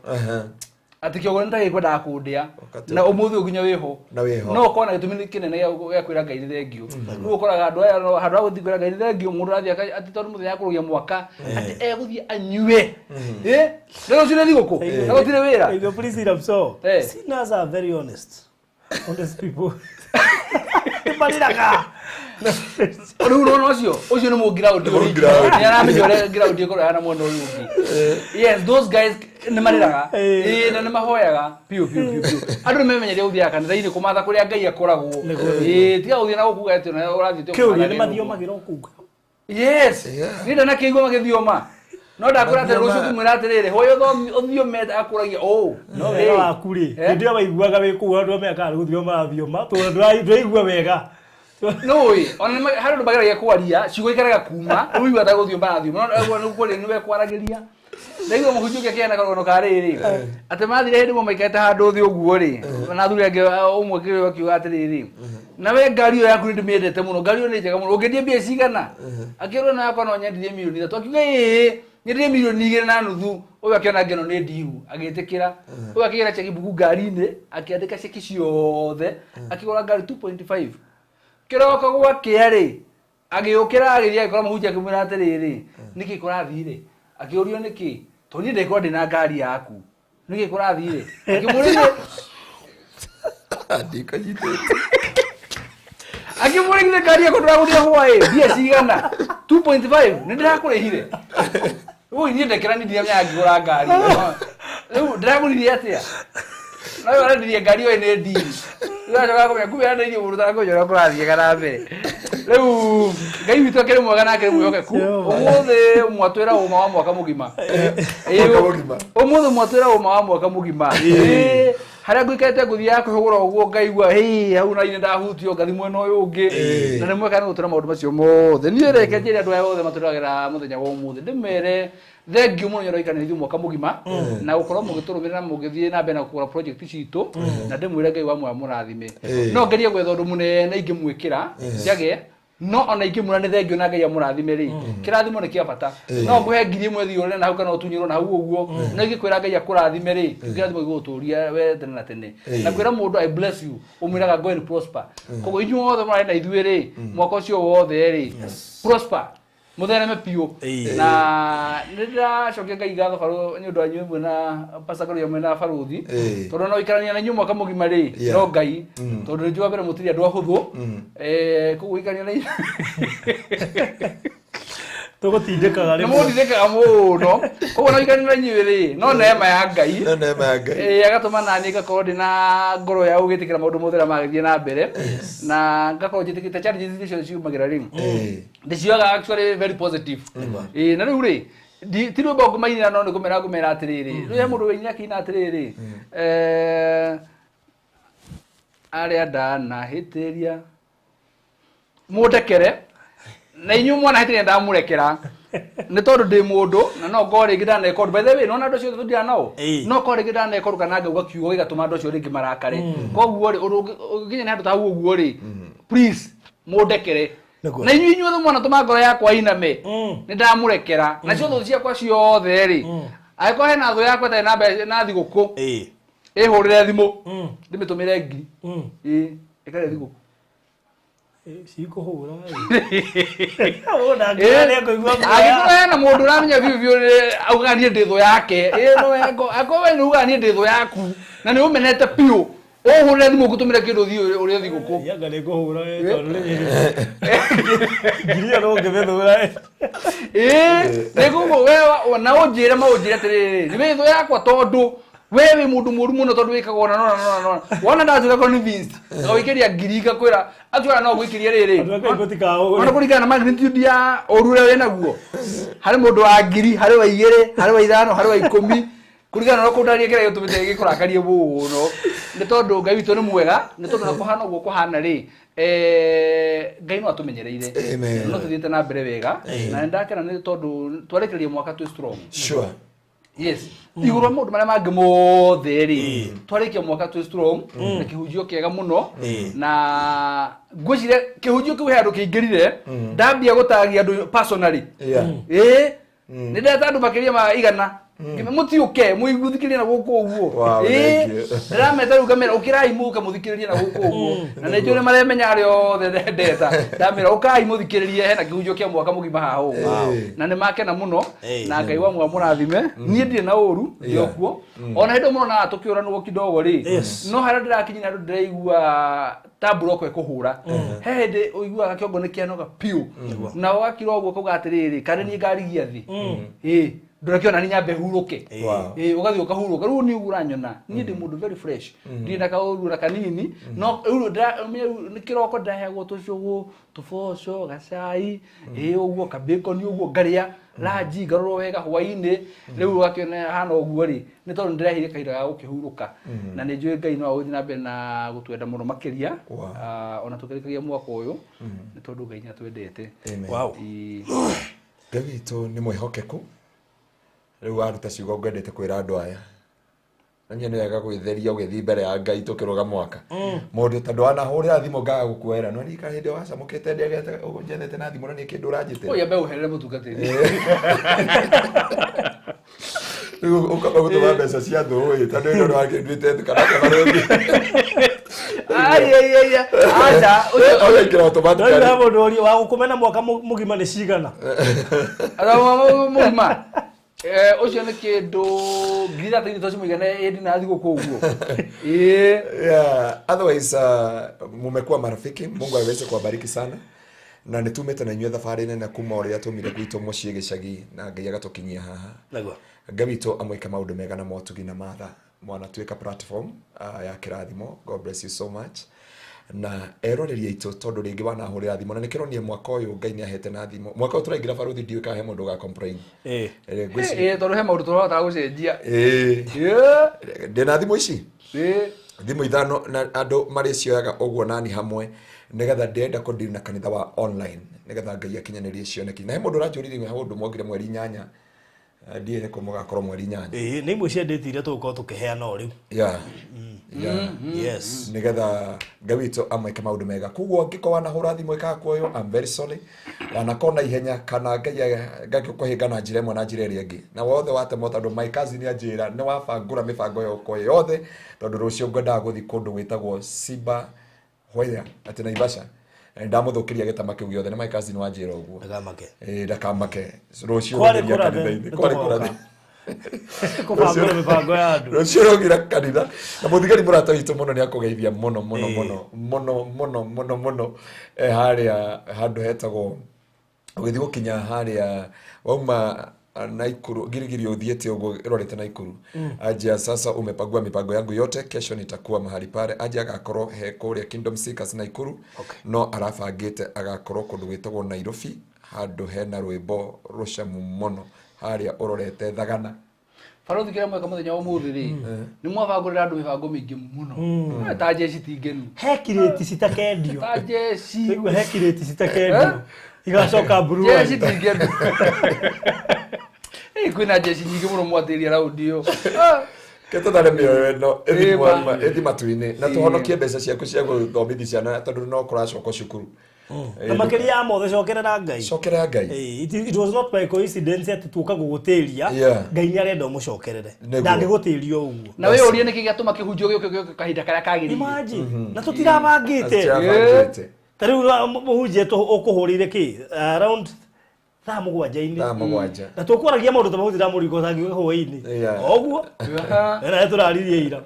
ati kiogo ndage kwenda kundia na umuthi uginya wiho no kona gitumi kinene ya kwira ngai thengio nu ukoraga andu aya handu guthigura ngai thengio mundu athi ati tondu muthi yakurugia mwaka ati eguthie anyue leo cire thiguku na gutire wira you please it up so sinners are very honest people ibaliraga no ucio ni muground ni aramenya ground iko yana mwana uyu yes those guys ni mariraga na ni mahoyaga piu andu ni memenyeria uthia kanitha-ini kumatha kuria ngai akoragwo tiga uthia na gukuga ati na urathite kiuria ni mathio magiro kuga yes ni ndana kiigua magithioma no ndakora ati rucio kumwira atiriri hoyo uthio meta akuragia no wega waku ri ndio waiguaga wi ku andu meka guthioma thioma tu ndio igua wega Noi, ona hari ndubagera ya kwaria, cigo ikaraga kuma, uyu ataguthio mbathio. No kwari niwe kwaragiria. Ndaigo muhunjuke kiana kono kariri. Ate mathire hindi mo maikete handu thi uguo ri. Na thuri ange umwe kire akiuga atiriri. Na we ngari yo yaku ndimiendete muno, ngari yo ni njega muno. Ungithie mbia cigana? Akirwo na yakwa no nyendithie milioni 3. Akiuga nyendithie milioni 2 na nuthu. Uyu akiona ngeno ni ndiru, agitikira. Uyu akigira cheki buku ngari-ini, akiandika cheki ciothe, akigura ngari 2.5. Kiroko gwake ri, agiukira agithia ikora muhunjia kimwira atiriri. Niki kurathire? Akiurio niki? Toni ndekora ndina ngari yaku. Niki kurathire? Akimurire Ndikanyitete. Akimurire ngari yako ndiraguthia hwae, mbia cigana? 2.5 nindirakũrĩhire. Uyu ni ndekera ni ndiamya ngigura ngari. Riu ndiraguthire atia? Na yo arendithia ngari yo ene ndiri. Ndacoka kumenya kumbe arendithia mũndũ tarakũnjora kũrathiĩ kana mbere. Riu Ngai witũ akĩrĩ mwega na akĩrĩ mwĩhokeku. Ũmũthĩ mwatwĩra ũma wa mwaka mũgima. Ũmũthĩ mwatwĩra ũma wa mwaka mũgima. Haria ngũikete ngũthia kũhũgũra ũguo ngaigua hau na ine ndahutio ngathi mwena ũyũ ũngĩ. Na nĩ mweka nĩ gũtũra maũndũ macio mothe. Niĩ reke njĩre andũ aya othe matũragĩra mũthenya wa ũmũthĩ ndĩmere thengiũ mũno nyoreikanĩrithio mwaka mũgima na gũkorwo mũgĩtũrũmĩrĩra mũgĩthiĩ na mbere na kũgũra project citũ na ndĩmwĩre Ngai wa mwaya mũrathime. No ngerie gwetha ũndũ mũnene ingĩmwĩkĩra njage no ona ingĩmwĩra nĩ thengiũ na Ngai amũrathime rĩ kĩrathimo nĩ kĩa bata. No ngũhe ngiri ĩmwe thiũre na hau kana ũtunyĩrwo na hau ũguo no ingĩkwĩra Ngai akũrathime rĩ kĩrathimo gĩgũtũũria we tene na tene. Na kwĩra mũndũ I bless you ũmwĩraga go and prosper. Koguo inyuothe mũrarĩ na ithuĩ rĩ mwaka ũcio wothe rĩ prosper muthereme piũ na nĩndĩracokia Ngai ngatho barũ nĩ ũndũ wanyu ĩmwe na pastor Ngaruiya mwena barũthi tondũ no ikarania na inyuĩ mwaka mũgima rĩ no Ngai tondũ nĩ njũa mbere mũtirĩ andũ ahũthũ koguo ikarania na tũgũtindĩkaga rĩmwe mũtindĩkaga mũno koguo no ikarania na inyuĩ rĩ no neema ya Ngai agatũma naniĩ ngakorwo ndĩna ngoro ya gũgĩtĩkĩra maũndũ mothe ũrĩa magĩthiĩ na mbere na ngakorwo njĩtĩkĩte challenges icio ciumagĩra rĩ ndĩcioyaga actually very positive. Na rĩu rĩ ti rwĩmbo ngũmainĩra no nĩ ngũmera atĩrĩrĩ rĩrĩa mũndũ wĩnyina akĩina atĩrĩrĩ arĩa ndanahĩtĩria mũndekere na inyuĩ mwana hĩtĩria ndamũrekera nĩ tondũ ndĩ mũndũ na no ngorwo rĩngĩ ndanekorwo by the way no na andũ acio tũtirĩ nao no korwo rĩngĩ ndanekorwo kana ngauga kiugo gĩgatũma andũ acio rĩngĩ marakare. Koguo rĩ ũndũ ũngĩkinya nĩ andũ ta hau ũguo rĩ please mũndekere na inyuĩ mwana tũma ngoro yakwa iname nĩ ndamũrekera na cio thũ ciakwa ciothe rĩ angĩkorwo hena thũ yakwa ĩtarĩ na thigũkũ ĩhũrĩre thimũ ndĩmĩtũmĩre ngiri ĩkarĩ thigũkũ cikũhũra angĩkorwo hena mũndũ ũramenya biũ auga niĩ ndĩ thũ yake akorwo we nĩ ugaga niĩ ndĩ thũ yaku na nĩ ũmenete piũ ũhũrĩre thimũ ũgũtũmĩre kĩndũ ũrĩa thigũkũ yanga nĩ ngũhũra tondũ ngiria no ngĩmĩthũra nĩguo we na ũnjĩre maũnjĩre atĩrĩrĩ nĩ wĩ thũ yakwa tondũ we wĩ mũndũ mũru mũno tondũ wĩkaga ona no wona ndatuĩka convinced ngawĩkĩria ngiri ngakwĩra atwara no gwĩkĩria rĩrĩ ona kũringana na magnitude ya ũru ũrĩa wĩ naguo harĩ mũndũ wa ngiri harĩ wa 2 harĩ wa 5 harĩ wa 10 kũringana na kũndaria kĩrĩa gĩtũmĩte gĩkũrakarie mũno nĩ tondũ Ngai witũ nĩ mwega nĩ tondũ na kũhana ũguo kũhana rĩ Ngai no atũmenyereire no tũthiĩte na mbere wega na nĩndakena nĩ tondũ twarĩkĩrĩria mwaka twĩ strong. Sure. Yes. Igũrũ maũndũ marĩa mangĩ mothe rĩ twarĩkia mwaka twĩ strong na kĩhunjio kĩega mũno na ngwĩciria kĩhunjio kĩu he andũ kĩingĩrire ndambia gũtagia andũ personally nĩ ndeta andũ makĩria ma 100 mũtiũke mũiguthikĩrie na gũkũ ũguo ndĩrameta rĩu ngamera ũkĩrai mũke mũthikĩrĩrie na gũkũ ũguo na nĩ njũĩ maremenya arĩa othe ndeta ndamĩra ũkai mũthikĩrĩrie hena kĩhunjio kĩa mwaka mũgima haha ũguo na nĩ makena mũno na Ngai wa mwaya mũrathime niĩ ndirĩ na ũru ndĩokuo ona hĩndĩ mũno na tũkĩũranwo kidogo rĩ no harĩa ndĩrakinyia andũ ndĩraigua ta buroko ĩkũhũra he hĩndĩ ũiguaga kĩongo nĩ kĩanoga piũ na wakira ũguo kauga atĩrĩrĩ kana niĩ ngarigia thĩ ndurakiona ni nyambe huruke ugathi ukahuruka riu ni uranyona ni ndi mundu very fresh ndi na kaurura kanini no riu ni kiroko ndahegwo tucugu tuboco gacai uguo kabacon uguo ngaria laji ngaroro wega hwaini riu wakiona hana uguo ri ni tondu ndirehire kaira ga gukihuruka na ni njui Ngai no uthi na mbere na gutwenda muno makiria ona tukirikagia mwaka uyu ni tondu Ngai atwendete wow Gavito ni mwihokeku riu aruta ciugo ngwendete kwira andu aya nanye ni wega gwitheria ugithi mbere ya Ngai tukiruga mwaka mundu tondu anahurira thimu ngaga gukwera no ni kahinde wacamukite ndegete ugunjethete na thimu ni kindu urajite oya be uherere mutungatiri riu ukaba gutuma mbeca cia thu tondu ino ndwakindwite kana kabaruthi ai acha oya kira automatic ndio mundu ori wa gukumena mwaka mugima ni cigana mugima ucio ni kindu ngira tini toci mugene edi na thigo ko uguo yeah otherwise mumekuwa marafiki Mungu aweze kuwabariki sana na nitumete na inywe thabari nene kuma uria tumire gwito mucii gicagi na Ngai agatukinyia haha nagwa Gavito amwika maundu mega na motugi na matha mwana tuika platform ya kirathimo. God bless you so much na eroreria itu tondu ringi wana hurira thimo na nikironie mwaka uyu Ngai ni ahete na thimo mwaka uturaingira baruthi ndio ka he mundu ga complain tondu he maundu turota gucenjia ndina thimo ici thimo ithano na andu mari cioyaga uguo nani hamwe nigetha ndenda kundiri na kanitha wa online nigetha Ngai akinyanirie cioneki na he mundu ranjuririe ha undu mwongire mweri 8 ndiye ko mugakorwo mweri 8 ni imwe ciendetire tuko tukiheana uriu yes nigetha Gavito amwike maundu mega kuguo ngiko wana hura thimo ka kuoyo I'm very sorry na kona ihenya kana Ngai ngakikuhinga na njira imwe na njira iria ingi na wothe wate motandu my cousin anjira ni wabangura mibango yoko yothe tondu rucio ngwendaga guthi kundu gwitagwo Simba Wega ati Naivasha ndamuthukiria gitama kiu giothe ni my cousin wanjira uguo ndakamake rucio ngiria kanitha-ini kwari kurathi kubangura mibango ya andu rucio rogira kanitha na muthigari murata witu muno ni akugeithia muno haria handu hetagwo ugithi gukinya haria wauma Naikuru girigiri uthiete ugo irorete Naikuru aje sasa umepagua mipango yangu yote kesho nitakuwa mahali pale aje agakorwo he kuria Kingdom Seekers Naikuru no arabangite agakorwo kundu gwitagwo Nairobi handu hena rwimbo rucamu muno haria urorete thagana Farothi kira mweka muthenya wa umuthi ri ni mwabangurira andu mibango mingi muno ta jeci tingenu he kireti citakendio ta jeci niguo he kireti citakendio igacoka buru jeci tingenu kwina jeci nyingi muno mwatiria raudio keto dale mioyo no ethi matuini na tuhonokie mbeca ciaku cia guthomithi ciana tondu no kuracoka cukuru na makiria mothe cokerera Ngai it was not by coincidence ati tuka gugutiria Ngai ni arenda umucokerere ndangigutirio uguo na we urie niki giatuma kihunjio gio kahinda karia kagirire imagine na tutirabangite tariu muhunjie tu ukuhurire ki around thaa mugwanja na tukuragia maundu ta mahutira muriko tangi hwaini oguo na turaririe ira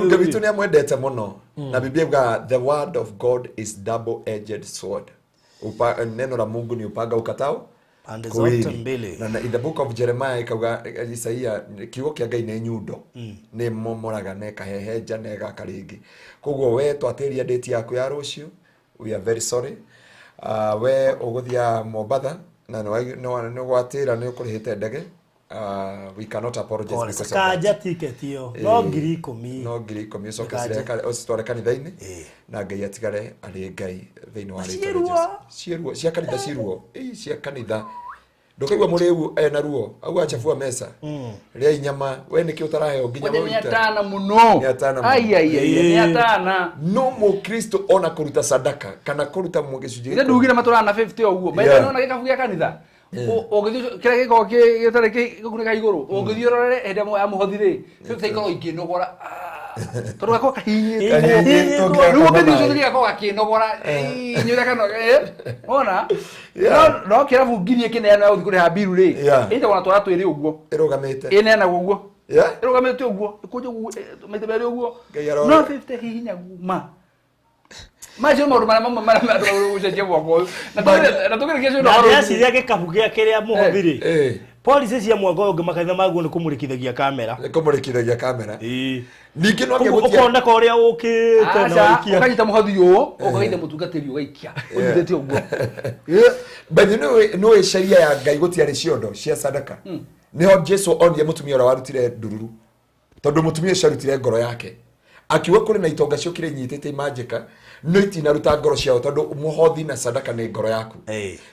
Gavito ni amwendete muno na Biblia iuga the word of God is double edged sword neno la Mungu ni upanga ukatao pande zote mbili na in the book of Jeremiah ikauga Isaia kiugo kia Ngai ni nyundo ni momoraga ne kahehenja ne gakaringi koguo we twatiria date yaku ya rucio we are very sorry we uguthia Mombasa na no gwatira ni ukurihite ndege we cannot apologize because of kaja ticket yo no ngiri 10 so kesireka ostore kanitha-ini na Ngai atigare ari Ngai thiini wa ritwa cieruo cia kanitha ciruo cia kanitha ndukaigwa muriu na ruo au achafua mesa ria inyama we niki utaraheo nginya we ni atana muno ni atana no mo Kristo ona kuruta sadaka kana kuruta mugicunji ile ndugira matura na 50 oguo baita no na gikabugia kanitha ogithio kira giko gitare gikunika iguru ogithio rore hende ya muhothire fifte ikoro ikinogora tondu gako kahinyite ruo bethio cyo gako gakinogora nyura kana ona no kira bungirie kine na uthi kuri ha biru ri inde wana twara twiri uguo irugamite ine na uguo irugamite uguo ikuje mete bari uguo no 50 hihinya guma majo maru mara ucenjia mwako na tukire kesho na ya ciria gikabu gia kiria muhothiri police cia mwaka ũngĩ makanitha maguo nĩ kũmũrĩkithagia kamera. Nĩ kũmũrĩkithagia kamera. Ningĩ no ngĩgũtia. Ũkonda ũrĩa ũkĩte na waikia. Ũkanyita mũhothi ũũ, ũkageithia mũtungatĩri ũgaikia. Ũnyitĩte ũguo. Benyi nĩ sheria ya Ngai gũtiarĩ ciondo cia sadaka. Nĩho Jesu onire mũtumia ũrĩa warutire ndururu. Tondũ mũtumia ũcio arutire ngoro yake. Akiuga kũrĩ na itonga ciokire nyitĩte imanjĩka, no itinaruta ngoro ciao tondũ mũhothi na sadaka nĩ ngoro yaku.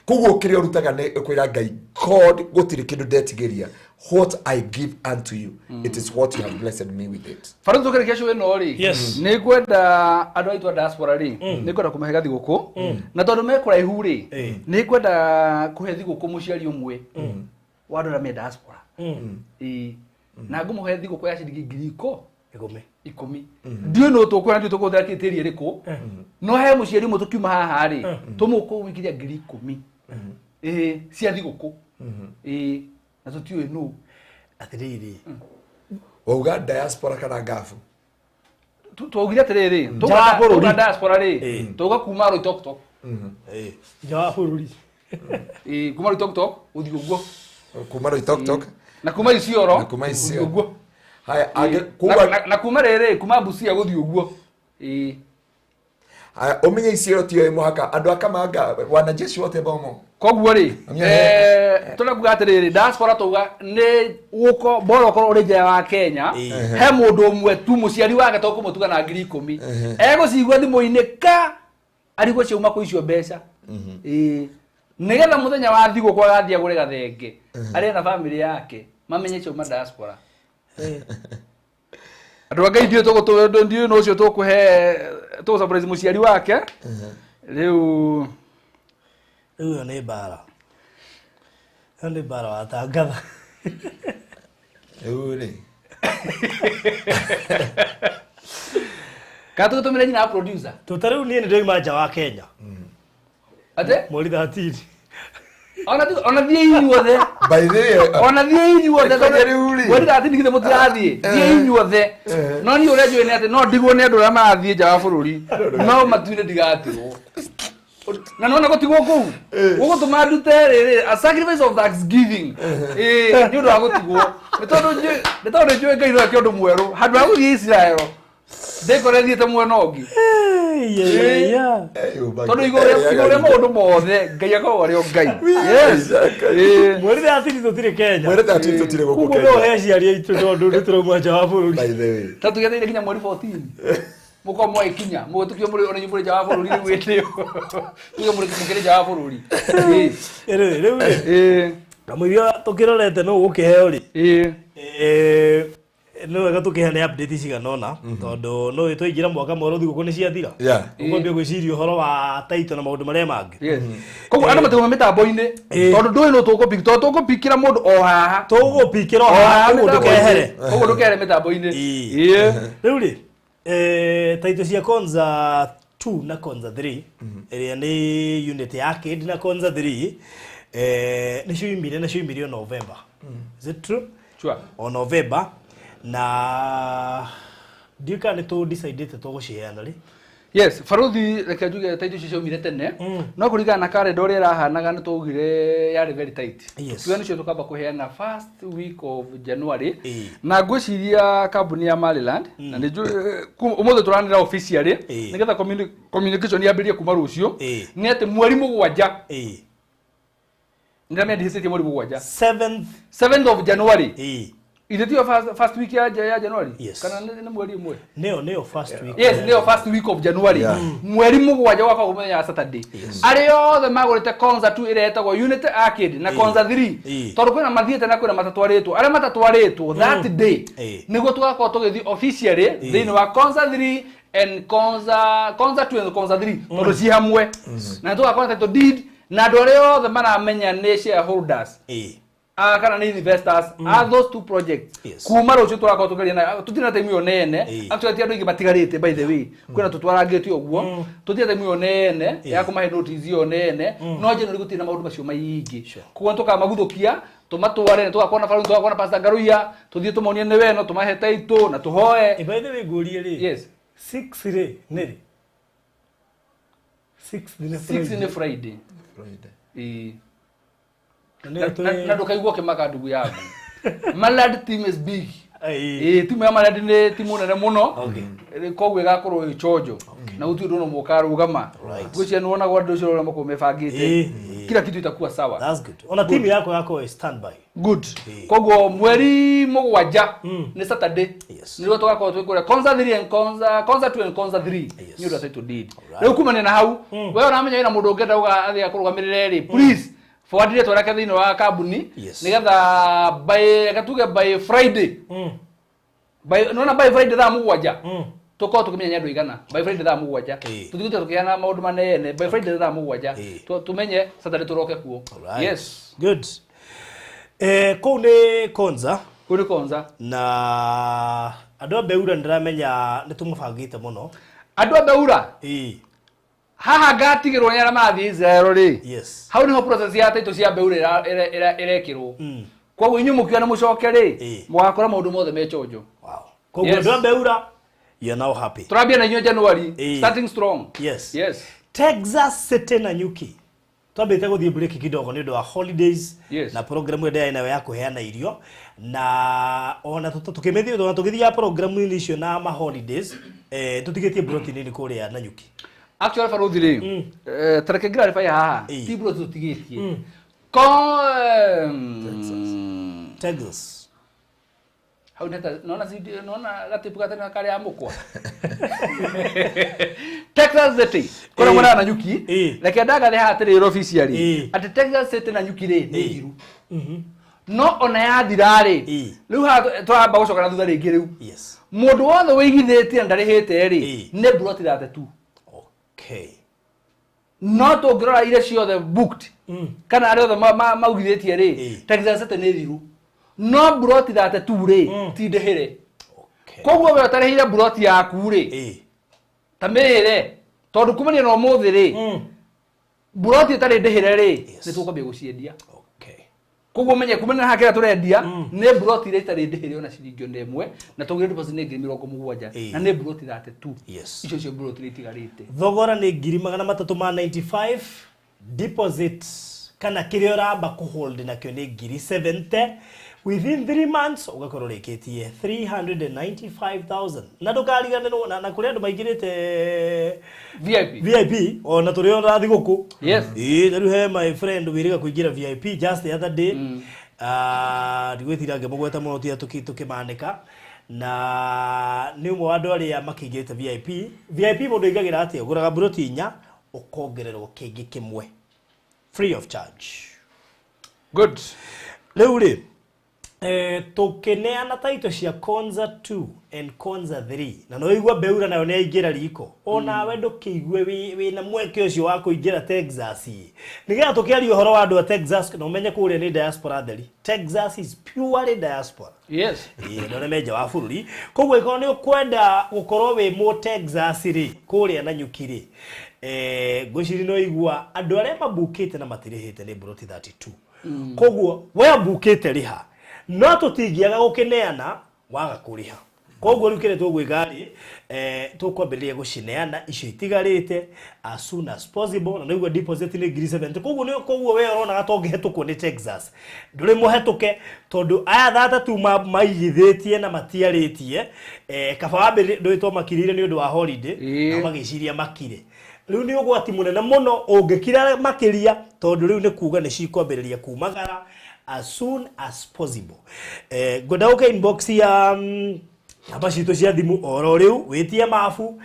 Koguo kĩrĩa ũrutaga nĩ kwĩra Ngai, God gũtirĩ kĩndũ ndetigĩria. What I give unto you, it is what you have blessed me with it. Faranzo kare kesho eno ri. Nĩ kwenda andũ aitwa diaspora ri. Nĩ kwenda kũmahe gathigũkũ. Na tondũ mekora ihu ri. Nĩ kwenda kũhe thigũkũ mũciari ũmwe. Wa andũ arĩa me diaspora. Na ngũmũhe thigũkũ ya ciringi 10,000. Ndiũ no tũkwenda ndiũ tũkũthera kĩtĩri ĩrĩkũ. No he mũciari ũmwe tũkiuma haha ri. Tũmũkũwikiria 10,000. Cia thigũkũ. Na tũtiũĩ nũ atĩrĩrĩ. Wauga diaspora kana ngafu? Twaugire atĩrĩrĩ, tũga diaspora rĩ, tũga kuma Oloitoktok. Nja wa bũrũri. Kuma Oloitoktok ũthiĩ ũguo. Kuma Oloitoktok. Na kuma Isiolo. Na kuma Isiolo. Ũguo. Haya, na kuma rĩrĩ, kuma Busia gũthiĩ ũguo. Haya, ũmenye Isiolo tio mũhaka andũ akamanga wanajeshi wote bomo. Koguo rĩ, tũnakuga atĩrĩrĩ, diaspora tũga nĩ gũko bora ũkorwo ũrĩ nja wa Kenya, he mũndũ ũmwe tu mũciari wake tũkũmũtuga na 10,000. Egũcigua thimũ-inĩ ka arigwo ciauma kwĩ icio mbeca. Nĩgetha mũthenya wa thigũkũ agathiĩ agũre gathenge, arĩ na famĩlĩ yake, mamenye ciauma diaspora. Andũ Ngai ndiũ tũgũtũndũ ndiũ no ũcio tũkũhe tũ surprise mũciari wake. Rĩu Uyo nĩ bara. Nĩ bara watangatha. Rĩ. Katũ tũmĩre nyina producer. Tũtarĩu niĩ nĩ ndoima nja wa Kenya. Ate? Mweri 13. Ona thiĩ inyuothe. By the way, ona thiĩ inyuothe. Mweri 13 ngithe mũtirathiĩ. Thiĩ inyuothe. No niĩ ũrĩa njũĩ nĩ atĩ no ndigwo nĩ andũ arĩa marathiĩ nja wa bũrũri. No matuire ndigatigwo. Na nona gũtigwo kũu. Gũgũtũma ndute rĩrĩ, a sacrifice of thanksgiving. Nĩ ũndũ wa gũtigwo. Nĩ tondũ njũĩ Ngai nĩ kĩndũ mwerũ. Handũ ha gũthiĩ Israel. Ndĩkore thiĩte mwena ũngĩ. Tondũ igũrĩa maũndũ mothe Ngai akoragwo arĩ o Ngai. Mweri 13 tũtirĩ Kenya. Mweri 13 tũtirĩ gũkũ Kenya. Kuguo he ciari aitũ tondũ nĩ tũrauma nja wa bũrũri. By the way. Ta tũgetheire nginya mweri 14. Mũko mwa ikinya, mũgũtukio mũrĩ ona nyumũrĩ nja wa bũrũri rĩu wĩtĩo. Tuge mũrĩ mũkĩrĩ nja wa bũrũri. Rĩu na mũiria tũkĩrorete no gũkĩheo rĩ. No wega tũkĩheane update cigana ũna tondũ no twaingĩra mwaka mwerũ thigũkũ nĩ ciathira. Ũkwambia gwĩciria ũhoro wa taito na maũndũ marĩa mangĩ. Koguo andũ matĩgũma mĩtambo-inĩ tondũ ndũĩ no tũgũpikĩra mũndũ o haha. Tũgũpikĩra o haha koguo ndũkehere. Koguo ndũkehere mĩtambo-inĩ. Rĩu rĩ taito cia Konza 2 na Konza 3 ĩrĩa nĩ unit ya Arcade na Konza 3 nĩ ciumire November. Is it true? Sure. O November na ndika nĩ tũ decide tũgũciheana rĩ. Yes, Faruthi reke njuge taito icio ciaumire tene. No kũringana na calendar ũrĩa ĩrahanaga nĩ tũgire yarĩ very tight. Tuge nĩcio tũkamba kũheana first week of January. Na ngwĩciria kambuni ya Maryland na nĩ ũmũthĩ tũranĩra officially nĩgetha communication yambĩrĩrie kuma rũciũ nĩ atĩ mweri mũgwanja. Ndĩramĩandĩkĩtie mweri mũgwanja. 7th of January. Is it your first week ya January? Yes. Kana nĩ mweri ũmwe? Neo first week. Yes, neo first week of January. Mweri mũgwanja waka mũthenya wa Saturday. Arĩa othe magũrĩte Konza 2 ĩrĩa ĩtagwo Unity Arcade na Konza 3. Tondũ kwĩna mathiĩte na kwĩna matatwarĩtwo. Arĩa matatwarĩtwo that day nĩguo tũgakorwo tũgĩthiĩ officially thĩinĩ wa Konza 3 and Konza 2 and Konza 3. Tondũ ci hamwe. Na tũgakorwo title deed na andũ arĩa othe maramenya nĩ shareholders. Kana ni investors are those two projects. Kuma rũciũ tũrakorwo tũgeria na tũtina time yo nene. Actually andũ ingĩ matigarĩte by the way. Kwĩna tũtwarangĩte ũguo. Tũtina time yo nene ya kũmahe notice yo nene. No nje nĩ gũtirĩ na maũndũ macio maingĩ. Kuo tũkamagũthũkia tũmatware tũgakorwo na Faruthi tũgakorwo na Pastor Ngaruiya tũthiĩ tũmonie nĩ weno tũmahe taito na tũhoe. By the way ngũrie rĩ. Yes. 6 rĩ nĩ 6 nĩ Friday. na ndukaigua kimaka ndugu yangu. Malad team is big. Timu ya Malad ni timu nene muno. Koguo igakorwo ichojo. Na utu ndono mukarugama. Gucia nuona gwa cio ro mako mebangite. Kila kitu itakuwa sawa. That's good. Ona timu yako standby. Good. Koguo mweri mugwanja ni Saturday. Ndio tugakorwo twikure Konza 3 and Konza 2 and Konza 3. Ni ndo title deed. Rĩu kumane na hau, wewe uramenya ina mundu ungenda uga athia kurugamirira ri. Please forward ile twaraka thini wa kambuni nigetha by Friday. Nona by Friday thaa mugwanja. Tuko tukimenya ndu igana by Friday thaa mugwanja. Tuthikuta tukiana maundu manene by Friday thaa mugwanja. Tumenye Saturday turoke kuo. Yes. Good. Ko ni Konza. Kuri Konza. Na andũ a Beura ndiramenya nĩ tũmũbangĩte mũno. Andũ a Beura? Haha ngatigĩrwo nĩ arĩa mathiĩ Israel rĩ. Yes. Hau nĩho process ya title cia Beura ĩrekĩrwo. Koguo inyuĩ mũkiona mũcoke rĩ, mũgakora maũndũ mothe mechojo. Wow. Koguo andũ a Beura, you are now happy. Turambia na inyuĩ January, starting strong. Yes. Yes. Texas City na Nyuki. Twambĩte gũthiĩ break kidogo nĩ ũndũ wa holidays na program ĩrĩa inayo ya kuheana irio na ona tukimethio twana tugithia program icio na ma holidays tutigetie protein ni kũrĩa na Nyuki. Actually Faruthi rĩ tareke clarify haha ti bro tutigetie Texas hau nona gatipu gatena kare amukwa Texas City kora mwana na Nyuki reke ndaga the hatirĩ officially ati Texas City na Nyuki rĩ nĩ hiru no ona yathirarĩ rĩu ha twamba gucoka na thutha rĩngĩ rĩu mũndũ wothe wĩigithĩtie ndarĩhĩte rĩ nĩ bro tirate tu. Okay. No tũngĩrora ile ciothe booked kana arĩa othe maugithĩtie rĩ Texas City nĩ thiru no bro tirate tu rĩ ti ndĩhĩre. Koguo we ũtarĩhire bro yaku rĩ ta mĩrĩre tondũ kumania na ũmũthĩ rĩ bro ĩtarĩ ndĩhĩre rĩ nĩ tũkwambia gũciendia. Koguo menye kumana na hakira turendia nĩ bro ĩtarĩ ndĩhĩre ona ciringi ndemwe na tũgire deposit nĩ 70,000 na nĩ bro tirate tu icio cio bro itigarĩte. Thogora nĩ 395 deposit kana kĩrĩa ũramba kũhold nakĩo nĩ 70 within 3 months ugakorwo rĩkĩtie 395,000 na ndũkarigane na kũrĩa andũ maingĩrĩte VIP ona tũrĩ ona thigũkũ. Yes. Rĩu he my friend wĩrĩga kũingĩra VIP just the other day ndigwĩtira ngĩmũgweta mũno tia tũkĩmanĩka na nĩ ũmwe wa andũ arĩa makĩingĩrĩte VIP mũndũ aingagĩra atĩa ũgũraga buroti 4 ũkongererwo kĩngĩ kĩmwe free of charge. Good. Rĩu rĩ tukineana title cia Konza 2 and Konza 3 na no igua Beura nayo nĩ aingĩra riko ona we ndũkĩigue wĩna mweke ũcio wa kũingĩra Texas nĩgetha tũkĩaria ũhoro wa andũ a Texas na ũmenye kũrĩa nĩ diaspora theri. Texas is purely diaspora. Yes. Nĩ meja wa bũrũri koguo ĩkorwo nĩ ũkwenda gũkorwo wĩ mũ Texas rĩ kũrĩa na Nyuki rĩ ngwĩciria no igua andũ arĩa mabukĩte na matirĩhĩte nĩ buroti 32 koguo we bukĩte rĩha no tũtingiaga gũkĩneana waga kũrĩha. Koguo rĩu kĩrĩa tũgwĩka rĩ tũkwambĩrĩria gũcineana icio itigarĩte as soon as possible na nĩguo deposit nĩ 70. Koguo we ũronaga tũngĩhetũkwo nĩ Texas ndũrĩ mũhetũke tondũ aya 32 maigithĩtie na matiarĩtie kaba wambĩrĩria ndũĩtwo makirire nĩ ũndũ wa holiday na magĩciria makire. Rĩu nĩ ũgwati mũnene mũno ũngĩkira makĩria tondũ rĩu nĩ kuga nĩ cikwambĩrĩria kumagara as soon as possible. Ngwenda ũke inbox ya namba citũ cia thimũ oro rĩu wĩtie mabu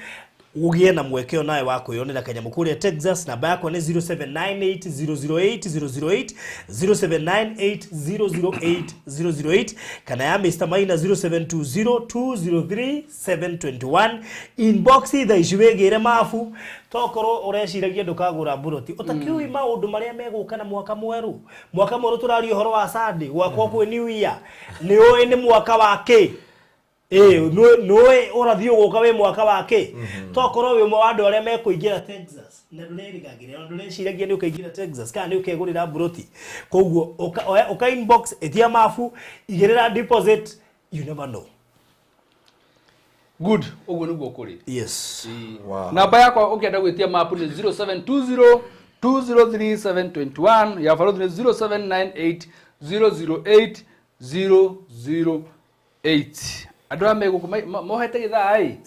ũgĩe na mweke nawe wa kwĩyonera kanyamũ kũrĩa Texas. Namba yakwa nĩ 0798008008 0798008008 kana ya Mr. Maina 0720203721 inbox tha ici wĩgĩre mabu tokorwo ũreciragia ndũkagũra buroti ũtakiũĩ maũndũ marĩa megũka na mwaka mwerũ tũraria ũhoro wa Sunday gwakwa kwĩ New Year nĩ ũĩ nĩ mwaka wa kĩ noe ũrathiĩ ũgũka wĩ mwaka wake tokorwo wĩ mwa andũ arĩa mekũingĩra Texas na ndũrerĩgagĩra ndũreciragia nĩ ũkaingĩra Texas kana nĩ ũkegũrĩra buroti. Koguo ũka inbox etia mabu igĩrĩra deposit you never know. Good. Ũguo nĩguo kũrĩ. Yes. Wow. Namba yakwa ũkĩenda gwĩtia mapu nĩ 203721 ya Faroth 0798008008 andå amego mohete githai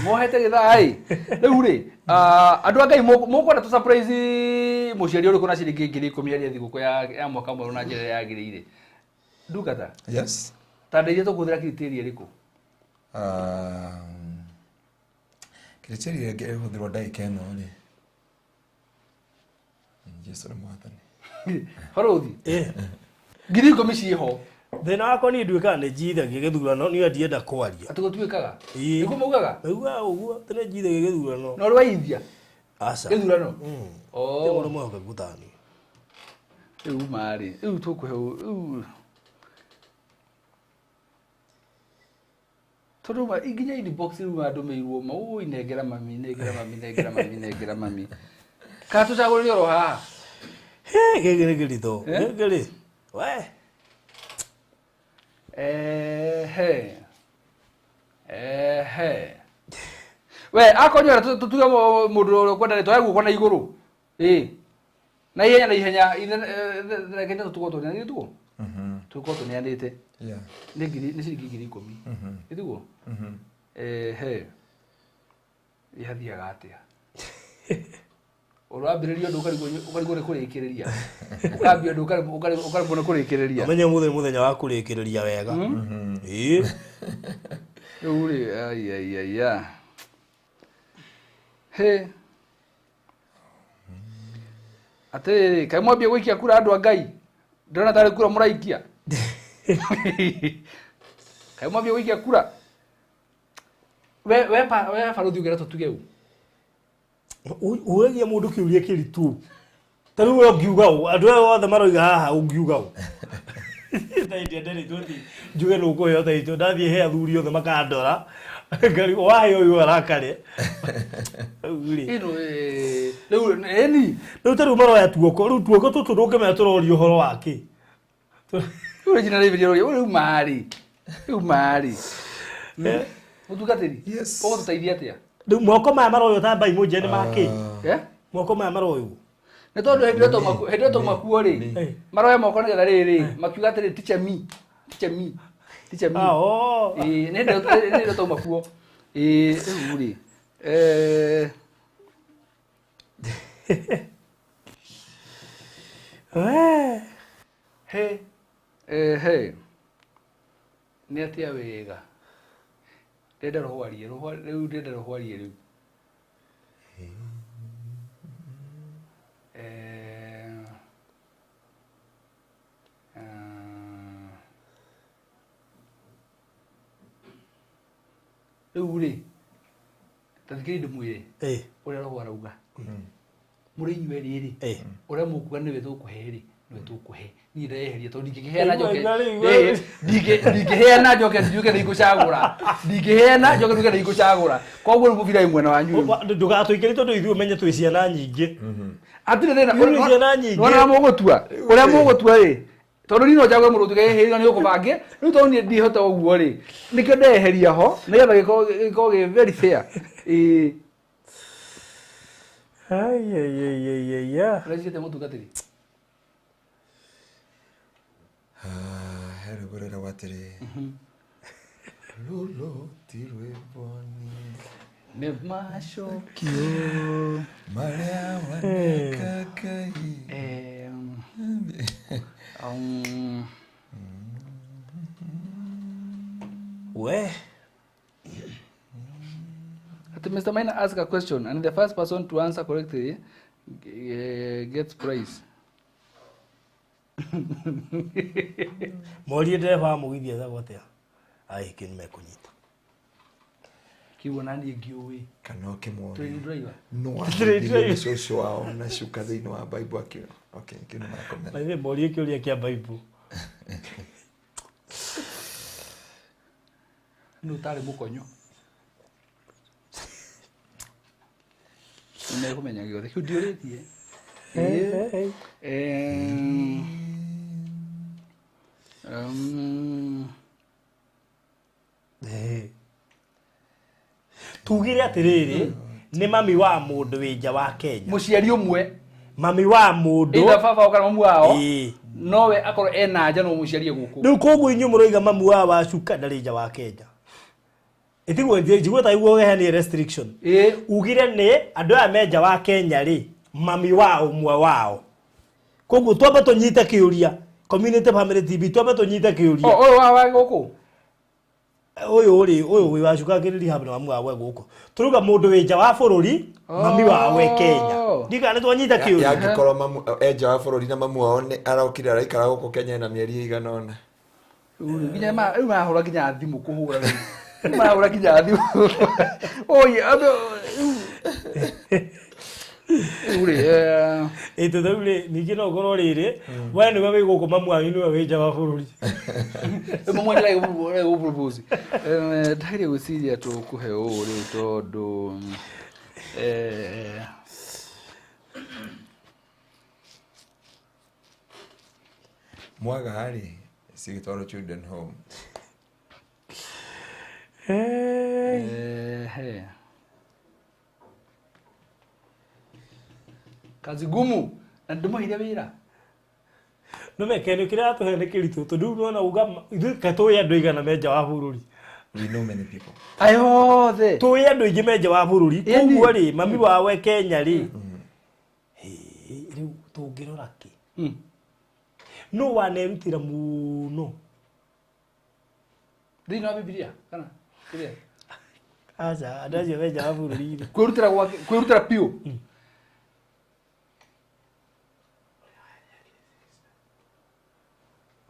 mohete githai riu ri andå angai mukwenda tu surprise muciari uri kuna ciringi 10,000 ya thiguku ya mwaka mweru na njira yagirire ndugata Yes. tandeithia tukuthira criteria riku criteria nge huthirwo ndagika ino ri Jesu ni mwathani Farothi 10,000 ciho thina wakwa ni nduika ni njithagia githurano ni ndienda kwaria atugutuikaga niku mugaga uga uguo tene njithagia githurano no rwaithia aca githurano oh ro mwe gutani riu mari riu tukuhe Toruma iginya inbox riu andu meirwo ma ui negera mami ka tu chaguri ro ha gegere githo gegere we we akonyora tutuga mundu kwenda rito yagu kona iguru na ihenya ina kenda tutugo ni tugo tuko to ni andite ni ciringi 10,000 itugo ihadhiaga atia urambiririo ndukarigwo kurikiriria ukambia ukaribona kurikiriria menye muthenya wa kurikiriria wega uri ai he ate kai mwambie gwikia kura andu angai ndona tari kura muraikia kai mwambie gwikia kura we Farothi ugera tutugeu uwegia mundu kiuria kiritu taru we ngiuga andu othe maroiga haha ungiuga taiti nderi tuti njuge nuko yo taiti ndathie he athuri othe makandora ngari wahe uyu arakare ino eni riu taru maroya tuoko tutu ndunge meturorio horo wake uri jina riviro uri mari utugatiri Yes. ogo tutaithia atia riu moko maya maroyo ta mbai munje ni make moko maya maroyo ne tondu hendo to makuo ri maroya moko ngetha riri makiuga atiri teacher me oh ne hendo to makuo uri he ni atia wega ndenda rohwarie riu ndenda rohwarie riu riu ri tathikiri ndimwire uria roho arauga muri inyue riri uria mukuga niwe tukuhe ni ndeheria tondu ndingiheana njoke njuge ndigucagura koguo riu mubira imwe na wanyu ndugatuikiri tondu ithuĩ menye twĩ ciana nyingĩ atire thina ciana nyingĩ uria mugutua ri tondu nino njagwe mundu tugeheria ni ukubange riu tondu ni ndihota uguo ri nikio ndeheria ho nigetha giko very fair ai rajite mutugatiri Heri gurera watiri Lolo tirwe boni ne mashokio Maria waneka kai we Mr. Maina ask a question and the first person to answer correctly gets prize. morie ndeva mugithia za gwatia ai kini mekunyita kiwa nani ngiui kana kimwoni train driver no social wao na shuka thini wa Bible akio okay kino makomena na morie kiuria kia Bible no tare mukonyo ne kumenya giothe kiu ndiuritie tugire atiriri ni mami wa mundu wi nja wa Kenya muciari umwe mami wa mundu ida baba kana mamu wao nowe akoro ena nja no muciarie guku riu koguo inyu muroiga mamu wa cuka ndari nja wa Kenya ithigwo njigwo ta igwo he ni restriction ugire ni andu aya menja wa Kenya ri mami wao umwe wao koguo twamba tunyite kiuria community family TV twamba tunyite kiuria oyo wa guku oyo wi wa cuka kiriri hamwe na mamu wa guku turuga mundu wi nja wa bururi mami wawe Kenya ndiga ni twanyita kiuria yagikorwo mamu enja wa bururi na mamu wao ni arokire araikara guku Kenya na mieri igana ona nginya ma hora nginya thimu kuhura ma hora nginya thimu oye ado ito dole niki no goro rire wani wewe guku mamu wanyu ni wewe nja wa bururi mamu ndira go propose ndari guciria tu kuhe uri tondu mwaga hari Sigitoro Children Home kazi gumu na nduma hiria wira no mekene kira to hele kiritu to ndu no uga kato ya ndoiga na menja wa bururi we know many people ayo the to ya ndoige menja wa bururi koguo ri mami wawe Kenya ri riu tungirora ki no wanerutira muno thina wa Biblia kana kire acha adaje menja wa bururi kwirutira pio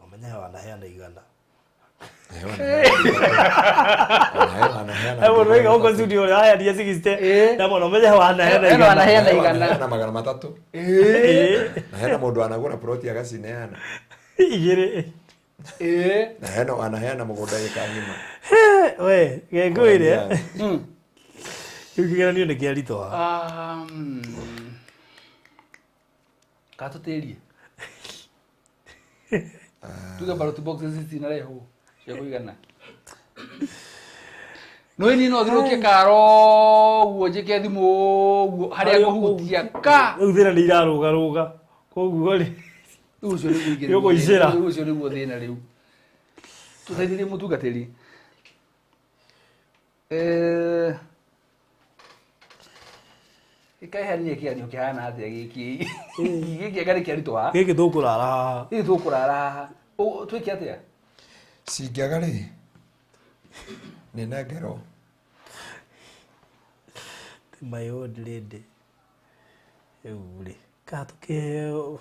omenya wanaheana igana Ewo rega huko studio haya dia 60 na mwana omenya wanaheana igana na magana matatu na hena mundu anagura proti agacineana igire na hena anaheana mugunda ikangima we ngengwire ukigera ni kiarito katoterie tuga baro tu boxes ici na reho cia kuigana no ni no thirukie karo guo njike thimu guo haria guhutia ka uthira ni iraruga koguo ri ucio ni kuigera yugo icira ucio ni guo thina riu tuthaithirie mutungatiri ikai hani kiario kihana atia giki giki gari kiarito ha giki thukurara giki thukurara o twiki atia singiagari ni nengero my old lady eure katukeo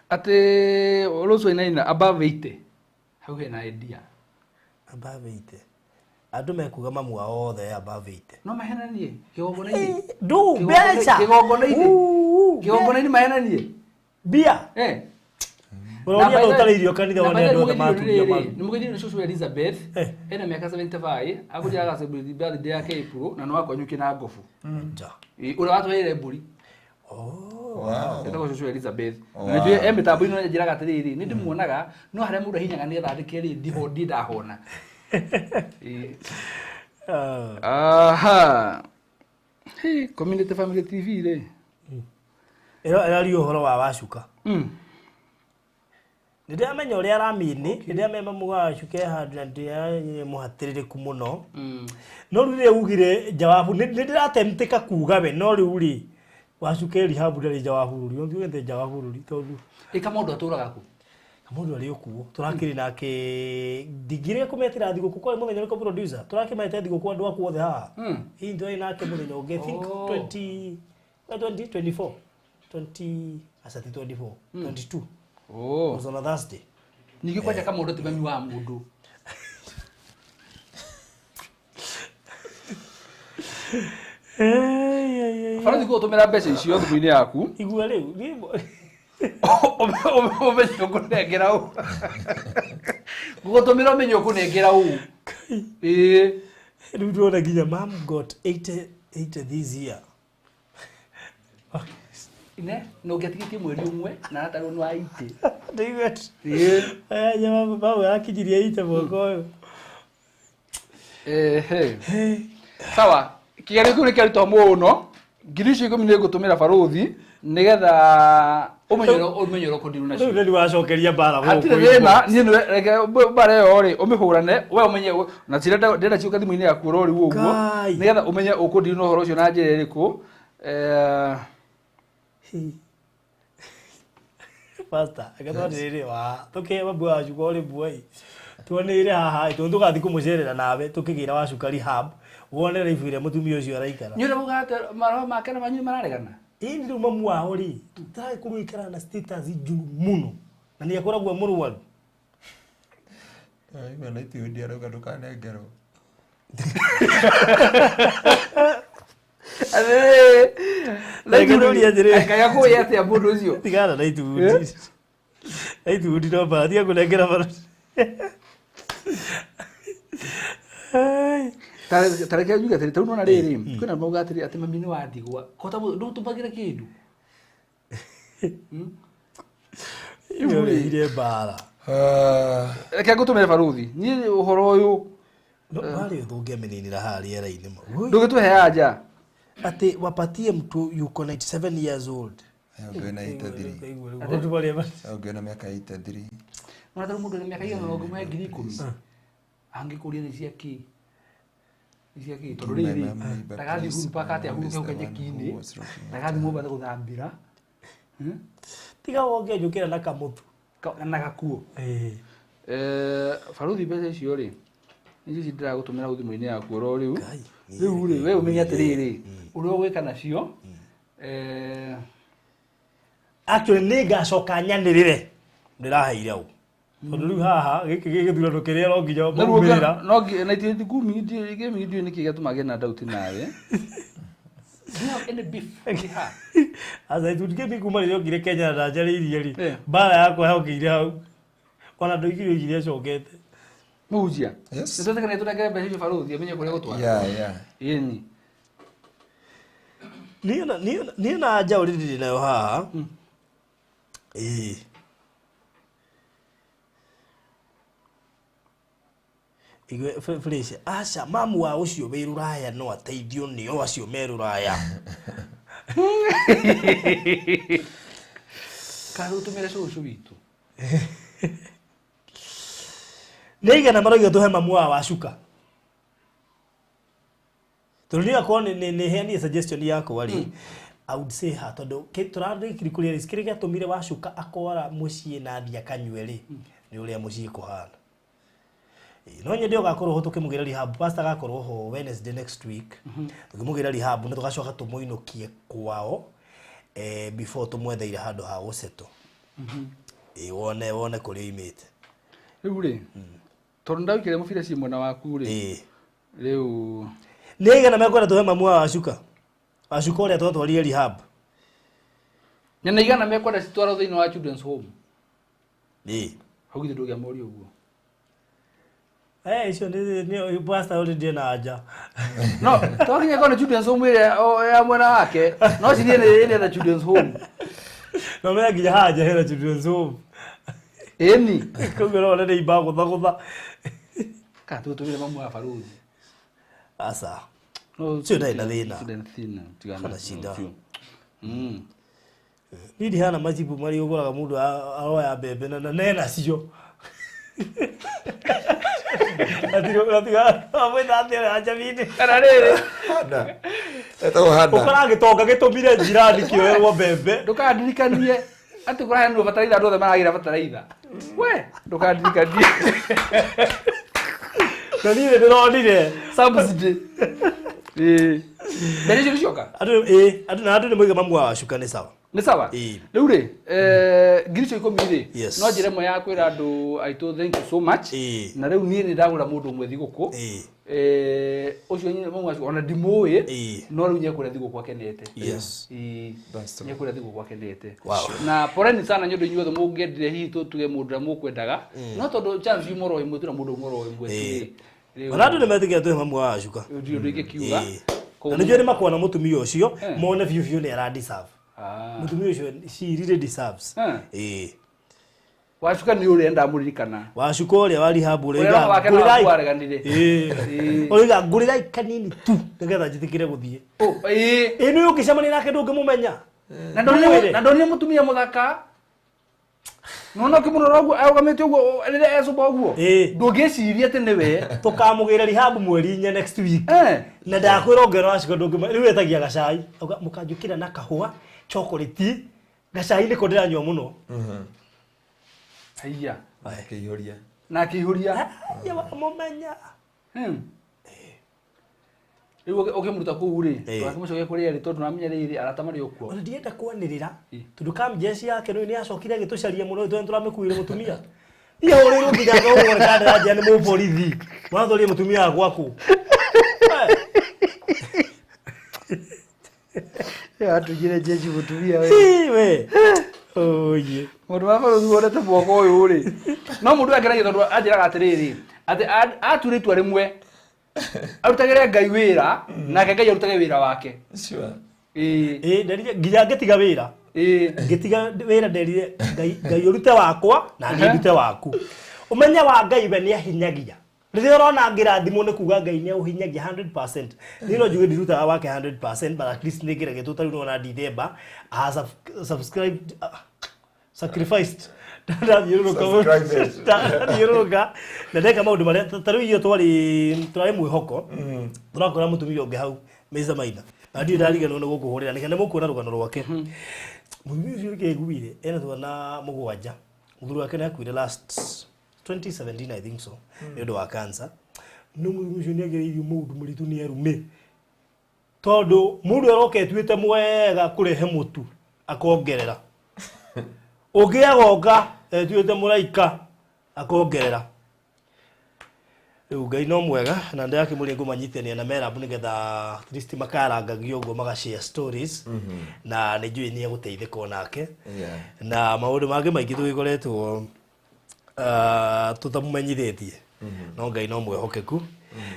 ate oloso ina above 80 hau hena idea above 80 andu mekuga mamu wao othe above 80 no mahenanie kigongona-ini du becha kigongona-ini mahenanie bia Uronia ndo utaririo kanitha wone ndo ta maturia maru. Ni mugeithie ni cucu Elizabeth ena miaka 75 akuja aga celebrate birthday yake April na no akonyuki na ngofu. Ja. Ura watu ile mburi. Wow. Ndo cucu Elizabeth. Na njue mitambo ino njiraga atiriri ni ndimuonaga no haria mundu hinyaga ni thandike ri ndiho ndahona. Aha. Hey, Community Family TV ri. Era rio horo wa wacuka. Ndiria menya uria aramini ndiria mema muga cuke handu na ndiria muhatiririku muno no rire ugire jawabu ndiratemtika kuga we no riu ri wacuke ri habu ndari jawabu ri ongi wende jawabu ri tondu ikamundu aturaga ku kamundu ari okuo turakiri nake digire kumetira thiguku kwa muthenya ni producer turakimete thiguku andu akuothe ha hii ndio inake muthenya unge think 2024 asati 24 22 Oh. Was on a Thursday. Niki kwa chaka mundu timami wa mundu. Fara diko tumira mbeca icio thumu-ini yaku. Igua riu ni omenyo kunengera u. Gutumira omenyo kunengera u. Riu ndona nginya mam got 80 this year. Ine no getigitie mweri umwe na ataru no aite. Ndigot. Aya jamaa baba akijiria ite moko. Sawa, kigerio kiu ni kiarito muno. Ngiricio 10 ni ngutumira baruthi nigetha umenyero kundiru nacio. Ndio ndio wacokeria bara huko. Atirena ni reke bara yo ri umihurane we umenye na cira ndenda ciuka thimu-ini yaku rori uguo nigetha umenye ukundiru no horo ucio na njira iriku. Pasta agatwarire wa tuke babu ajuko ri buai tuonire haha tundugathi kumucerera nawe tukigira wa cukari hub wone rifire mutumia ucio araikara nyure mugate maro makana manyu mararegana indi ru mamu wao ri tutai kuruikara na status juru muno na ni akoragwo murwaru ai mena itio ndia roga ndukanengero Naiduria njire akaya ko yate ya mundu ucio tigana naitudi no bathia kunengera mara tareke juga tari tau nona riri kwina mauga atiri ati mami ni wadigwa kota ndo tubagira kindu ire bara reke ngutumire baruthi ni uhoro uyu no bali thungemeninira hali era-ini mo ndugitu heaja ati wapatie mtu yuko 97 years old ngena 83 ndio bali basi ngena miaka 83 mwana mundu ni miaka 10 angikuria ni ciaki tondu riri tagathi mpaka ati ahuke ukanyeki-ini tagathi mumba guthambira tiga woge njukira na kamutu na gakuo baruthi mbeca icio ri nicio ndiragutumira thimu-ini yaku ro riu ri we umenye atiriri uria gwika nacio actually ni gacoka nyanirire ndiraheire au tondu riu haha giki githurano kiria ro nginya mumira no na itindi kumi game ndio niki gatumage na doubt nawe ene beef ha asa itundike kuma rio ngire Kenya na njariirie ri bara yakwa hokire hau kona ndoigire igire cokete mujia ndio tekana tunagera mbeca baruthi amenye kuria gutwara yeni ni na aja uriri nayo haha igwe fresh acha mamu wa ucio be ruraya no ateithio nio acio me ruraya karu tumira cucu witu nigana maroiga tuhe mamu wa wacuka tunia kone ne heani suggestion yako wali I would say ha tondu turari kirikuria riskiriga tumire wacuka akora mucie na thia kanyweri ni uria mucie kuhana no nye ndio gakorwo tukimugira rehab pastor gakorwo ho Wednesday next week tukimugira rehab na tugacoka tumuinukie kwao before tumwetheire handu ha guseto wone kuri imite riu ri tondu ndawikire mubira ci mwena waku ri riu nigana mekwenda tuhe mamu wa wacuka uria twatwarire rehab nyana igana mekwenda citwara thiini wa children's home haugithi ndugia mori uguo icio ni pastor already na aja no tokinya kona children's home ile ya mwana wake no si ile na children's home no me nginya haja hera children's home eni kugora wale ni ibago thagutha ka tutumire mamu wa baruthi asa no sio dai na thina tigana shida nidi hana majibu mari ugoraga mundu aroya bebe na nena cio atiga amwenda atia aja vini kana riri hada eto hada ukora gitonga gitumire jirani kioerwo bebe ndukandirikanie ati kura henu bataraitha ndothe maragira bataraitha we ndukandirikanie kanire ndironire subsidy Beni jiru shoka. Adu ni mwiga mamu wa wacuka ni sawa. Ni sawa. Riu ri ngiricio 10 ri no njire mo ya kwira andu aitu thank you so much. Na riu nie ni ndagura mundu umwe thiguku. Ucio nyine mamu wacu ona ndimui no riu nyekure thiguku akenete. Yes. Nyekure thiguku akenete. Na poreni sana nyondo inyuothe mungendire hihi tutuge mundu mukwendaga no tondu chance imoro imwe tuna mundu moro imwe. Wanadu ni metikia tuhe mamu wa wacuka. Ndio ndike kiuga. Na nijue ni makuona mutumia ucio mone view ni ara deserve. Mutumia ucio she really deserves. Wacuka ni uri enda muririkana. Wacuka uri wari habu rega. Oiga ngurira ikanini tu ngegetha njitikire guthie. Ino ukicamani nake ndungimumenya. Na ndonire mutumia muthaka. Nona kimurora guo agamete guo rire ecuba guo. Ndungiciria ati niwe tukamugira rehab mweri nya next week. Na ndakwira ngero acio ndungima riu etagia gacai. Mukanjukira na kahua chocolate. Gacai niko ndiranyua muno. Hinya. Akihuria. Na akihuria. Ya mumenya. Riu ukimuruta ku uri. Twakimucokia kuri ri tondu namenya riri aratamari okuo. Ona ndienda kwanirira. Tundu kam jesi yake no ni acokire gitucaria muno twendu turamikuire mutumia. Iya uri rugiga go gore kada aje ni mu borithi. Mwathori mutumia gwaku. Ya tujire jeji mutumia we. Oye. Mundu wa baro thuore te boko uyu ri. No mundu akiragia tondu ajiraga atiriri. Ati aturitu rimwe. Arutagire Ngai wira na Ngai arutage wira wake. Sure. Nderire nginya ngitiga wira. Ngitiga wira nderire Ngai urute wakwa na ni urute waku. Umenya wa Ngai we ni ahinyagia. Riria urona ngirathimo ni kuga Ngai ni uhinyagia 100%. Nino njuge ndiruta wake 100% but at least ni ngira gituta riu na December has subscribed sacrificed. Ndiruka na ndeka maundu maria tariu iyo twari mwihoko turakora mutumia ungi hau meza maina andi ndarigano no gukuhurira nikane mukuona rugano rwake mutumia ucio kiguire ena twana mugwanja muthuru wake ni akuire last 2017 I think so ndio wa cancer no mutumia ucio ni agereirio maundu muritu ni arume tondu mundu aroketwite mwega kurehe mutu akongerera ugiagoga tuite muraika akongerera riu Ngai no mwega na ndake muri ngumanyithania na mera bune getha at least makaranga giogo magashare stories na ni njui ni guteithika onake na maundu mangĩ maingĩ tugikoretwo tutamumenyithitie no Ngai no mwehokeku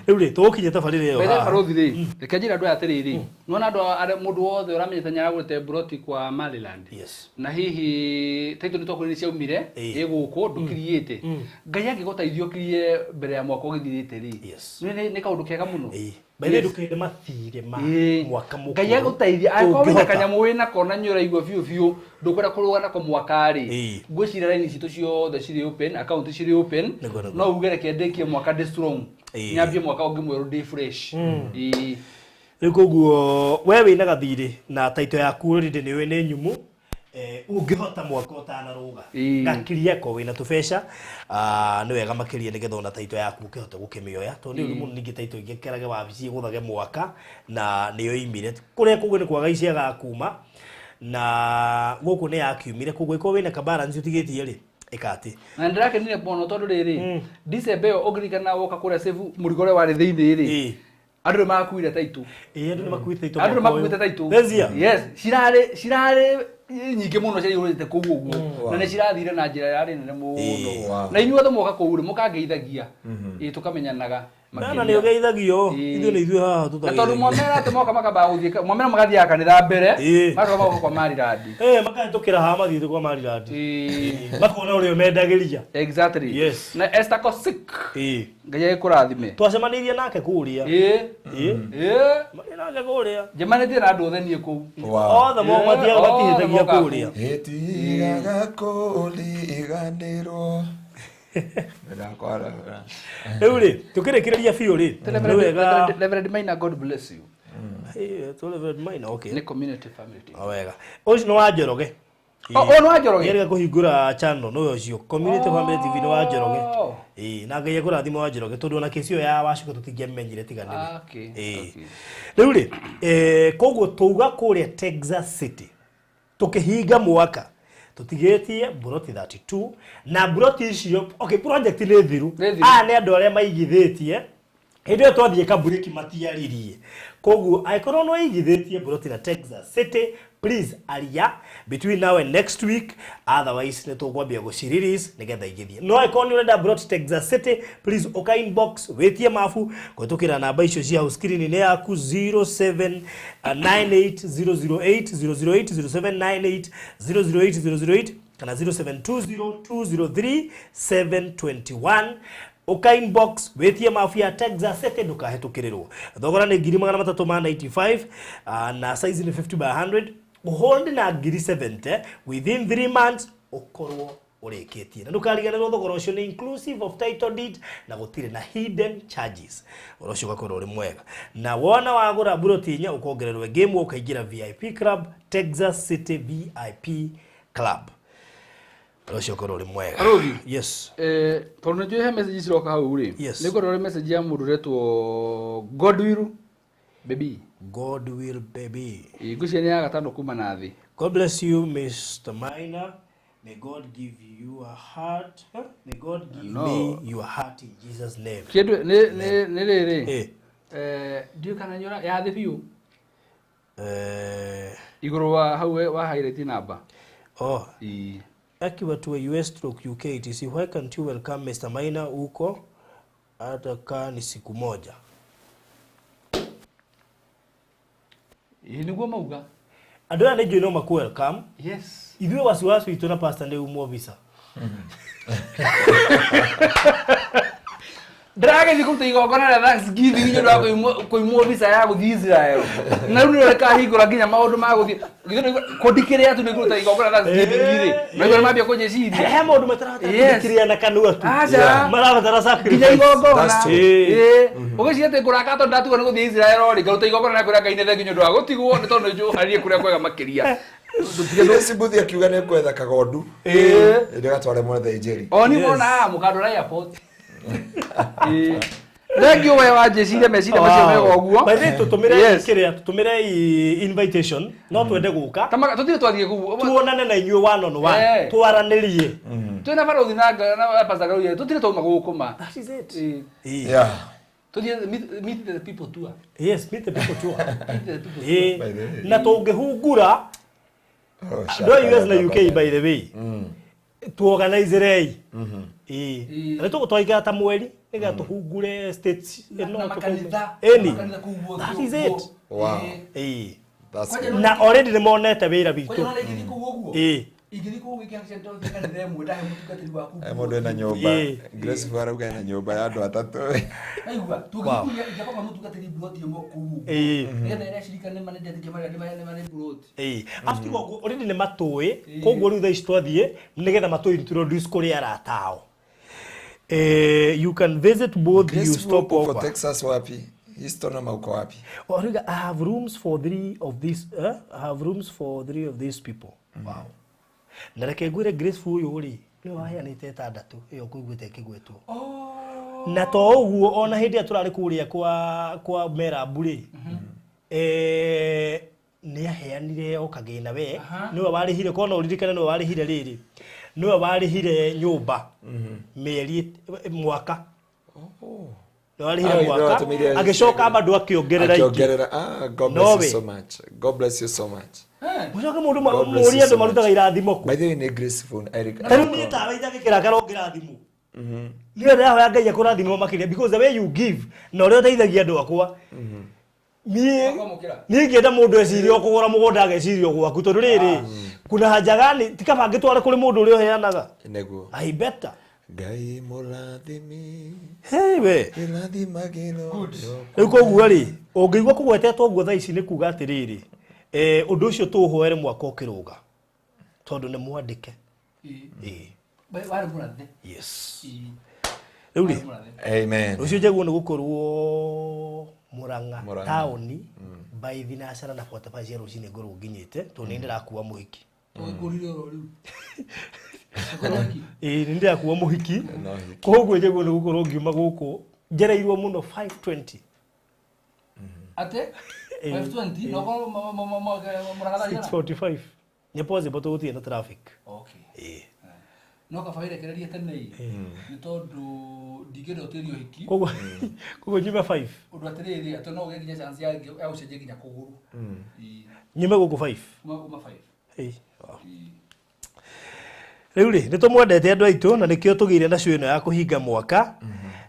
riu ri tukinya tabarire yo ha barothi ri reke njira andu atiriri nona andu mundu wothe uramenyete nyagurite broti kwa Maryland na hihi taito ni tokuri ciaumire iguku ndukiriete Ngai angigutaithio kirie mbere ya mwaka ugithirite ri ni kaundu kega muno Bale ndukende mathire ma mwaka muku Ngai agutaithia akowe kanyamu wina kona nyura igwa fiu ndukwenda kurugana kwa mwaka ri ngwicira line citu ciothe ciri open account ciri open no ugere kendekie mwaka de strong nyambie mwaka ungi mweru day fresh rikuguo we wina gathiri na taito yaku rindi ni we ni nyumu ungihota mwaka utanaruga ngakiria ko wina tubesha ni wega makiria ni getha ona taito yaku ukihota gukimioya to ni uri muno ningi taito igekerage wabici guthage mwaka na niyo imire kuria kugu ni kwaga iciaga kuma na guku ni yakiumire kugu iko wina ka balance utigitie ri ikati na ndirake nile bono tondu riri December ogirikana woka kuria save murigore wari thiini ri andu makuire taitu andu ni makuire taitu andu makuire taitu yes cirare nyingi muno ciri urite kuu uguo na ni cirathire na njira yari nene muno na inyuothe moka kuu ri mukangeithagia tukamenyanaga na ni ugeithagio ithu ni ithu haha tutagire tondu mwamera ati moka makamba guthie mwamera magathia kanitha mbere maroka moka kwa Maryland makahitukira ha mathie kwa Maryland makona urio mendagiria exactly yes na Esther ko sick Ngai agikurathime twacemanirie nake kuria mari nake kuria jemanite na andu othe nie kuu othe mo mathia batihitagia kuria itigaga kuliganirwo ndakwara uri tukirikiria biu ri Reverend Maina God bless you to Reverend Maina okay ni community family wega ucio no wanjoroge no wanjoroge yerega kuhingura channel no ucio community family TV no wanjoroge na Ngai akurathima wanjoroge tondu na kesi yo ya wacuka tutingiamenyire tiganire riu ri koguo tuuga kuria Texas City tukihinga mwaka tutigetie broti 32 na broti icio okay project ni thiru ni andu aria maigithitie Hĩndĩ twathie ka break matiaririe. Koguo aikorwo no igithitie broti na Texas City, please aria between now and next week, otherwise ne tugwambia go release nigetha igithie. No aikorwo ni urenda broti Texas City, please oka inbox wetie mafu gwetukira namba icio cia screen ni yaku 0798008008 0798008008 kana 0720203721 uka inbox wetie mafia Texas sete ndukahetukirirwo thogora ni 395 na size ni 50 by 100 hold na 70 within 3 months ukorwo ureketie na ndukariganirwo thogora ucio ni inclusive of title deed na gutire na hidden charges urocio gakorwo uri mwega na wona wagura burotinya ukongererwe game ukaingira VIP club Texas City VIP club urocio gakorwo uri mwega yes tono njoo he message ciroka hau ri niko rore message ya mundu retwo Godwill baby igucia ni ya gatano kuma na thi. God bless you Mr. Minor. May God give you a heart. May God give me your heart in Jesus name. Kedu ne rere. Dio kana nyora ya the view. Iguru wa hau wa highlight number. Oh. Akiwa tu US/UK TC, why can't you welcome Mr. Minor huko hata kaa ni siku moja? Niguo mauga. Andũ aya nĩnjũĩ no maku welcome. Yes. Ithuĩ wasiwasi witũ na pastor nĩ umwo visa. Drage zikuta igogona na Thanksgiving nyo ndako koimwo visa ya guthi Israel. Na rĩu nĩreka hingũra nginya maũndũ ma guthi. Kũndikĩrĩa tu nĩkuruta igogona na Thanksgiving rĩ. Na igogona mambia kũnyeciria. He maũndũ matarahota kũndikĩrĩa na kanua tu. Marabatara sacrifice. Nginya igogona. Ũgĩciria atĩ ngũraka tondũ ndatuga nĩ guthi Israel rĩ. Ngaruta igogona na kwĩra Ngai nĩ thengi nĩ ũndũ wa gũtigwo nĩ tondũ nĩnjũharĩrie kũrĩa kwega makĩria. Sibuthi akiuga nĩ kwetha kagondu. Ndio gatware mwethe njeri. Oni mona mukandora airport. Thank you wa jecire mecire macio mega uguo. By the way tutumire kiria tutumire invitation no twende guka. Tamaga tutire twathie kugu. Tuonane na inyuĩ one on one. Twaranirie. Twina barothi na pastor Ngaruiya tutire twauma gukuma. That is it. Yeah. Tutire meet the people tour. Yes, meet the people tour. Na tungihungura. Do US na UK by the way. To organize rei. Na tũgũtwaiga ta mweri niga tuhungure states no makanitha. That is it. Wow. That's good. Na already nĩ monete wĩra witũ. Igiri ko weekend center thikana themu ndahe mutungatiri waku. Mũndũ ena nyũmba. Grace Farauga ena nyũmba ya andũ atatũ. Aigua tugikuria ijapa mutungatiri blot yo ku. Nĩgetha ĩrĩa cirikane manager thike mari blot. After go already nĩ matũĩ koguo rĩu thaa ici twathiĩ nĩgetha matũ introduce kũrĩ aratao. You can visit both you stop over. Texas wapi? Histo na mauko wapi? Origa I have rooms for 3 of these people. Wow. Na reke ngwire Graceful uyu ri ni waheanite 6 iyo kuiguite kigwetwo. Na to uguo ona hindi aturari kuria kwa mera buri. Ni aheanire okagina we niwe warihire kona uririkana niwe warihire riri. Niwe warihire nyumba. Meri mwaka. Niwarihire mwaka. Agicoka bado akiongerera iki. God bless you so much. God bless you so much. Mucoka mundu muri andu marutaga irathimo ku. By the way ni Graceful Eric. Tani ni tawa ithagikira karongira thimo. Niwe ndaho yangaia kurathimo makiria because the way you give na uri uteithagia andu akwa. Ni ngenda mundu ecirio kugura mugunda agecirio gwaku tondu riri kuna haja gani tikaba ngitware kuri mundu uri uheanaga Neguo. I better Ngai mulathimi. Hey we. Irathimagiro. Riu koguo ri ungĩigua kugwetetwo guo thaa ici ni kuga atiriri undu ucio tuhoere mwaka ukiruga tondu ni mwandike. Wari murathe. Yes. Riu ri Amen. Ucio jeguo ni gukorwo Muranga taoni by thinacara na 45 rucini nguru nginyite to ni ndirakuwa muhiki. Ngurire riu. Ndirakuwa muhiki. Koguo jeguo ni gukorwo ngiuma guku njereirwo muno 520. Ate 520 no Muranga 645. Ni pause boto gutie na traffic. Okay. No ka faire kereria tene ni tondu ndigere hoterio hiki koguo nyume 5 undu atiriri ato no ugekinya chance ya ucenje kinya kuguru nyume guku 5 uma 5 riu ri ni tumwendete andu aitu na nikio tugire na cio ino ya kuhinga mwaka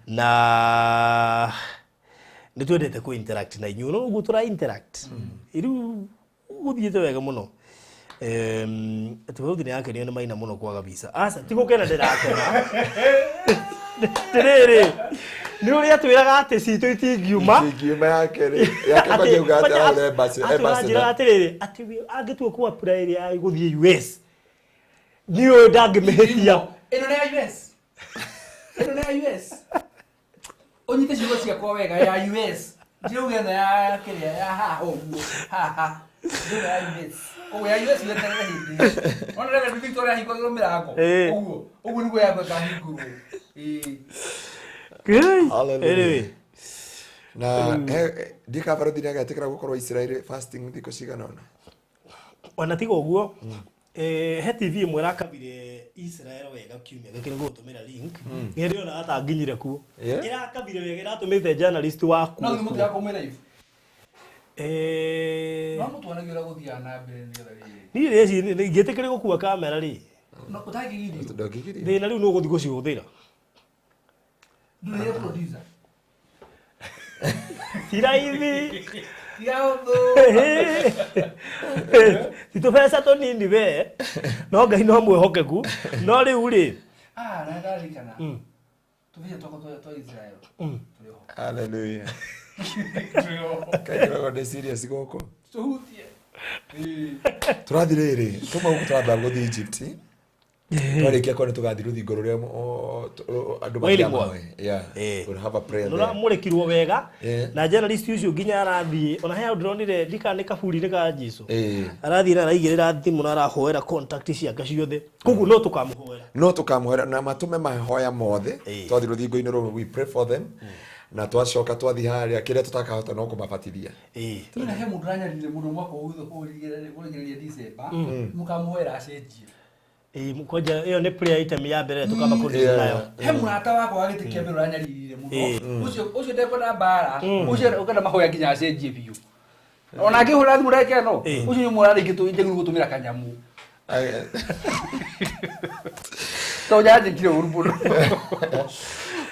na ni twendete ku interact na inyu no ugu tura interact riu guthiete wega muno Tũbauthi nĩ yakenio nĩ Maina mũno kwaga visa. Aca ti gũkena ndĩrakena. Tĩrĩrĩ nĩ ũrĩa twĩraga atĩ citũ itingiuma. Itingiuma yakerĩ. Yake kwa jauga atĩ embassy. Atũranjĩra atĩrĩrĩ atĩ angĩtua ku apply ĩrĩa gũthiĩ US. Niĩ ũyũ ndangĩmĩhĩtia. Ĩno nĩ ya US. Ĩno nĩ ya US. Onyite ciugo ciakwa wega ya US. Ndiuge na ya kĩrĩa ya haha ũguo. Haha. Ndiuge ya US. Ogo ya US weterere hindi. Ona rega ndi Victoria hingũrĩrwo mĩrango. Ũguo nĩguo yakwa kahingũrwo. Anyway. Na ndikabaro thina gatikira gukorwo Israel fasting thiko cigana ona. Ona tiga ũguo. He TV ĩmwe rakabire Israel wega kiumia gĩkĩ nĩ gũtũmĩra link. Nĩ rĩona hata nginyire kuo. Ĩrakabire wega ĩratũmĩte journalist waku. No mũtu yako mwe live. No mũtu wanagira gũthia na mbere nĩ Niĩ rĩci ngĩtĩkĩre gũkua kamera rĩ. No ũtagĩgirio. Thĩna rĩu no gũthiĩ gũcihũthĩra. Ndũrĩ producer. Tiraithi. Tiaũndũ. Titũbeca tũnini we. No Ngai no mwĩhokeku. No rĩu rĩ. Na ndarikana. Tũbĩte twa Israel. Hallelujah. Kaigĩragwo ndĩ serious gũkũ. Tũhutie. Tũrathiĩ rĩrĩ. Tũma gũkũ tũrathiĩ gũthiĩ Egypt. Twarĩkia kwa nĩ tũgathiĩ rũthingo rũrĩa andũ mathiamawe. We'll have a prayer there. Mũrekirwo wega. Na journalist ũcio nginya arathiĩ. Ona he ndronire ndikane kaburi-inĩ ka Jesũ. Arathiĩ na araigĩrĩra thimũ na arahoera contact ciake ciothe. Koguo no tũkamũhoera. No tũkamũhoera na matume mahoya mothe. Twathiĩ rũthingo-inĩ rũrũ, we pray for them. Na twacoka twathiĩ harĩa kĩrĩa tũtakahota no kũmabatithia. Ina he mũndũ ranyarire mũno mwaka ũgũthĩrĩria December. Mũkamũhoera acenjie. Mkoja hiyo ni prayer item ya mbere tukamba kũrĩha nayo. He mũrata wakwa wagĩtĩkia mbere ũranyarire mũno. Ũcio ndekwenda mbara. Ũcio ũkenda mahoya nginya acenjie biũ. Ona angĩhũra thimũ reke no. Ũcio nĩ mũrata ingĩ gũtũmĩra kanyamu. Toja njikire ũrũbũrũ.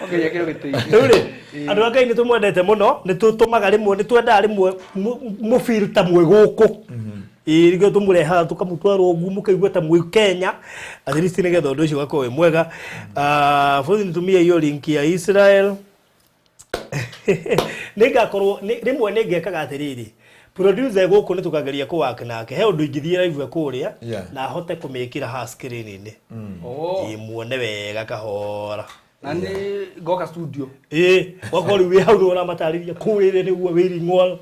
Okay, yakĩro gĩtĩi. Rĩu andũ a Ngai nĩ tũmwendete mũno, nĩ tũtũmaga rĩmwe, nĩ twendaga rĩmwe mũfilta mwĩ gũkũ. Irigo tumureha tukamutwara ugu mukaigwa ta mwi Kenya at least nigetha undu ucio gakowe mwega. Bodi nitumia hiyo link ya Israel. Ningakorwo rimwe ningekaga atiriri producer guku nitukageria ku work nake he undu ingithie live kuria na hote kumikira ha screen-ini imuone wega kahora nani goka studio wakori we hau ora matariria kurire niguo wiringwa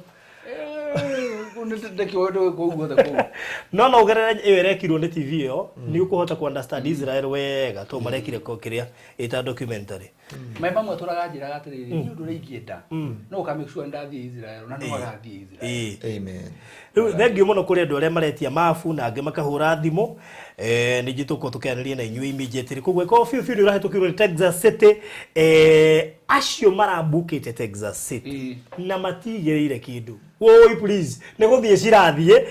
no no gerera erekirwo ni TV yo ni ukuhota ku understand Israel wega to marekire ko kiria eta documentary maimba mwe turaga njira gatiriri ni undu ringienda no uka make sure ndathie Israel na no magathie Israel amen. Thengio muno kuri andu aria maretia mafu na ange makahura thimo ni jituko tukianiria na inyui immediately kugwe ko fiu fiu urahetukirwo ni Texas City acio marambukite Texas City na matigereire kindu woi please neguthie cirathie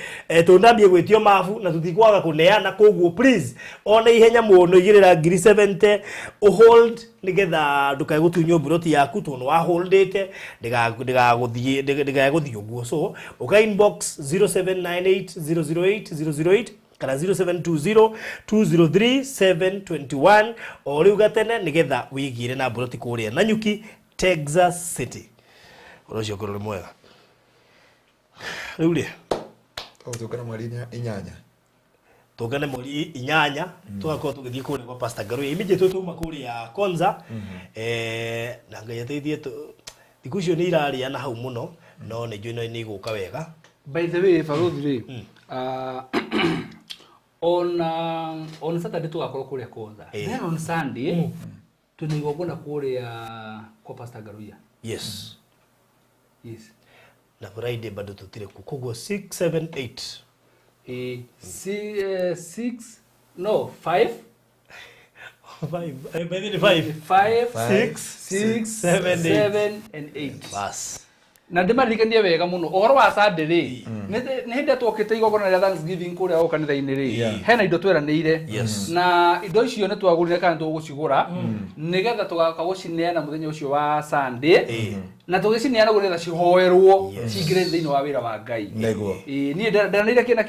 tundambie gwetio mafu na tutikwaga kuneana koguo please ona ihenya muno igirira ngiri 70 hold nigetha ndukae gutunyo buroti yaku tono wa holdete ndigaguthie uguo so uka inbox 0798008008 kana 0720203721 ori ugatene nigetha wigire na buroti kuria Nanyuki Texas City urocio kurore mwega riu ri tukana mweri 8 tugane mweri 8 tugakorwo tugithie kuria kwa Pastor Ngaruiya immediate tuma kuria Konza na Ngai ateithie thikucio ni iraria na hau muno no ni njui ni iguka wega. By the way Faruthi on Saturday tugakorwo kuria Konza then on Sunday tunigogona kuria kwa Pastor Ngaruiya. Yes na Friday bado tutire kugwa 6 7 8 6 no 5 maybe 5 6 7 and 8 bas na ndimarikanie wega muno ohoro wa Sunday ri ni hinde twokite igogona rĩa Thanksgiving kuria o kanitha-inĩ ri hena indo tweranĩire na indo icio nĩ twagũrire kana tũgũcigũra nigetha tũgaka gũcineana mũthenya ũcio wa Sunday na tũgĩcineana gũretha cihoerwo cingire thĩinĩ wa wĩra wa Ngai niĩ ndanĩire kĩna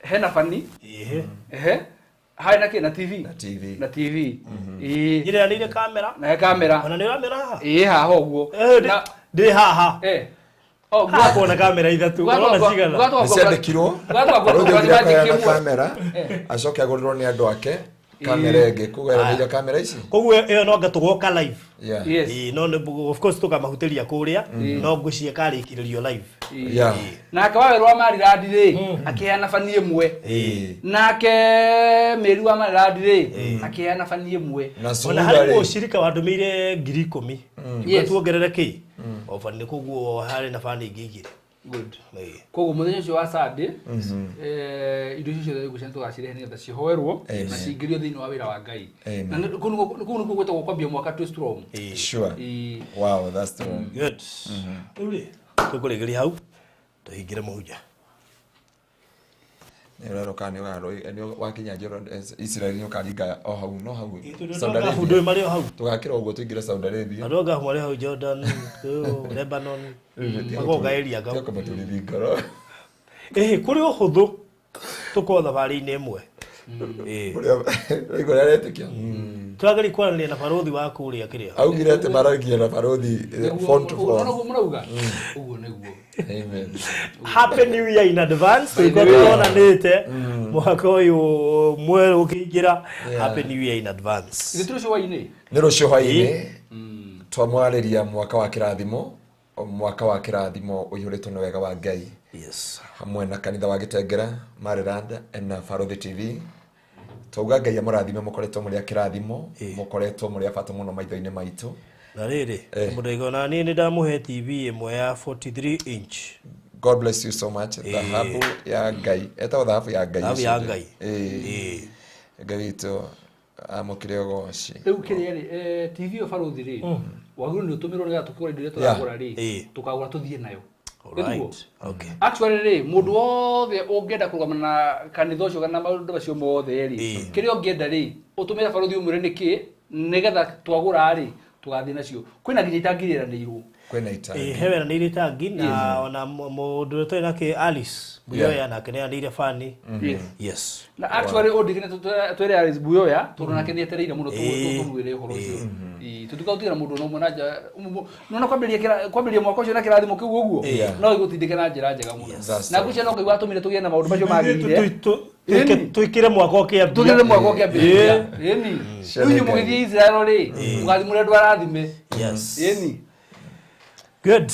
hena fani hai na TV na TV ile kamera na kamera ona nĩ kamera haha haha ũguo na ndĩ haha gwakwo na kamera ithatu urona cigana nĩciandĩkirwo kamera acoke agũrĩrwo nĩ andũ ake kamera ĩngĩ kũgeranĩire kamera ici koguo ĩyo no ngatũgoka live no of course tukamahutĩria kũrĩa no ngũcie karĩkĩrĩrio live nake wawerwa Mariladi rĩ akĩheana fani ĩmwe nake Meri wa Mariladi rĩ akĩheana fani ĩmwe ona harĩ ũcirika wandũmĩire 10,000 tuongerere kĩ ofani koguo harĩ na fani ingĩ igĩrĩ good koguo mũthenya ũcio wa Sunday indo icio ciothe gũcenjia tũgacirehe nĩgetha cihoerwo na cingĩrio thĩinĩ wa wĩra wa Ngai na kũu nĩkuo gwĩtagwo kwambia mwaka too strong sure wow that's the one good rĩu tũkũrĩgĩria hau tũhingĩre mũhunja nĩrero kana nĩ wakinya Jordan Israel nĩ ũkaringa o hau no hau Saudi Arabia marĩ o hau tũgakĩra ũguo tũingĩre Saudi Arabia andũ anga marĩ hau Jordan Lebanon magoga area gao kama tũrithingoro kũrĩ ũhũthũ tũko thabarĩ-inĩ ĩmwe igora retĩkia twagĩrĩirwo kwaranĩria na barothi wa kũrĩa kĩrĩa augire atĩ maragia na barothi font to font mũrauga ũguo nĩguo amen happy new year in advance tũkonanĩte mwaka ũyũ mwerũ ũkĩingĩra happy new year in advance nĩ rũciũ hwaĩ-inĩ twamwarĩria mwaka wa kĩrathimo ũihũrĩtwo nĩ wega wa Ngai hamwe na kanitha wa Gĩtengera Maryland na Barothi TV tauga Ngai amũrathime mũkoretwo mũrĩ kĩrathimo mũkoretwo mũrĩ bata mũno maitho-inĩ maitũ na rĩrĩ mũndũ na niĩ nĩ ndamũhe TV ĩmwe ya 43 inch God bless you so much dhahabu ya Ngai etagwo dhahabu ya Ngai Ngai witũ amũkĩre ũgoci rĩu kĩrĩa TV yo Barothi rĩ wagĩrĩirwo nĩ ũtũmĩrwo nĩgetha tũkĩgũra indo iria tũragũra rĩ tũkagũra tũthiĩ nayo okay actually rĩ mũndũ wothe ũngĩenda kũrũgama na kanitha ũcio kana maũndũ macio mothe rĩ kĩrĩa ũngĩenda rĩ ũtũmĩre Barothi ũmũre nĩkĩ nĩgetha twagũra rĩ tũgathiĩ nacio kwĩna nginya itangĩrĩranĩirwo kwĩna itangi hewe na nĩ itangi na ona mũndũ ũtoĩ nake Alice Buyoya nake nĩ anĩire fani yes na actually ũndigine twere Alice Buyoya tondũ nake nĩ etereire mũno tũmwĩre ũhoro ũcio tũtikautigĩra mũndũ no mwana nona kwambĩrĩria mwaka ũcio na kĩrathimo kĩu ũguo no igũtindĩke na njĩra njega mũno na ngũcia no Ngai watũmire tũgĩe na maũndũ macio magĩrĩire twĩkĩre mwaka ũkĩambĩrĩria ĩni rĩu mũgĩthiĩ Israel rĩ mũgathimũre andũ arathime ĩni good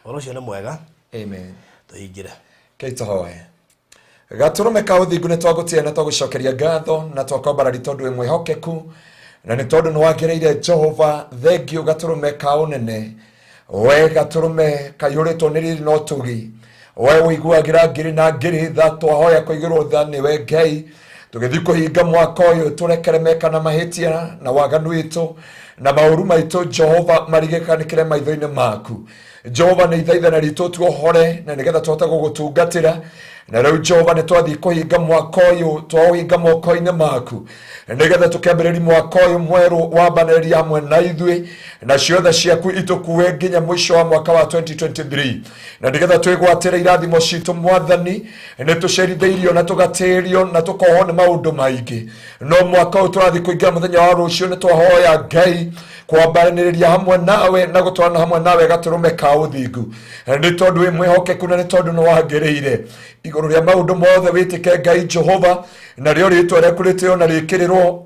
ũhoro ũcio nĩ mwega amen tũhingĩre keitohoe gatũrũme ka ũthingu nĩ twagũtĩĩa na twagũcokeria ngatho na twakwambarari tondũ wĩ mwĩhokeku na nĩ tondũ nĩ wagĩrĩire Jehova thengio gatũrũme ka ũnene we gatũrũme kaiyũrĩtwo nĩ riri no tũgi we ũiguagĩra ngiri na ngiri tha twahoya kũigĩrwo tha nĩwe Ngai tũgĩthiĩ kũhinga mwaka ũyũ tũrekere meka na mahĩtia na waganu witũ na maũru maitũ Jehova marigĩkanĩkĩre maitho-inĩ maku Jehova nĩ ithaithana ritũ tuohore na nĩgetha tũhote gũgũtungatĩra na rĩu Jehova nĩ twathiĩ kũhinga mwaka ũyũ twaũhinga moko-inĩ maku nĩgetha tũkĩambĩrĩria mwaka ũyũ mwerũ wambanĩrĩria hamwe na ithuĩ na ciothe ciaku itũkue nginya mũico wa mwaka wa 2023 na nĩgetha twĩgwatĩre irathimo citũ Mwathani nĩ tũcerithĩirio na tũgatĩrio na tũkohwo nĩ maũndũ maingĩ no mwaka ũyũ tũrathiĩ kũingĩra mũthenya wa rũciũ nĩ twahoya Ngai kwambanĩrĩria hamwe nawe na gũtwarana hamwe nawe gatũrũme ka ũthingu nĩ tondũ wĩ mwĩhokeku na nĩ tondũ nĩ wagĩrĩire igũrũ rĩa maũndũ mothe wĩtĩke Ngai Jehova na rĩo rĩtwa rĩaku rĩtĩo na rĩkĩrĩrwo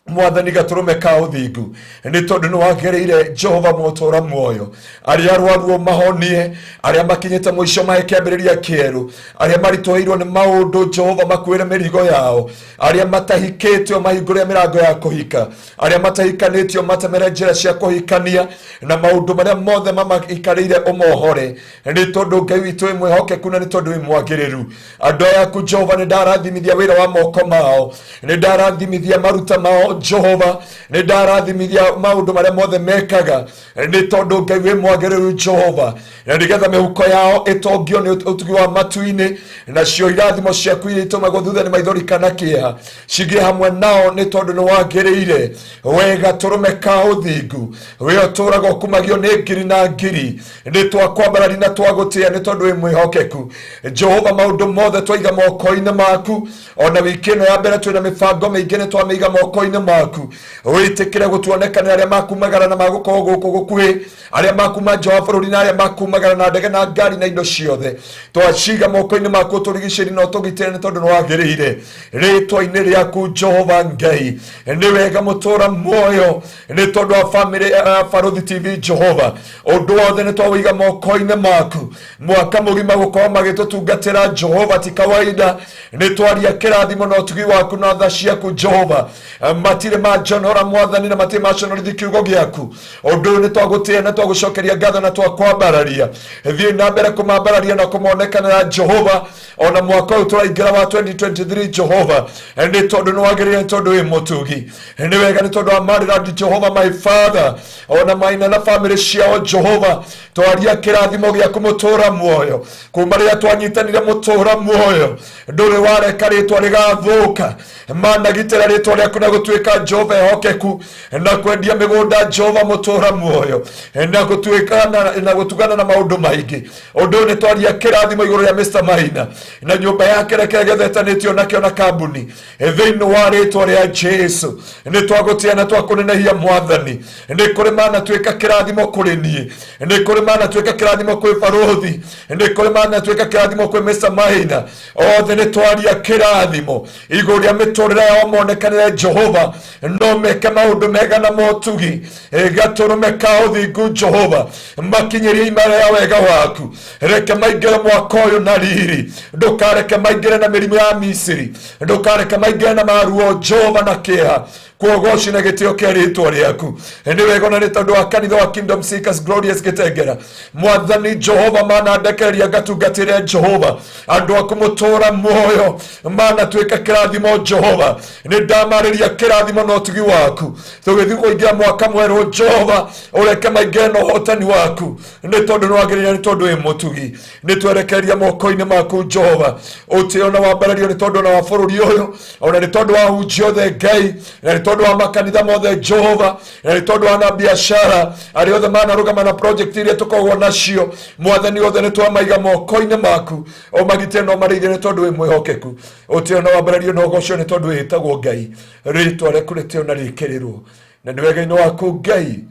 Mwathani gatũrũme ka ũthingu nĩ tondũ nĩ wagĩrĩire Jehova mũtũra muoyo arĩa arwaru mahonie arĩa makinyĩte mũico magĩkĩambĩrĩria kĩerũ arĩa maritũhĩirwo nĩ maũndũ Jehova makuĩre mĩrigo yao arĩa matahikĩtio mahingũre mĩrango ya kũhika arĩa matahikanĩtio matemere njĩra cia kũhikania na maũndũ marĩa mothe mamahikarĩire ũmohore nĩ tondũ Ngai witũ wĩ mwĩhokeku na nĩ tondũ wĩ mwagĩrĩru andũ ayaku Jehova nĩ ndarathimithia wĩra wa moko mao nĩ ndarathimithia maruta mao Jehova nĩ ndarathimithia maũndũ marĩa mothe mekaga nĩ tondũ Ngai wĩ mwagĩrĩru Jehova, na nĩgetha mĩhuko yao ĩtongio nĩ ũtugi wa matu-inĩ, nacio irathimo ciaku iria itũmagwo thutha nĩ maithori kana kĩeha cigĩe hamwe nao nĩ tondũ nĩ wagĩrĩire. Wega tũrũme ka ũthingu we ũtũũraga ũkumagio nĩ ngiri na ngiri, nĩ twakwambarari na twagũtĩĩa nĩ tondũ wĩ mwĩhokeku Jehova. Maũndũ mothe twaiga moko-inĩ maku, ona wiki ĩno ya mbere twĩna mĩbango mĩingĩ nĩ twamĩiga moko-inĩ maku. Wĩtĩkĩre gũtuonekanĩra arĩa makumagara na magũkorwo gũkũ gũkuhĩ, arĩa makuma nja wa bũrũri na arĩa makumagara na ndege na ngari na indo ciothe, twaciga moko-inĩ maku tũrigicĩrie na ũtũgitĩre nĩ tondũ nĩ wagĩrĩire. Rĩtwa-inĩ rĩaku Jehova Ngai nĩ wega mũtũũra muoyo nĩ tondũ wa bamĩrĩ ya Barũthi TV Jehova. Ũndũ wothe nĩ twawĩiga moko-inĩ maku, mwaka mũgima gũkorwo magĩtũtungatĩra Jehova ti kawaida. Nĩ twaria kĩrathimo na ũtugi waku na tha ciaku Jehova, matirĩ majonora Mwathani na matirĩ maconorithi kiugo gĩaku. Ũndũ ũyũ nĩ twagũtĩĩa na twagũcokeria ngatho na twakwambararia. Thiĩ na mbere kũmambararia na kũmonekanĩra Jehova ona mwaka ũyũ tũraingĩra wa 2023 Jehova, nĩ tondũ nĩ wagĩrĩire, nĩ tondũ wĩ mũtugi. Nĩ wega nĩ tondũ wa Maryland Jehova my Father, ona Maina na bamĩrĩ ciao Jehova, twaria kĩrathimo gĩaku mũtũũra muoyo. Kuma rĩrĩa twanyitanire mũtũũra muoyo ndũrĩ wareka rĩtwa rĩgathũka. Managitĩra rĩtwa rĩaku na gũtuĩka Jehova ehokeku na kwendia mĩgũnda Jehova mũtũũra muoyo na gũtugana na maũndũ maingĩ. Ũndũ nĩ twaria kĩrathimo igũrũ rĩa Mr. Maina na nyũmba yake reke gethetanĩtio nakĩo na kambuni thĩinĩ wa rĩtwa rĩa Jesu. Nĩ twagũtĩĩa na twakũnenehia Mwathani. Nĩ kũrĩ manatuĩka kĩrathimo kũrĩ niĩ, nĩ kũrĩ manatuĩka kĩrathimo kwĩ Barũthi, nĩ kũrĩ manatuĩka kĩrathimo kwĩ Mr. Maina. Othe nĩ twaria kĩrathimo igũrũ rĩa mĩtũrĩre yao monekanĩre Jehova, no meke maũndũ mega na motugi. Gatũrũme ka ũthingu Jehova, makinyĩrie imara ya wega waku. Reke maingĩre mwaka ũyũ na riri, ndũkareke maingĩre na mĩrimũ ya Misiri, ndũkareke maingĩre na maruo Jehova na kĩeha. Kuogoci na gĩtĩo kĩa rĩtwa rĩaku. Nĩ wega na nĩ tondũ wa kanitha wa Kingdom Seekers Glorious Gĩtengera Mwathani Jehova, manandekereria ngatungatĩre Jehova andũ aku mũtũũra muoyo, manatuĩka kĩrathimo Jehova. Nĩ ndamarĩria kĩrathimo na ũtugi waku tũgĩthiĩ kũingĩra mwaka mwerũ Jehova, ũreke maingĩre na ũhotani waku nĩ tondũ nĩ wagĩrĩire, nĩ tondũ wĩ mũtugi. Nĩ twerekereria moko-inĩ maku Jehova, ũtĩo na wambarario nĩ tondũ na wa bũrũri ũyũ, ona nĩ tondũ wa hunjia othe Ngai, na nĩ tondũ wa makanitha mothe Jehova, na nĩ tondũ wa na biashara arĩa othe manarũgama na project iria tũkoragwo nacio Mwathani. Othe nĩ twamaiga moko-inĩ maku, o magitĩre no marĩithie nĩ tondũ wĩ mwĩhokeku. Ũtĩo na wambarario na ũgocio nĩ tondũ wĩtagwo Ngai. Rĩtwa rĩaku rĩtĩo na rĩkĩrĩrwo, na nĩ wega-inĩ waku Ngai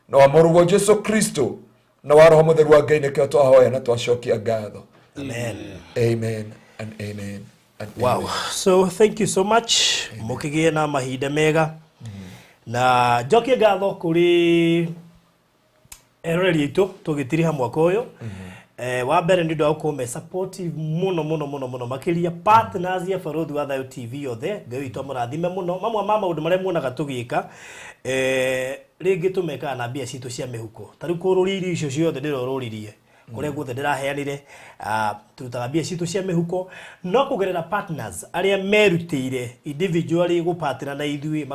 na wa mũrũgwo Jesu Kristo na wa Roho Mũtheru wa Ngai nĩkĩo twahoya na twacokia ngatho. Amen. Amen and amen. Wow. So thank you so much. Mukigie na mahinda mega. Na njokie ngatho kuri eroreri itu tugitiriha mwaka uyu. Wa mbere nĩ ndũ akome supportive muno makiria partners ya Barũthi wa Thayũ TV othe. Ngai witũ mũrathime muno. Mamwe ma maũndũ marĩa muonaga tũgĩka rĩngĩ tũmekaga na mbia citũ cia mĩhuko. Tarĩu kũrũrĩrio icio ciothe ndĩrorũririe kũrĩa guothe ndĩraheanire turutaga mbia citũ cia mĩhuko, no kũgerera partners arĩa merutĩire individually gũpartner na ithuĩ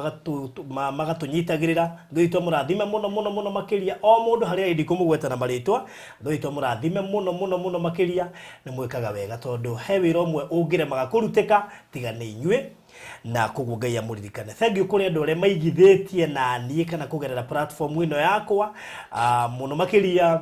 magatũnyitagĩrĩra. Ngai witũ mũrathime muno makiria. O mũndũ harĩa indi kũmũgweta na marĩtwa. Ngai witũ mũrathime muno makiria. Nĩ mwĩkaga wega tondũ he wĩra ũmwe ũngĩremaga kũrutĩka tiga nĩ inyuĩ, na koguo Ngai amũririkane. Thank you kũrĩ andũ arĩa maigithĩtie na niĩ kana kũgerera platform ĩno yakwa muno makiria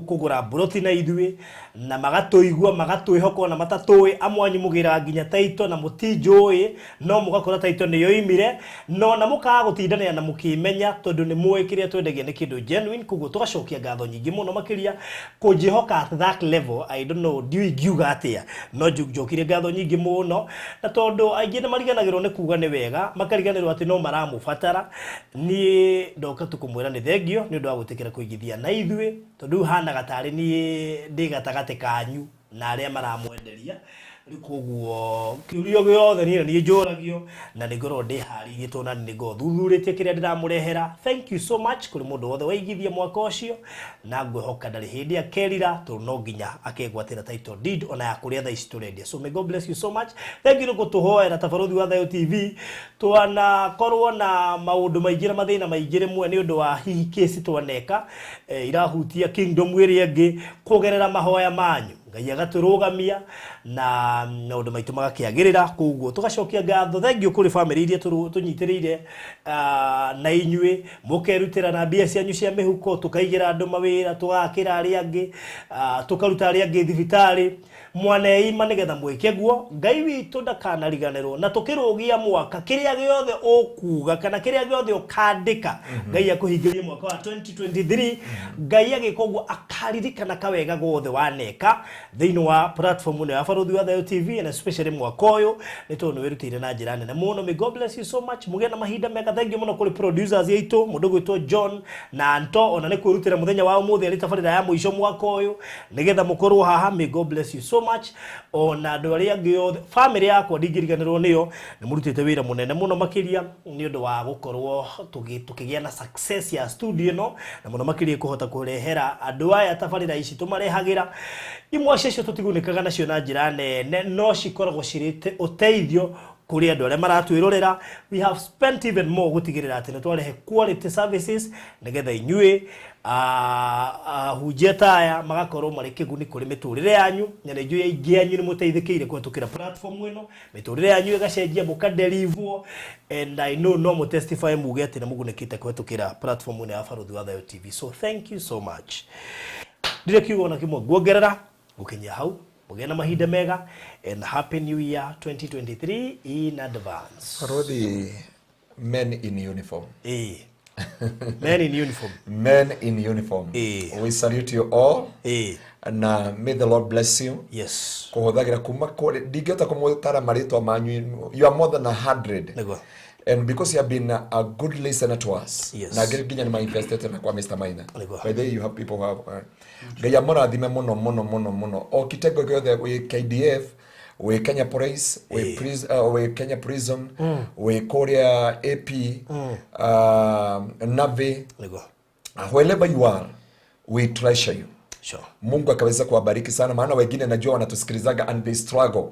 kugura buroti na ithuĩ na magatũigua magatwĩhoka na matatũĩ. Amwanyu mũgira nginya taito na mũtinjũĩ, no mũgakora taito nĩ yoimire, no na mũkaga gũtindania na mũkĩmenya tondũ nĩ mũĩ kĩrĩa twendagia nĩ kĩndũ genuine. Koguo tũgacokia ngatho nyingĩ mũno makiria kũnjĩhoka at that level. I don't know ndiũĩ ngiuga atĩa, no njokire ngatho nyingĩ mũno, na tondũ aingĩ nĩ mariganagĩrwo nĩ kuga nĩ wega, makariganĩrwo atĩ no maramũbatara. Niĩ ndoka tũkũmwĩra nĩ thengio nĩ ũndũ wa gwĩtĩkĩra kũigithia na ithuĩ, tondũ hana gatarĩ niĩ ndĩ gatagatĩ kanyu na arĩa maramwenderia. Rikuguo kiurio giothe ni njuragio na nigoro ndi haririe tona nigo thuthurite kiria ndiramurehera. Thank you so much kuri mundu wothe waigithie mwaka ucio na ngwihoka ndari hindi akerira to no nginya akegwatira title deed ona ya kuria tha isturendia. So may God bless you so much. Thank you gutuhoera tabaruthi wa Thayo TV twana korwo na maundu maingira mathina maingire mwe ni undu wa hihi kesi twaneka irahutia kingdom iri angi kugerera mahoya manyu Ngai agaturugamia na maundu maitu magakiagirira kuguo tugacokia ngatho. Thank you kuri family iria tunyitiriire na inyue mukerutira na mbia cianyu cia mihuko tukaigira andu mawira tugakira ari angi tukaruta ari angi thibitari mwaneima nigetha mwike guo. Ngai witu ndakanariganirwo na tukirugia mwaka kiria giothe ukuga kana kiria giothe ukandika Ngai akuhingirie mwaka wa 2023 Ngai agikoguo akaririkana kawega gothe waneka thiini wa platform ne ya Baruthi wa Thayo TV and especially mwaka uyu ni tondu wirutire na njira nene muno. May God bless you so much. Mugena mahinda mega. Thank you muno kuri producers yaitu mundu gwitwo John na Anto ona ni kwirutira muthenya wa umuthi ari tabarira ya muico mwaka uyu nigetha mukorwo haha. May God bless you so much. Ona andu aria angi othe family yakwa ndingiriganirwo niyo ni murutite wira munene muno makiria ni undu wa gukorwo tukigia na success ya studio no na muno makiria kuhota kurehera andu aya tabarira ici tumarehagira imwe cio tutigunikaga nacio na njira nene no cikoragwo cirite uteithio kuri andu aria maratwirorera. We have spent even more gutigirira ati nitwarehe quality services nigetha inyue hujeta aya magakorwo mari kiguni kuri miturire yanyu na nijue ingi yanyu ni muteithikire kwetukira platform ino miturire yanyu igacenjia mukaderivwo and I know no mo testify muge ati na mugunikite kwetukira platform ino ya Baruthi wa Thayo TV. So thank you so much. Ndire kiugo na kimwe guongerera gukinya hau mugena mahinda mega and happy new year 2023 in advance. Baruthi, men in uniform. Men in uniform. Men in uniform. We salute you all. And may the Lord bless you. Yes. Kuhothagira kuma kore digeta kumutara maritwa manyu. You are more than 100. Nego. And because you have been a good listener to us. Yes. Na ginya ni manifested na kwa Mr. Maina. By the way, you have people who have Gaya mora dhime mono. O kitego gyothe we KDF, we Kenya Police, we Kenya Prison, we Korea AP, Navy. Wherever you are, we treasure you. Sure. Mungu akaweza kuwabariki sana maana wengine najua wanatusikilizaga and they struggle.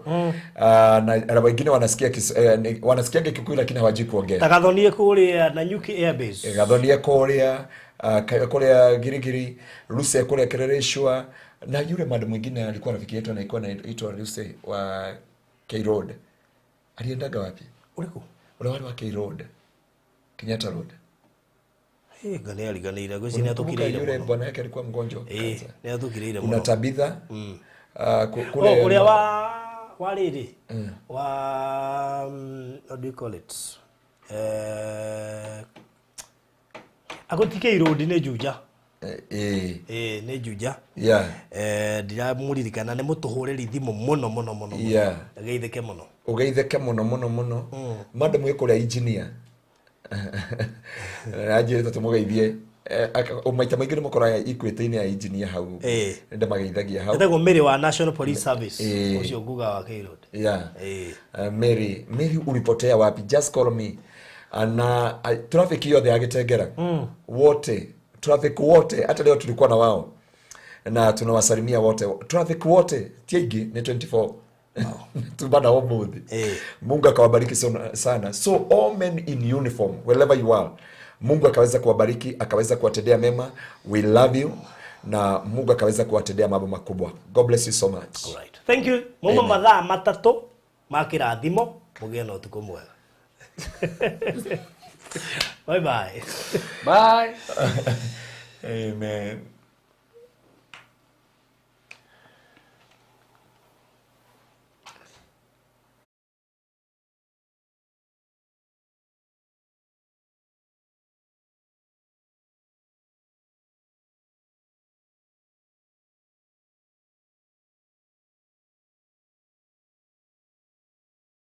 Na wengine wanasikia Kikuyu lakini hawajui kuongea. Tagathonie Korea na Nyuki Airbase. Gathonie Korea, Korea Girigiri, Ruse Korea Kerereshwa na yule madam mwingine alikuwa rafiki yetu anaitwa Ruse wa K Road. Aliendaga wapi? Ule wale wa K Road. Kenyatta Road. Gani aliganira gosi ni atukireire yule bwana yake alikuwa mgonjwa ni atukireire una Tabitha kule ule wa lady wa what do you call it agotike road ne juja ne juja dira muririkana ne mutuhureri thimo muno ageitheke muno madam yeko ya engineer ajire tumugeithie umaita maingire mukora ikwete-ini ya engineer hau nda mageithagia hau ndego Mary wa National Police Service ucio nguga wa K Road Mary ulipotea wapi? Just call me. Na traffic yothe agitengera wote traffic wote hata leo tulikuwa na wao na tunawasalimia wote traffic wote tiegi ni 24 tubana omuthi Mungu akawabariki sana. So all men in uniform wherever you are, Mungu akaweza kuwabariki, akaweza kuwatendea mema. We love you na Mungu akaweza kuwatendea mambo makubwa. God bless you so much. All right. Thank you. Mama mathaa matatu makirathimo mugena utuko mwega. Bye bye. Bye. Amen.